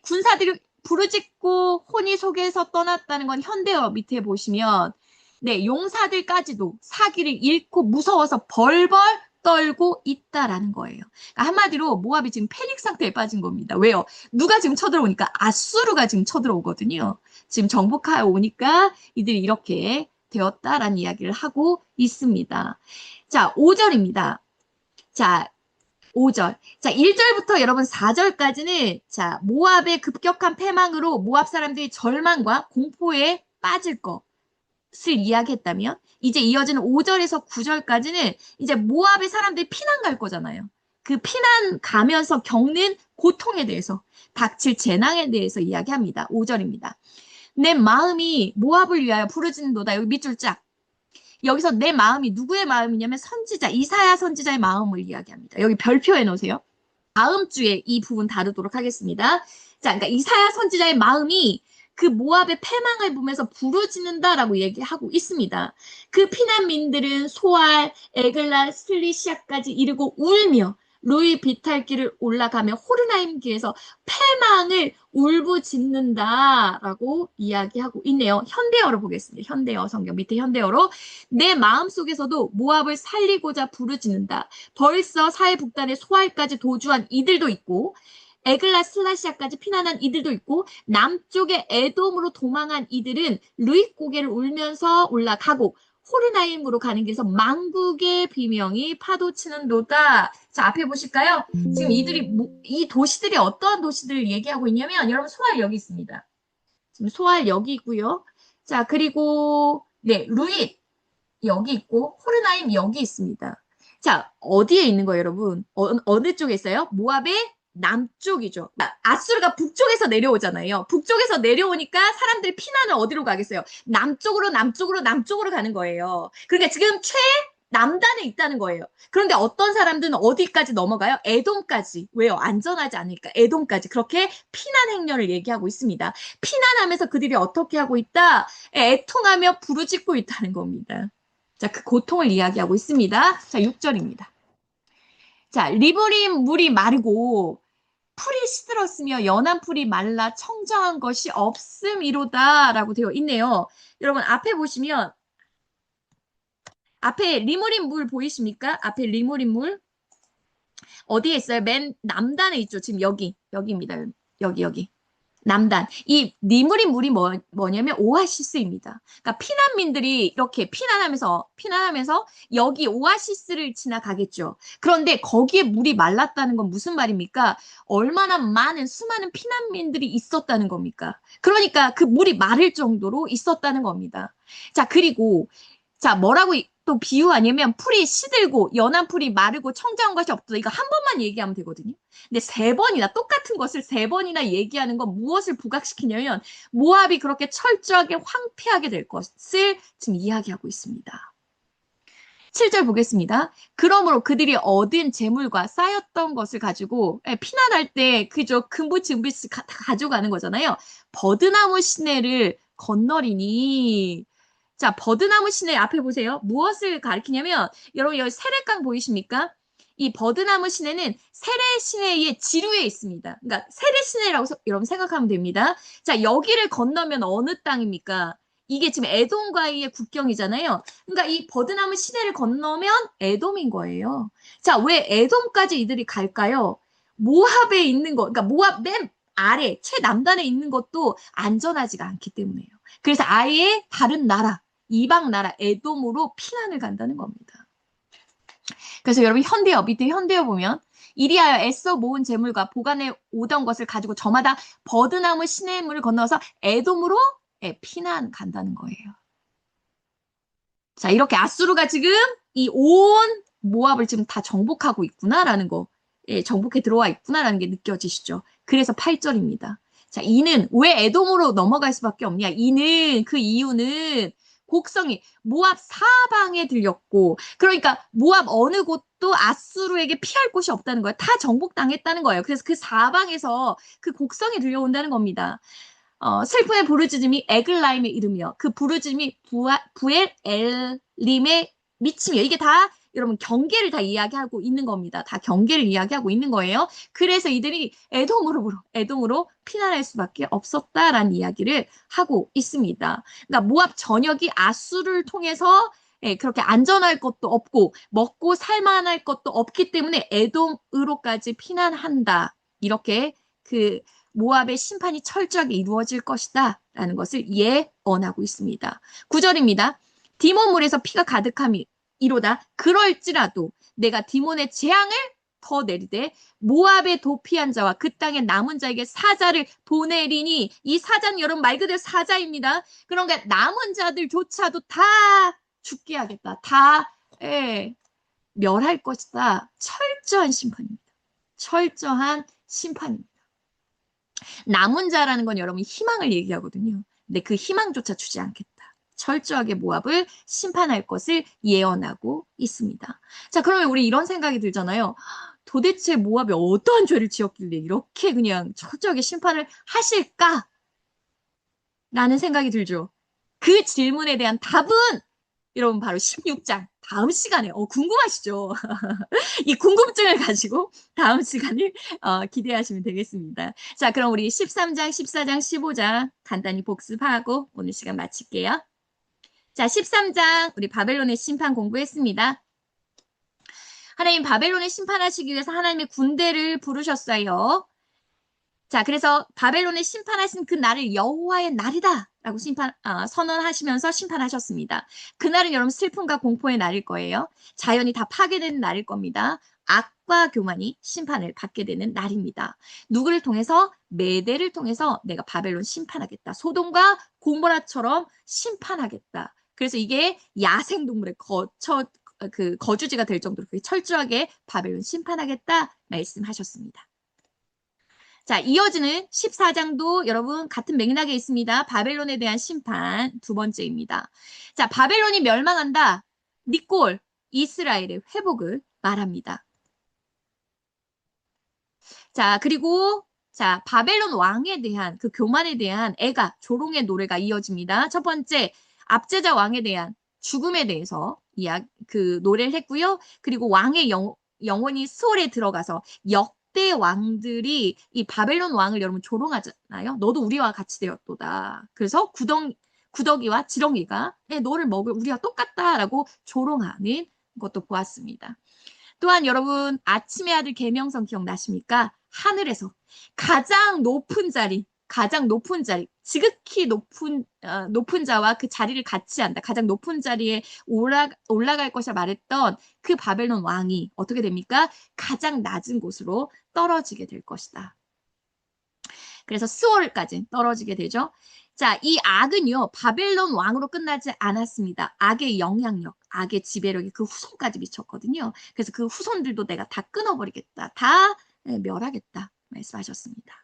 군사들이 부르짖고 혼이 속에서 떠났다는 건 현대어 밑에 보시면 네, 용사들까지도 사기를 잃고 무서워서 벌벌 떨고 있다라는 거예요. 그러니까 한마디로 모압이 지금 패닉 상태에 빠진 겁니다. 왜요? 누가 지금 쳐들어오니까 아수르가 지금 쳐들어오거든요. 지금 정복하여 오니까 이들이 이렇게 되었다라는 이야기를 하고 있습니다. 자, 5절입니다. 자, 5절. 자, 1절부터 여러분 4절까지는 자, 모압의 급격한 패망으로 모압 사람들이 절망과 공포에 빠질 것을 이야기했다면 이제 이어지는 5절에서 9절까지는 이제 모압의 사람들이 피난 갈 거잖아요. 그 피난 가면서 겪는 고통에 대해서, 닥칠 재난에 대해서 이야기합니다. 5절입니다. 내 마음이 모압을 위하여 부르짖는도다. 여기 밑줄 짝. 여기서 내 마음이 누구의 마음이냐면 선지자, 이사야 선지자의 마음을 이야기합니다. 여기 별표해 놓으세요. 다음 주에 이 부분 다루도록 하겠습니다. 자, 그러니까 이사야 선지자의 마음이 그 모압의 패망을 보면서 부르짖는다라고 얘기하고 있습니다. 그 피난민들은 소알, 에글라, 슬리시아까지 이르고 울며 루이 비탈길을 올라가며 호르나임 길에서 패망을 울부짖는다라고 이야기하고 있네요. 현대어로 보겠습니다. 현대어 성경 밑에 현대어로 내 마음속에서도 모압을 살리고자 부르짖는다. 벌써 사해 북단의 소알까지 도주한 이들도 있고 에글라 슬라시아까지 피난한 이들도 있고 남쪽의 에돔으로 도망한 이들은 루이 고개를 울면서 올라가고 호르나임으로 가는 길에서 망국의 비명이 파도치는도다. 자, 앞에 보실까요? 지금 이 도시들이 어떠한 도시들을 얘기하고 있냐면 여러분 소알 여기 있습니다. 지금 소알 여기 있고요. 자, 그리고 네, 루잇 여기 있고 호르나임 여기 있습니다. 자, 어디에 있는 거예요, 여러분? 어느 쪽에 있어요? 모압의 남쪽이죠. 아수르가 북쪽에서 내려오잖아요. 북쪽에서 내려오니까 사람들이 피난을 어디로 가겠어요? 남쪽으로 가는 거예요. 그러니까 지금 최남단에 있다는 거예요. 그런데 어떤 사람들은 어디까지 넘어가요? 에돔까지. 왜요? 안전하지 않으니까. 에돔까지. 그렇게 피난 행렬을 얘기하고 있습니다. 피난하면서 그들이 어떻게 하고 있다? 애통하며 부르짖고 있다는 겁니다. 자, 그 고통을 이야기하고 있습니다. 자, 6절입니다. 자, 리브림 물이 마르고 풀이 시들었으며 연한 풀이 말라 청정한 것이 없음이로다 라고 되어 있네요. 여러분 앞에 보시면 앞에 리무린 물 보이십니까? 앞에 리무린 물 어디에 있어요? 맨 남단에 있죠. 지금 여기입니다. 여기. 남단. 이 리무린 물이 뭐냐면 오아시스입니다. 그러니까 피난민들이 이렇게 피난하면서 여기 오아시스를 지나가겠죠. 그런데 거기에 물이 말랐다는 건 무슨 말입니까? 얼마나 수많은 피난민들이 있었다는 겁니까? 그러니까 그 물이 마를 정도로 있었다는 겁니다. 자, 그리고 자, 뭐라고 또 비유하냐면 풀이 시들고 연한 풀이 마르고 청정한 것이 없다. 이거 한 번만 얘기하면 되거든요. 근데 똑같은 것을 세 번이나 얘기하는 건 무엇을 부각시키냐면 모압이 그렇게 철저하게 황폐하게 될 것을 지금 이야기하고 있습니다. 7절 보겠습니다. 그러므로 그들이 얻은 재물과 쌓였던 것을 가지고 피난할 때 그저 금부침부스 다 가져가는 거잖아요. 버드나무 시내를 건너리니 자, 버드나무 시내 앞에 보세요. 무엇을 가리키냐면 여러분 여기 세례강 보이십니까? 이 버드나무 시내는 세례 시내의 지류에 있습니다. 그러니까 세례 시내라고 여러분 생각하면 됩니다. 자, 여기를 건너면 어느 땅입니까? 이게 지금 에돔과의 국경이잖아요. 그러니까 이 버드나무 시내를 건너면 에돔인 거예요. 자, 왜 에돔까지 이들이 갈까요? 모압에 있는 거, 그러니까 모압 맨 아래 최남단에 있는 것도 안전하지가 않기 때문에요. 그래서 아예 다른 나라, 이방 나라 에돔으로 피난을 간다는 겁니다. 그래서 여러분 밑에 현대어 보면 이리하여 애써 모은 재물과 보관해 오던 것을 가지고 저마다 버드나무 시내물을 건너서 에돔으로 피난 간다는 거예요. 자, 이렇게 아수르가 지금 이 온 모압을 지금 다 정복하고 있구나라는 거, 정복해 들어와 있구나라는 게 느껴지시죠? 그래서 8절입니다. 자, 이는 왜 에돔으로 넘어갈 수밖에 없냐? 그 이유는 곡성이 모압 사방에 들렸고, 그러니까 모압 어느 곳도 아수르에게 피할 곳이 없다는 거예요. 다 정복당했다는 거예요. 그래서 그 사방에서 그 곡성이 들려온다는 겁니다. 슬픔의 부르짖음이 에글라임에 이르며 그 부르짖음이 부엘 엘림에 미치며 이게 다 여러분 경계를 다 이야기하고 있는 겁니다. 다 경계를 이야기하고 있는 거예요. 그래서 이들이 에돔으로 피난할 수밖에 없었다라는 이야기를 하고 있습니다. 그러니까 모압 전역이 아수르를 통해서 그렇게 안전할 것도 없고 먹고 살만할 것도 없기 때문에 에돔으로까지 피난한다. 이렇게 그 모압의 심판이 철저하게 이루어질 것이다 라는 것을 예언하고 있습니다. 9절입니다. 디몬 물에서 피가 가득함이 이로다. 그럴지라도 내가 디몬의 재앙을 더 내리되 모압에 도피한 자와 그 땅에 남은 자에게 사자를 보내리니 이 사자는 여러분 말 그대로 사자입니다. 그러니까 남은 자들조차도 다 죽게 하겠다. 다 멸할 것이다. 철저한 심판입니다. 철저한 심판입니다. 남은 자라는 건 여러분 희망을 얘기하거든요. 근데 그 희망조차 주지 않겠다. 철저하게 모압을 심판할 것을 예언하고 있습니다. 자, 그러면 우리 이런 생각이 들잖아요. 도대체 모압이 어떠한 죄를 지었길래 이렇게 그냥 철저하게 심판을 하실까? 라는 생각이 들죠. 그 질문에 대한 답은 여러분 바로 16장 다음 시간에 궁금하시죠? 이 궁금증을 가지고 다음 시간을 기대하시면 되겠습니다. 자, 그럼 우리 13장, 14장, 15장 간단히 복습하고 오늘 시간 마칠게요. 자, 13장 우리 바벨론의 심판 공부했습니다. 하나님 바벨론을 심판하시기 위해서 하나님의 군대를 부르셨어요. 자, 그래서 바벨론을 심판하신 그 날을 여호와의 날이다 라고 선언하시면서 심판하셨습니다. 그날은 여러분 슬픔과 공포의 날일 거예요. 자연이 다 파괴되는 날일 겁니다. 악과 교만이 심판을 받게 되는 날입니다. 누구를 통해서? 메대를 통해서 내가 바벨론 심판하겠다. 소돔과 고모라처럼 심판하겠다. 그래서 이게 야생동물의 거주지가 될 정도로 철저하게 바벨론 심판하겠다 말씀하셨습니다. 자, 이어지는 14장도 여러분 같은 맥락에 있습니다. 바벨론에 대한 심판 두 번째입니다. 자, 바벨론이 멸망한다. 니꼴, 이스라엘의 회복을 말합니다. 자, 그리고 자, 바벨론 왕에 대한 그 교만에 대한 애가 조롱의 노래가 이어집니다. 첫 번째, 압제자 왕에 대한 죽음에 대해서 그 노래를 했고요. 그리고 왕의 영혼이 수월에 들어가서 역대 왕들이 이 바벨론 왕을 여러분 조롱하잖아요. 너도 우리와 같이 되었도다. 그래서 구더기와 지렁이가 너를 먹을 우리와 똑같다라고 조롱하는 것도 보았습니다. 또한 여러분 아침의 아들 계명성 기억나십니까? 하늘에서 가장 높은 자리, 지극히 높은 자와 그 자리를 같이 한다. 가장 높은 자리에 올라갈 것이라 말했던 그 바벨론 왕이 어떻게 됩니까? 가장 낮은 곳으로 떨어지게 될 것이다. 그래서 스월까지 떨어지게 되죠. 자, 이 악은요, 바벨론 왕으로 끝나지 않았습니다. 악의 영향력, 악의 지배력이 그 후손까지 미쳤거든요. 그래서 그 후손들도 내가 다 끊어버리겠다. 다 멸하겠다. 말씀하셨습니다.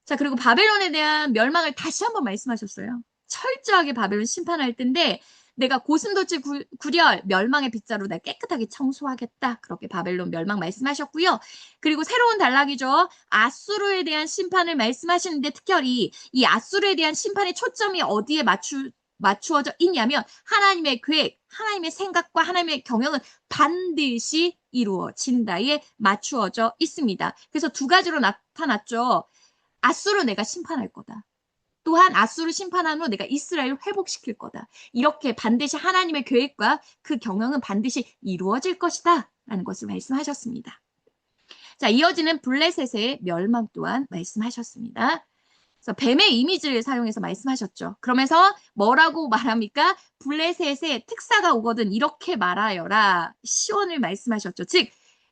자, 그리고 바벨론에 대한 멸망을 다시 한번 말씀하셨어요. 철저하게 바벨론 심판할 텐데 내가 고슴도치 구렬 멸망의 빗자루 날 깨끗하게 청소하겠다. 그렇게 바벨론 멸망 말씀하셨고요. 그리고 새로운 단락이죠. 아수르에 대한 심판을 말씀하시는데 특별히 이 아수르에 대한 심판의 초점이 어디에 맞추어져 있냐면 하나님의 계획, 하나님의 생각과 하나님의 경영은 반드시 이루어진다에 맞추어져 있습니다. 그래서 두 가지로 나타났죠. 아수르 내가 심판할 거다. 또한 아수르 심판한 후 내가 이스라엘을 회복시킬 거다. 이렇게 반드시 하나님의 계획과 그 경영은 반드시 이루어질 것이다. 라는 것을 말씀하셨습니다. 자, 이어지는 블레셋의 멸망 또한 말씀하셨습니다. 그래서 뱀의 이미지를 사용해서 말씀하셨죠. 그러면서 뭐라고 말합니까? 블레셋의 특사가 오거든 이렇게 말하여라. 시원을 말씀하셨죠. 즉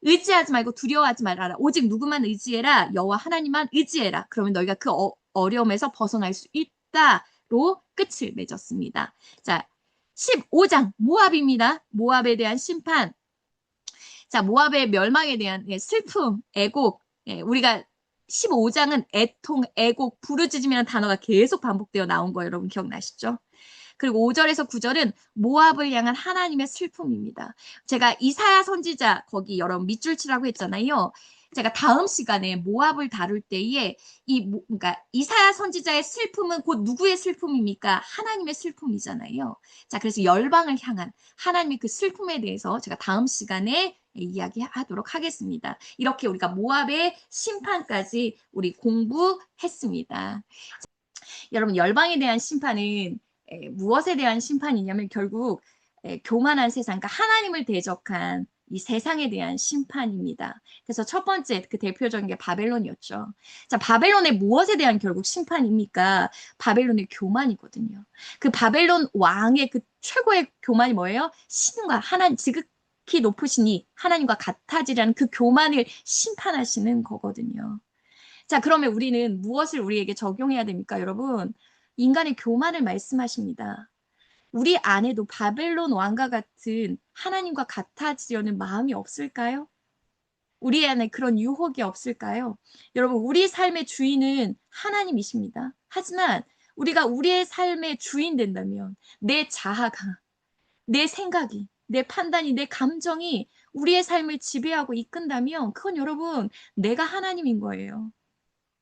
의지하지 말고 두려워하지 말아라. 오직 누구만 의지해라. 여호와 하나님만 의지해라. 그러면 너희가 그 어려움에서 벗어날 수 있다로 끝을 맺었습니다. 자, 15장 모압입니다. 모압에 대한 심판. 자, 모압의 멸망에 대한 슬픔, 애곡. 우리가 15장은 애통, 애곡, 부르짖음이라는 단어가 계속 반복되어 나온 거 여러분 기억나시죠? 그리고 5절에서 9절은 모압을 향한 하나님의 슬픔입니다. 제가 이사야 선지자 거기 여러분 밑줄 치라고 했잖아요. 제가 다음 시간에 모압을 다룰 때에 그러니까 이사야 선지자의 슬픔은 곧 누구의 슬픔입니까? 하나님의 슬픔이잖아요. 자, 그래서 열방을 향한 하나님의 그 슬픔에 대해서 제가 다음 시간에 이야기하도록 하겠습니다. 이렇게 우리가 모압의 심판까지 우리 공부했습니다. 여러분 열방에 대한 심판은 무엇에 대한 심판이냐면 결국 교만한 세상, 그러니까 하나님을 대적한 이 세상에 대한 심판입니다. 그래서 첫 번째 그 대표적인 게 바벨론이었죠. 자, 바벨론의 무엇에 대한 결국 심판입니까? 바벨론의 교만이거든요. 그 바벨론 왕의 그 최고의 교만이 뭐예요? 신과 하나님, 지극히 높으시니 하나님과 같아지라는 그 교만을 심판하시는 거거든요. 자, 그러면 우리는 무엇을 우리에게 적용해야 됩니까, 여러분? 인간의 교만을 말씀하십니다. 우리 안에도 바벨론 왕과 같은 하나님과 같아지려는 마음이 없을까요? 우리 안에 그런 유혹이 없을까요? 여러분, 우리 삶의 주인은 하나님이십니다. 하지만 우리가 우리의 삶의 주인 된다면 내 자아가, 내 생각이, 내 판단이, 내 감정이 우리의 삶을 지배하고 이끈다면 그건 여러분, 내가 하나님인 거예요.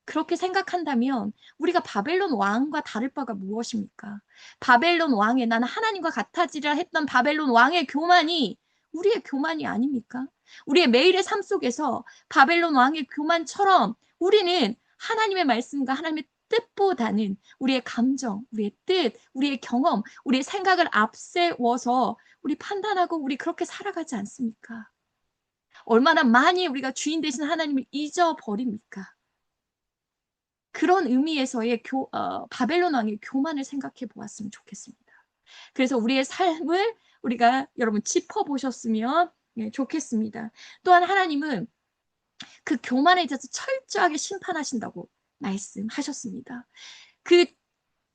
그렇게 생각한다면 우리가 바벨론 왕과 다를 바가 무엇입니까? 바벨론 왕의 나는 하나님과 같아지라 했던 바벨론 왕의 교만이 우리의 교만이 아닙니까? 우리의 매일의 삶 속에서 바벨론 왕의 교만처럼 우리는 하나님의 말씀과 하나님의 뜻보다는 우리의 감정, 우리의 뜻, 우리의 경험, 우리의 생각을 앞세워서 우리 판단하고 우리 그렇게 살아가지 않습니까? 얼마나 많이 우리가 주인 되신 하나님을 잊어버립니까? 그런 의미에서의 바벨론 왕의 교만을 생각해 보았으면 좋겠습니다. 그래서 우리의 삶을 우리가 여러분 짚어보셨으면 좋겠습니다. 또한 하나님은 그 교만에 대해서 철저하게 심판하신다고 말씀하셨습니다. 그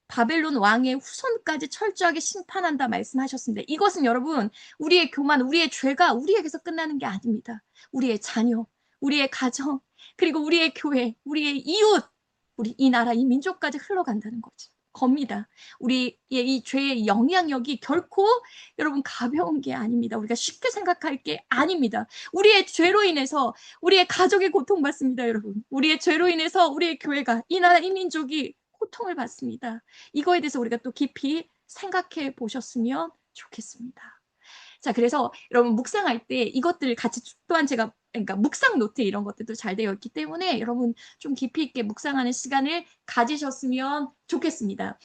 바벨론 왕의 후손까지 철저하게 심판한다 말씀하셨습니다. 이것은 여러분 우리의 교만, 우리의 죄가 우리에게서 끝나는 게 아닙니다. 우리의 자녀, 우리의 가정, 그리고 우리의 교회, 우리의 이웃, 우리 이 나라, 이 민족까지 흘러간다는 거죠. 겁니다. 우리의 이 죄의 영향력이 결코 여러분 가벼운 게 아닙니다. 우리가 쉽게 생각할 게 아닙니다. 우리의 죄로 인해서 우리의 가족이 고통받습니다, 여러분. 우리의 죄로 인해서 우리의 교회가, 이 나라, 이 민족이 고통을 받습니다. 이거에 대해서 우리가 또 깊이 생각해 보셨으면 좋겠습니다. 자, 그래서 여러분 묵상할 때 이것들 같이 또한 제가 그러니까 묵상 노트 이런 것들도 잘 되어 있기 때문에 여러분 좀 깊이 있게 묵상하는 시간을 가지셨으면 좋겠습니다.